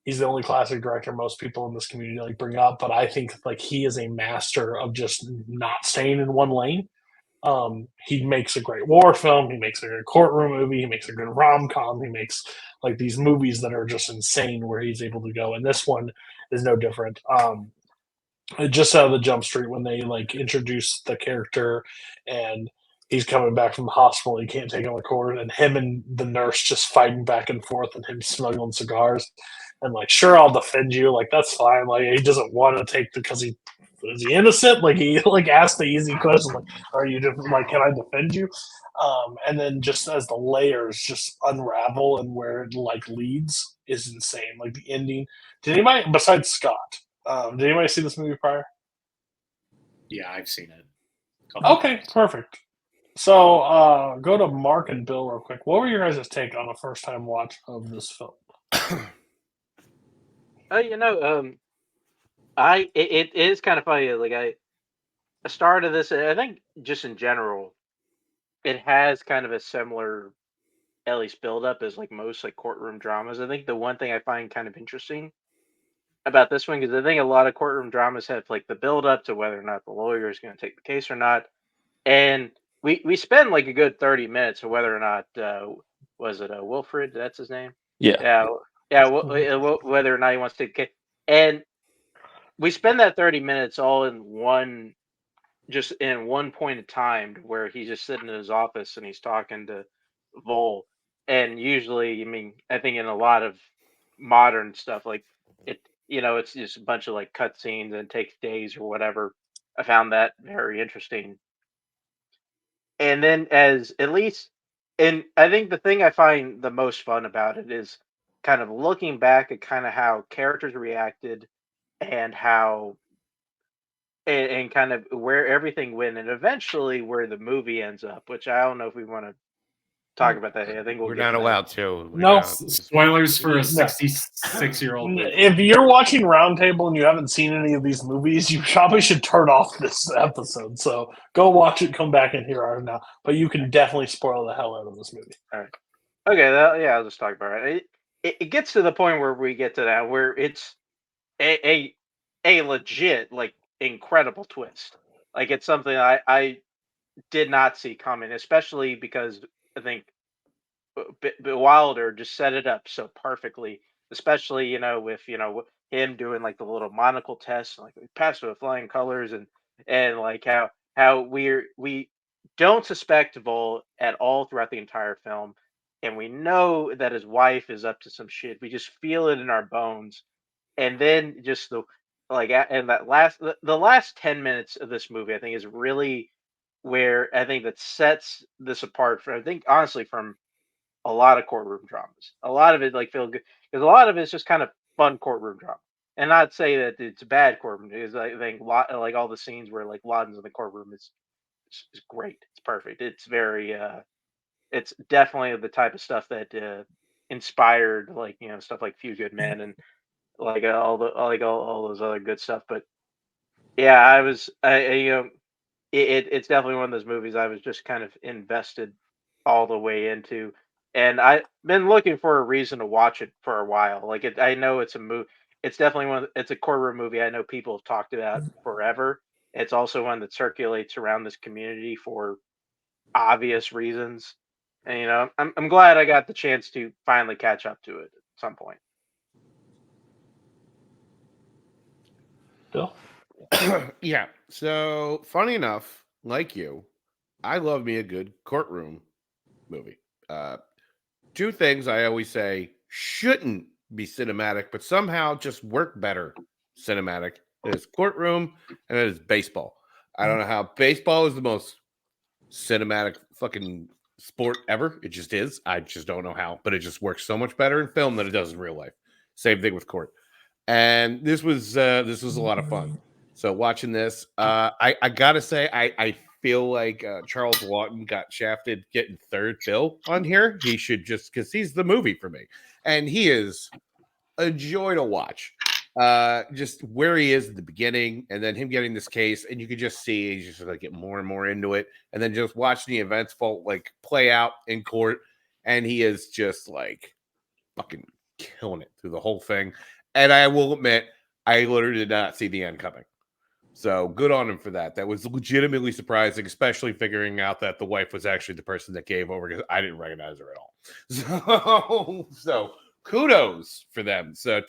He's the only classic director most people in this community like bring up, but I think like he is a master of just not staying in one lane. He makes a great war film. He makes a good courtroom movie. He makes a good rom com. He makes like these movies that are just insane where he's able to go. And this one is no different. Just out of the Jump Street when they like introduce the character and he's coming back from the hospital. He can't take on the court, and him and the nurse just fighting back and forth, and him smuggling cigars. And like, sure, I'll defend you. Like that's fine. Like he doesn't want to take because is he innocent? Like he like asked the easy question, like, "Are you like can I defend you?" And then just as the layers just unravel and where it like leads is insane. Like the ending. Did anybody besides Scott? Did anybody see this movie prior? Yeah, I've seen it. Okay, perfect. So go to Mark and Bill real quick. What were your guys' take on a first time watch of this film? It is kind of funny. Like I started this. I think just in general, it has kind of a similar, at least build up as like most like courtroom dramas. I think the one thing I find kind of interesting about this one, because I think a lot of courtroom dramas have like the build up to whether or not the lawyer is going to take the case or not, and we spend like a good 30 minutes of whether or not was it Wilfred? That's his name. Yeah. Whether or not he wants to take the case, and we spend that 30 minutes all in one point of time where he's just sitting in his office and he's talking to Vol. And usually, I mean, I think in a lot of modern stuff, like it's just a bunch of like cutscenes and it takes days or whatever. I found that very interesting. And then and I think the thing I find the most fun about it is kind of looking back at kind of how characters reacted and how and kind of where everything went and eventually where the movie ends up, which I don't know if we want to talk about that. I think we'll we're get not to that. allowed to. No. Spoilers for a No. 66-year-old movie. If you're watching Roundtable and you haven't seen any of these movies, you probably should turn off this episode. So go watch it, come back and hear ours now. But you can definitely spoil the hell out of this movie. All right. Okay. I'll just talk about it. It gets to the point where we get to that where it's a legit like incredible twist. Like it's something I did not see coming, especially because I think Wilder just set it up so perfectly. Especially with him doing like the little monocle test, like we passed with flying colors, and like how we don't suspect Vol at all throughout the entire film, and we know that his wife is up to some shit. We just feel it in our bones, and then just and the last 10 minutes of this movie I think is really where I think that sets this apart from I think honestly from a lot of courtroom dramas. A lot of it like feel good because a lot of it's just kind of fun courtroom drama. And not say that it's a bad courtroom because I think like all the scenes where like Lawton's in the courtroom is great. It's perfect. It's very it's definitely the type of stuff that inspired like stuff like Few Good Men and like all those other good stuff. But yeah, it's definitely one of those movies I was just kind of invested all the way into, and I've been looking for a reason to watch it for a while. Like I know it's a movie. It's definitely it's a courtroom movie. I know people have talked about forever. It's also one that circulates around this community for obvious reasons. And I'm glad I got the chance to finally catch up to it at some point. Bill? Yeah. So funny enough, like you, I love me a good courtroom movie. Two things I always say shouldn't be cinematic, but somehow just work better cinematic. It is courtroom and it is baseball. I don't know how baseball is the most cinematic fucking sport ever. It just is. I just don't know how, but it just works so much better in film than it does in real life. Same thing with court. And this was a lot of fun. So watching this, I gotta say, I feel like Charles Lawton got shafted getting third bill on here. He should just, because he's the movie for me, and he is a joy to watch. Just where he is at the beginning, and then him getting this case, and you could just see he's just like get more and more into it, and then just watching the events play out in court, and he is just like fucking killing it through the whole thing. And I will admit, I literally did not see the end coming. So good on him for that. That was legitimately surprising, especially figuring out that the wife was actually the person that gave over, because I didn't recognize her at all. So kudos for them. So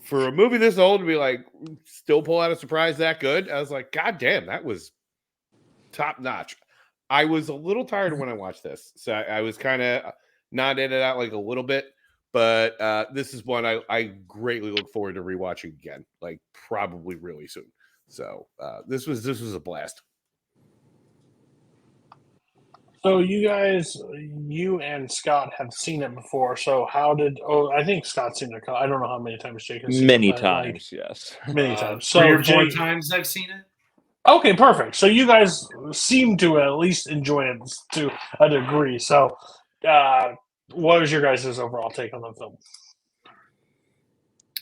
for a movie this old to be like still pull out a surprise that good, I was like, God damn, that was top notch. I was a little tired when I watched this, so I was kind of not in it out like a little bit. But this is one I greatly look forward to rewatching again, like probably really soon. So this was a blast. So you and Scott have seen it before. So I think Scott's seen it. I don't know how many times Jake has seen it. Many but, times, yes. Many times. 3 or 4 Jake, times I've seen it. Okay, perfect. So you guys seem to at least enjoy it to a degree. So what is your guys' overall take on the film?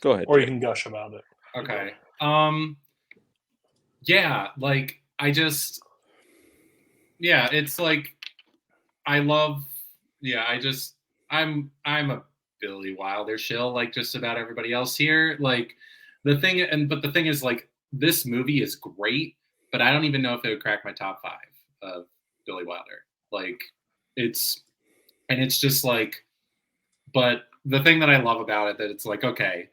Go ahead. Or you can gush about it. Okay. Yeah, like it's like I'm a Billy Wilder shill, like just about everybody else here. Like but the thing is, like, this movie is great, but I don't even know if it would crack my top 5 of Billy Wilder. Like it's just like, but the thing that I love about it, that it's like, okay,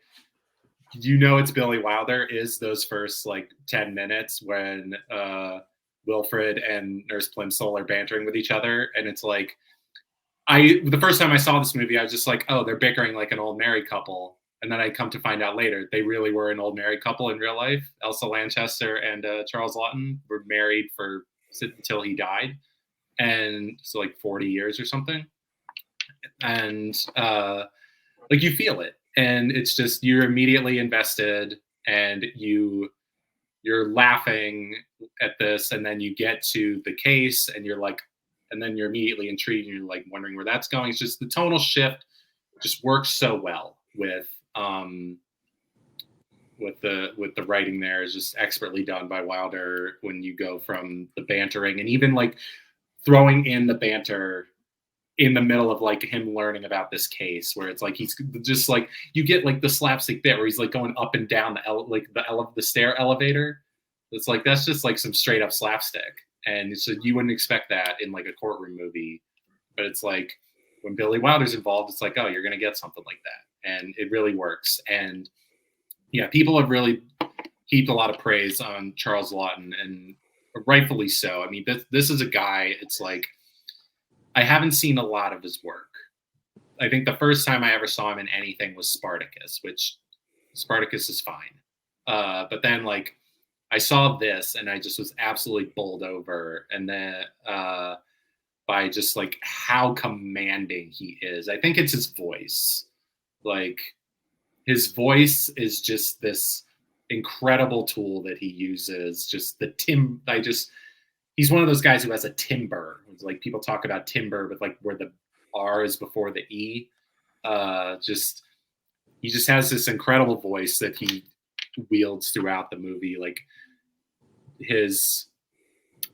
it's Billy Wilder, is those first like 10 minutes when Wilfred and Nurse Plimsoll are bantering with each other. And it's like, the first time I saw this movie, I was just like, oh, they're bickering like an old married couple. And then I come to find out later, they really were an old married couple in real life. Elsa Lanchester and Charles Lawton were married until he died. And so like 40 years or something. And like you feel it. And it's just, you're immediately invested, and you're laughing at this, and then you get to the case, and you're like, and then you're immediately intrigued, and you're like wondering where that's going. It's just the tonal shift just works so well with the writing there is just expertly done by Wilder, when you go from the bantering, and even like throwing in the banter in the middle of like him learning about this case, where it's like he's just like, you get like the slapstick bit where he's like going up and down the stair elevator. It's like, that's just like some straight up slapstick, and so you wouldn't expect that in like a courtroom movie, but it's like when Billy Wilder's involved, it's like, oh, you're gonna get something like that, and it really works. And yeah, people have really heaped a lot of praise on Charles Lawton, and rightfully so. I mean, this is a guy, it's like, I haven't seen a lot of his work. I think the first time I ever saw him in anything was Spartacus, which Spartacus is fine. But then like I saw this, and I just was absolutely bowled over. And then by just like how commanding he is. I think it's his voice. Like his voice is just this incredible tool that he uses. Just he's one of those guys who has a timbre. It's like people talk about timbre, but like where the R is before the E. He just has this incredible voice that he wields throughout the movie. Like his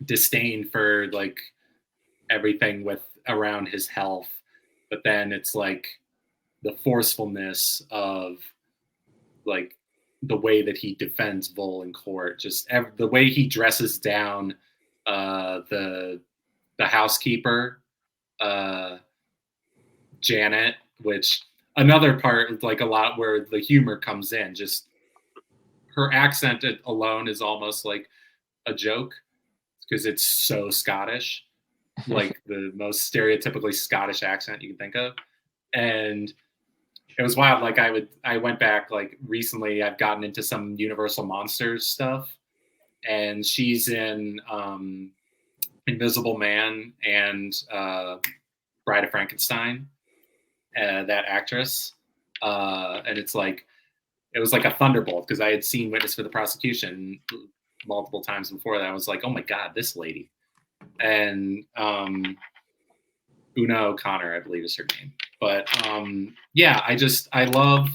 disdain for like everything around his health, but then it's like the forcefulness of like the way that he defends Vol in court, just the way he dresses down the the housekeeper, Janet, which another part, like a lot where the humor comes in, just her accent alone is almost like a joke because it's so Scottish, like the most stereotypically Scottish accent you can think of. And it was wild. Like I went back like recently, I've gotten into some Universal Monsters stuff, and she's in Invisible Man and Bride of Frankenstein, that actress. And it's like, it was like a thunderbolt because I had seen Witness for the Prosecution multiple times before that. I was like, oh my God, this lady. And Una O'Connor, I believe is her name. But yeah, I love,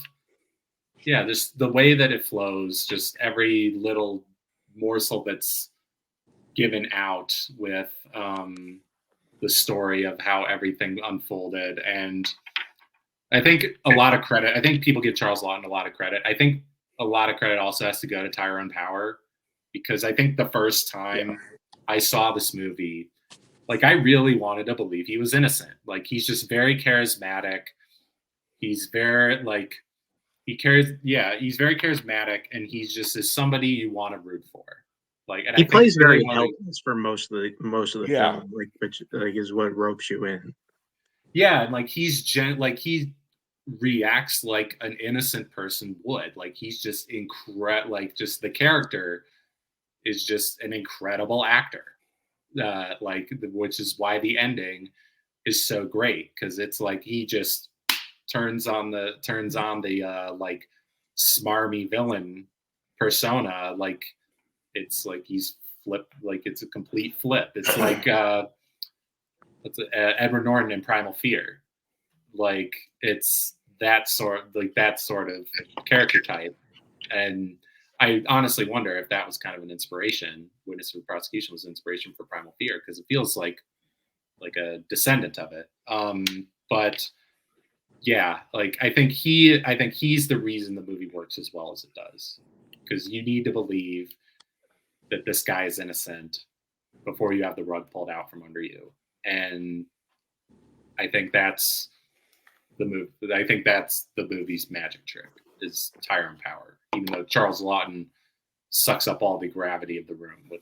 just the way that it flows, just every little morsel that's given out with the story of how everything unfolded. And I think a lot of credit, I think people give Charles Laughton a lot of credit. I think a lot of credit also has to go to Tyrone Power, because I think the first time I saw this movie, like I really wanted to believe he was innocent. Like he's just very charismatic. He's very like, he's very charismatic, and he's just is somebody you want to root for. Like, and he I plays think very helpless for most of the film, like which like is what ropes you in. Yeah, and like he reacts like an innocent person would. Like he's just like just the character is just an incredible actor. Which is why the ending is so great, because it's like he just turns on the like smarmy villain persona. Like it's like he's flipped, like it's a complete flip. It's like Edward Norton in Primal Fear. Like it's that sort of character type. And I honestly wonder if that was kind of an inspiration. Witness for the Prosecution was an inspiration for Primal Fear, because it feels like a descendant of it. But yeah, like I think he's the reason the movie works as well as it does, because you need to believe that this guy is innocent before you have the rug pulled out from under you. And I think that's the movie. I think that's the movie's magic trick, is Tyrone Power. Even though Charles Laughton sucks up all the gravity of the room with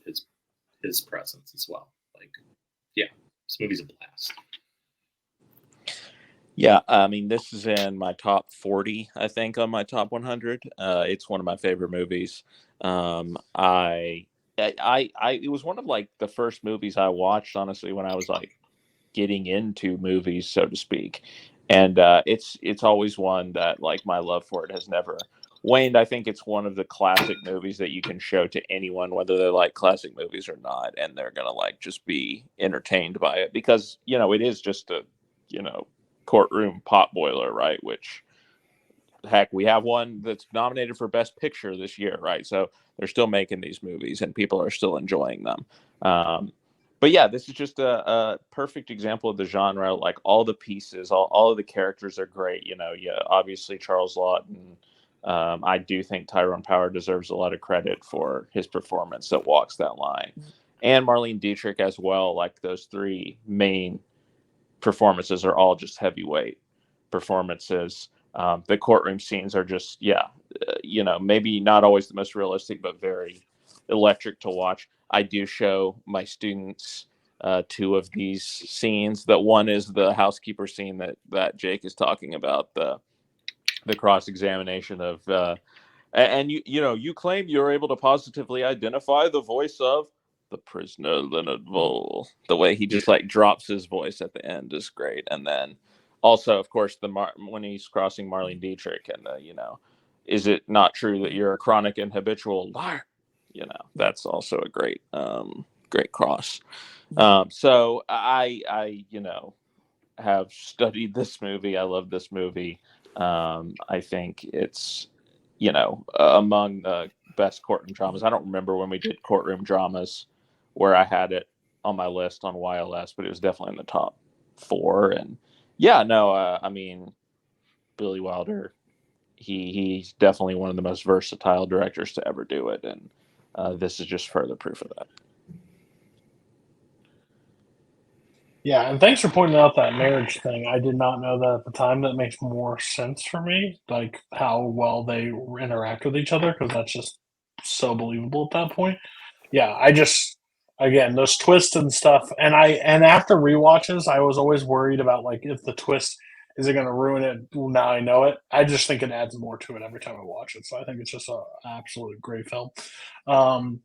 his presence as well. Like, yeah, this movie's a blast. Yeah, I mean, this is in my top 40, I think, on my top 100. It's one of my favorite movies. It was one of like the first movies I watched, honestly, when I was like getting into movies, so to speak. And it's always one that like my love for it has never waned. I think it's one of the classic movies that you can show to anyone, whether they like classic movies or not, and they're gonna like just be entertained by it, because it is just a courtroom pot boiler, right? Which, heck, we have one that's nominated for Best Picture this year, right? So they're still making these movies and people are still enjoying them. But yeah, this is just a perfect example of the genre. Like all the pieces, all of the characters are great. Obviously Charles Laughton. I do think Tyrone Power deserves a lot of credit for his performance that walks that line, and Marlene Dietrich as well. Like those three main performances are all just heavyweight performances. The courtroom scenes are just, maybe not always the most realistic, but very electric to watch. I do show my students two of these scenes. That one is the housekeeper scene that Jake is talking about, the cross-examination of, and you claim you're able to positively identify the voice of the prisoner Leonard Vole. The way he just like drops his voice at the end is great. And then also, of course, when he's crossing Marlene Dietrich, and is it not true that you're a chronic and habitual liar? That's also a great cross. So I have studied this movie. I love this movie. I think it's among the best courtroom dramas. I don't remember when we did courtroom dramas where I had it on my list on YLS, but it was definitely in the top 4. And I mean, Billy Wilder, he's definitely one of the most versatile directors to ever do it, and this is just further proof of that. Yeah, and thanks for pointing out that marriage thing. I did not know that at the time. That makes more sense for me, like how well they interact with each other, because that's just so believable at that point. Yeah, I just again those twists and stuff, and after rewatches, I was always worried about like if the twist is it going to ruin it. Well, now I know it. I just think it adds more to it every time I watch it. So I think it's just an absolute great film. Um,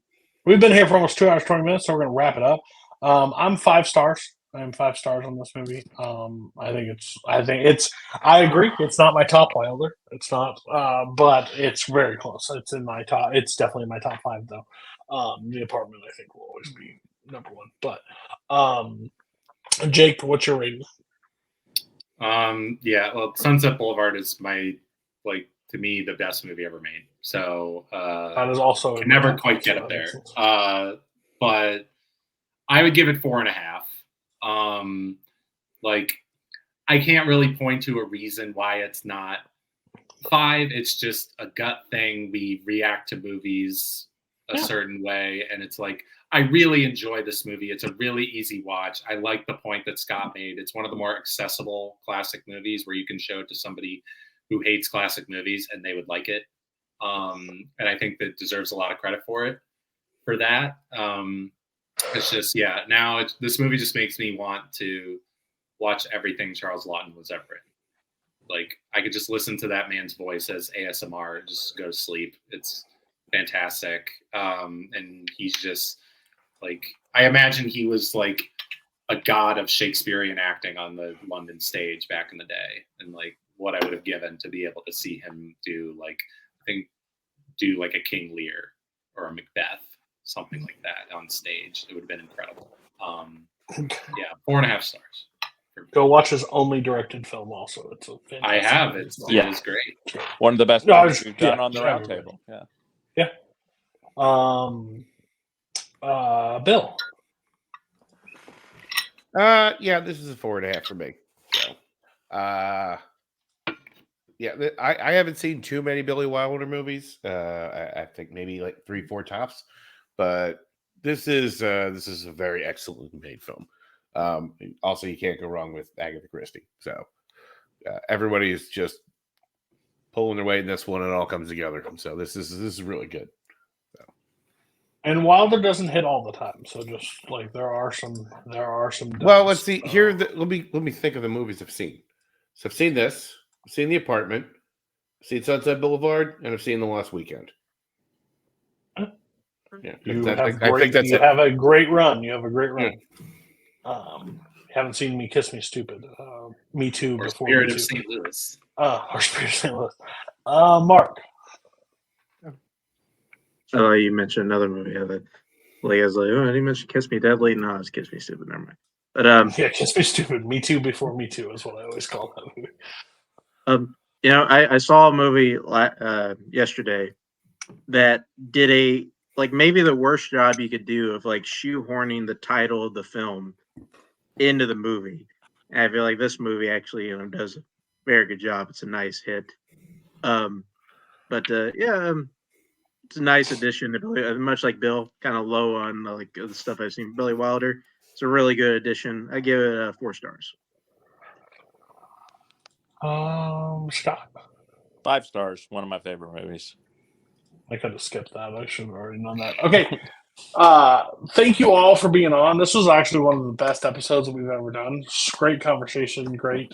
we've been here for almost 2 hours 20 minutes, so we're going to wrap it up. I'm 5 stars. I'm 5 stars on this movie. I think it's. I agree. It's not my top Wilder. It's not, but it's very close. It's in my top. It's definitely in my top 5 though. The Apartment, I think, will always be number 1. But Jake, what's your rating? Yeah, well, Sunset Boulevard is to me the best movie ever made. So that is also can never quite get up there. But I would give it 4.5. I can't really point to a reason why it's not 5. It's just a gut thing. We react to movies a certain way, and it's like I really enjoy this movie. It's a really easy watch. I like the point that Scott made. It's one of the more accessible classic movies where you can show it to somebody who hates classic movies and they would like it. And I think that deserves a lot of credit for that. It's just, now this movie just makes me want to watch everything Charles Laughton was ever in. Like, I could just listen to that man's voice as ASMR and just go to sleep. It's fantastic. And he's just, like, I imagine he was like a god of Shakespearean acting on the London stage back in the day. And like what I would have given to be able to see him do like a King Lear or a Macbeth, something like that on stage. It would have been incredible. 4.5 stars. Go watch his only directed film. Also, it's a fantastic I have. It is great. One of the best movies we've done on the round table. Yeah. Bill. This is a 4.5 for me. So, I haven't seen too many Billy Wilder movies. I think maybe like 3-4 tops, but this is a very excellently made film. Also, you can't go wrong with Agatha Christie. So everybody is just pulling their weight in this one, and it all comes together. So this is really good. So. And Wilder doesn't hit all the time, so just like there are some. Well, let's see here. Let me think of the movies I've seen. So I've seen this. I've seen The Apartment. I've seen Sunset Boulevard, and I've seen The Lost Weekend. Yeah, you have a great run. You have a great run. Yeah. Haven't seen Me Kiss Me Stupid. Me Too or before Spirit Me of Too. St. Louis. Or Spirit of St. Louis. Mark. Oh, you mentioned another movie. I was like, oh, I didn't mention Kiss Me Deadly. No, it's Kiss Me Stupid. Never mind. But Kiss Me Stupid. Me Too before Me Too is what I always call that movie. I saw a movie yesterday that did maybe the worst job you could do of like shoehorning the title of the film into the movie. And I feel like this movie actually does a very good job. It's a nice hit. It's a nice addition to Billy. Much like Bill, kind of low on the stuff I've seen Billy Wilder. It's a really good addition. I give it 4 stars. Scott. 5 stars. One of my favorite movies. I could have skipped that. I should have already known that. Okay. Thank you all for being on. This was actually one of the best episodes that we've ever done. Great conversation, great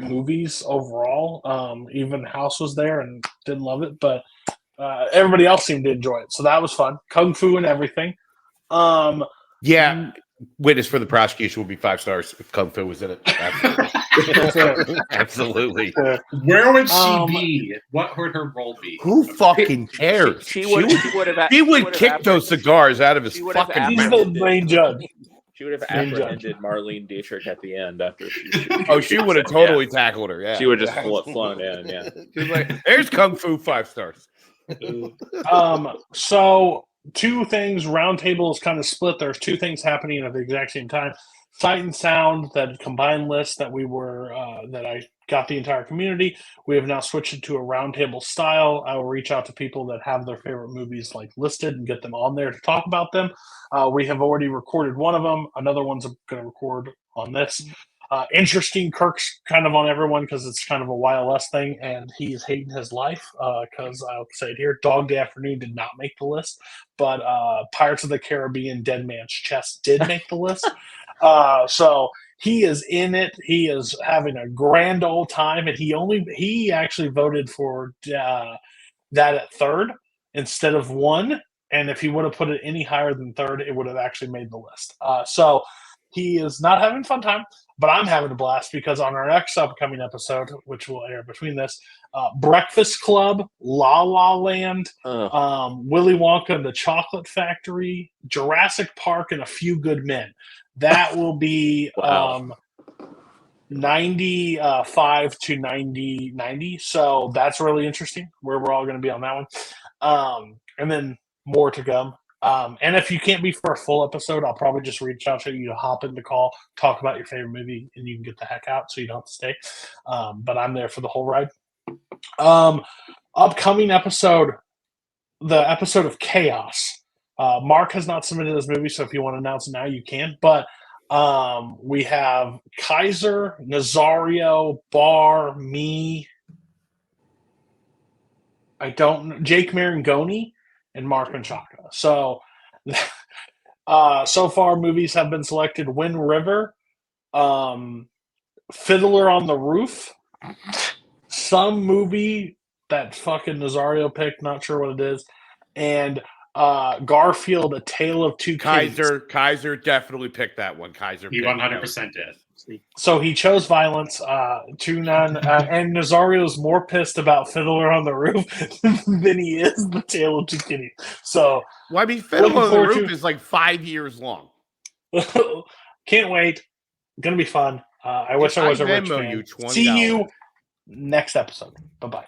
movies overall. Even House was there and didn't love it, but everybody else seemed to enjoy it. So that was fun. Kung Fu and everything. Witness for the Prosecution would be 5 stars if Kung Fu was in it. Absolutely. Absolutely. Where would she be? What would her role be? Who fucking cares? She would kick those cigars out of his fucking mouth. He's the main judge. She would have apprehended Marlene Dietrich at the end after she would have totally tackled her. Yeah, she would have just flown in. Yeah, she was like, "There's Kung Fu, 5 stars." So 2 things. Roundtable is kind of split. There's 2 things happening at the exact same time. Sight and Sound, that combined list that we were that I got the entire community. We have now switched it to a roundtable style. I will reach out to people that have their favorite movies listed and get them on there to talk about them. We have already recorded one of them. Another one's going to record on this. Interesting, Kirk's kind of on everyone because it's kind of a YLS thing, and he's hating his life because I'll say it here, Dog Day Afternoon did not make the list, but Pirates of the Caribbean Dead Man's Chest did make the list. So he is in it. He is having a grand old time, and he actually voted for that at third instead of 1. And if he would have put it any higher than third, it would have actually made the list. So he is not having a fun time, but I'm having a blast because on our next upcoming episode, which will air between this, Breakfast Club, La La Land, Willy Wonka and the Chocolate Factory, Jurassic Park, and A Few Good Men. That will be 95 to 90. So that's really interesting where we're all going to be on that one. And then more to come. And if you can't be for a full episode, I'll probably just reach out to you to hop in the call, talk about your favorite movie, and you can get the heck out so you don't have to stay. But I'm there for the whole ride. Upcoming episode, the episode of Chaos. Mark has not submitted his movie, so if you want to announce it now, you can. But we have Kaiser, Nazario, Barr, me, Jake Marangoni, and Mark Menchaca. So, so far, movies have been selected: Wind River, Fiddler on the Roof, some movie that fucking Nazario picked, not sure what it is, and Garfield: A Tale of Two Kitties. Kaiser definitely picked that one. Kaiser, He 100% did. So he chose violence to none, and Nazario's more pissed about Fiddler on the Roof than he is the Tale of Two Kitties. So, well, I mean, Fiddler on the Roof is like 5 years long. Can't wait. Gonna be fun. I wish I was a rich man. See you next episode. Bye bye.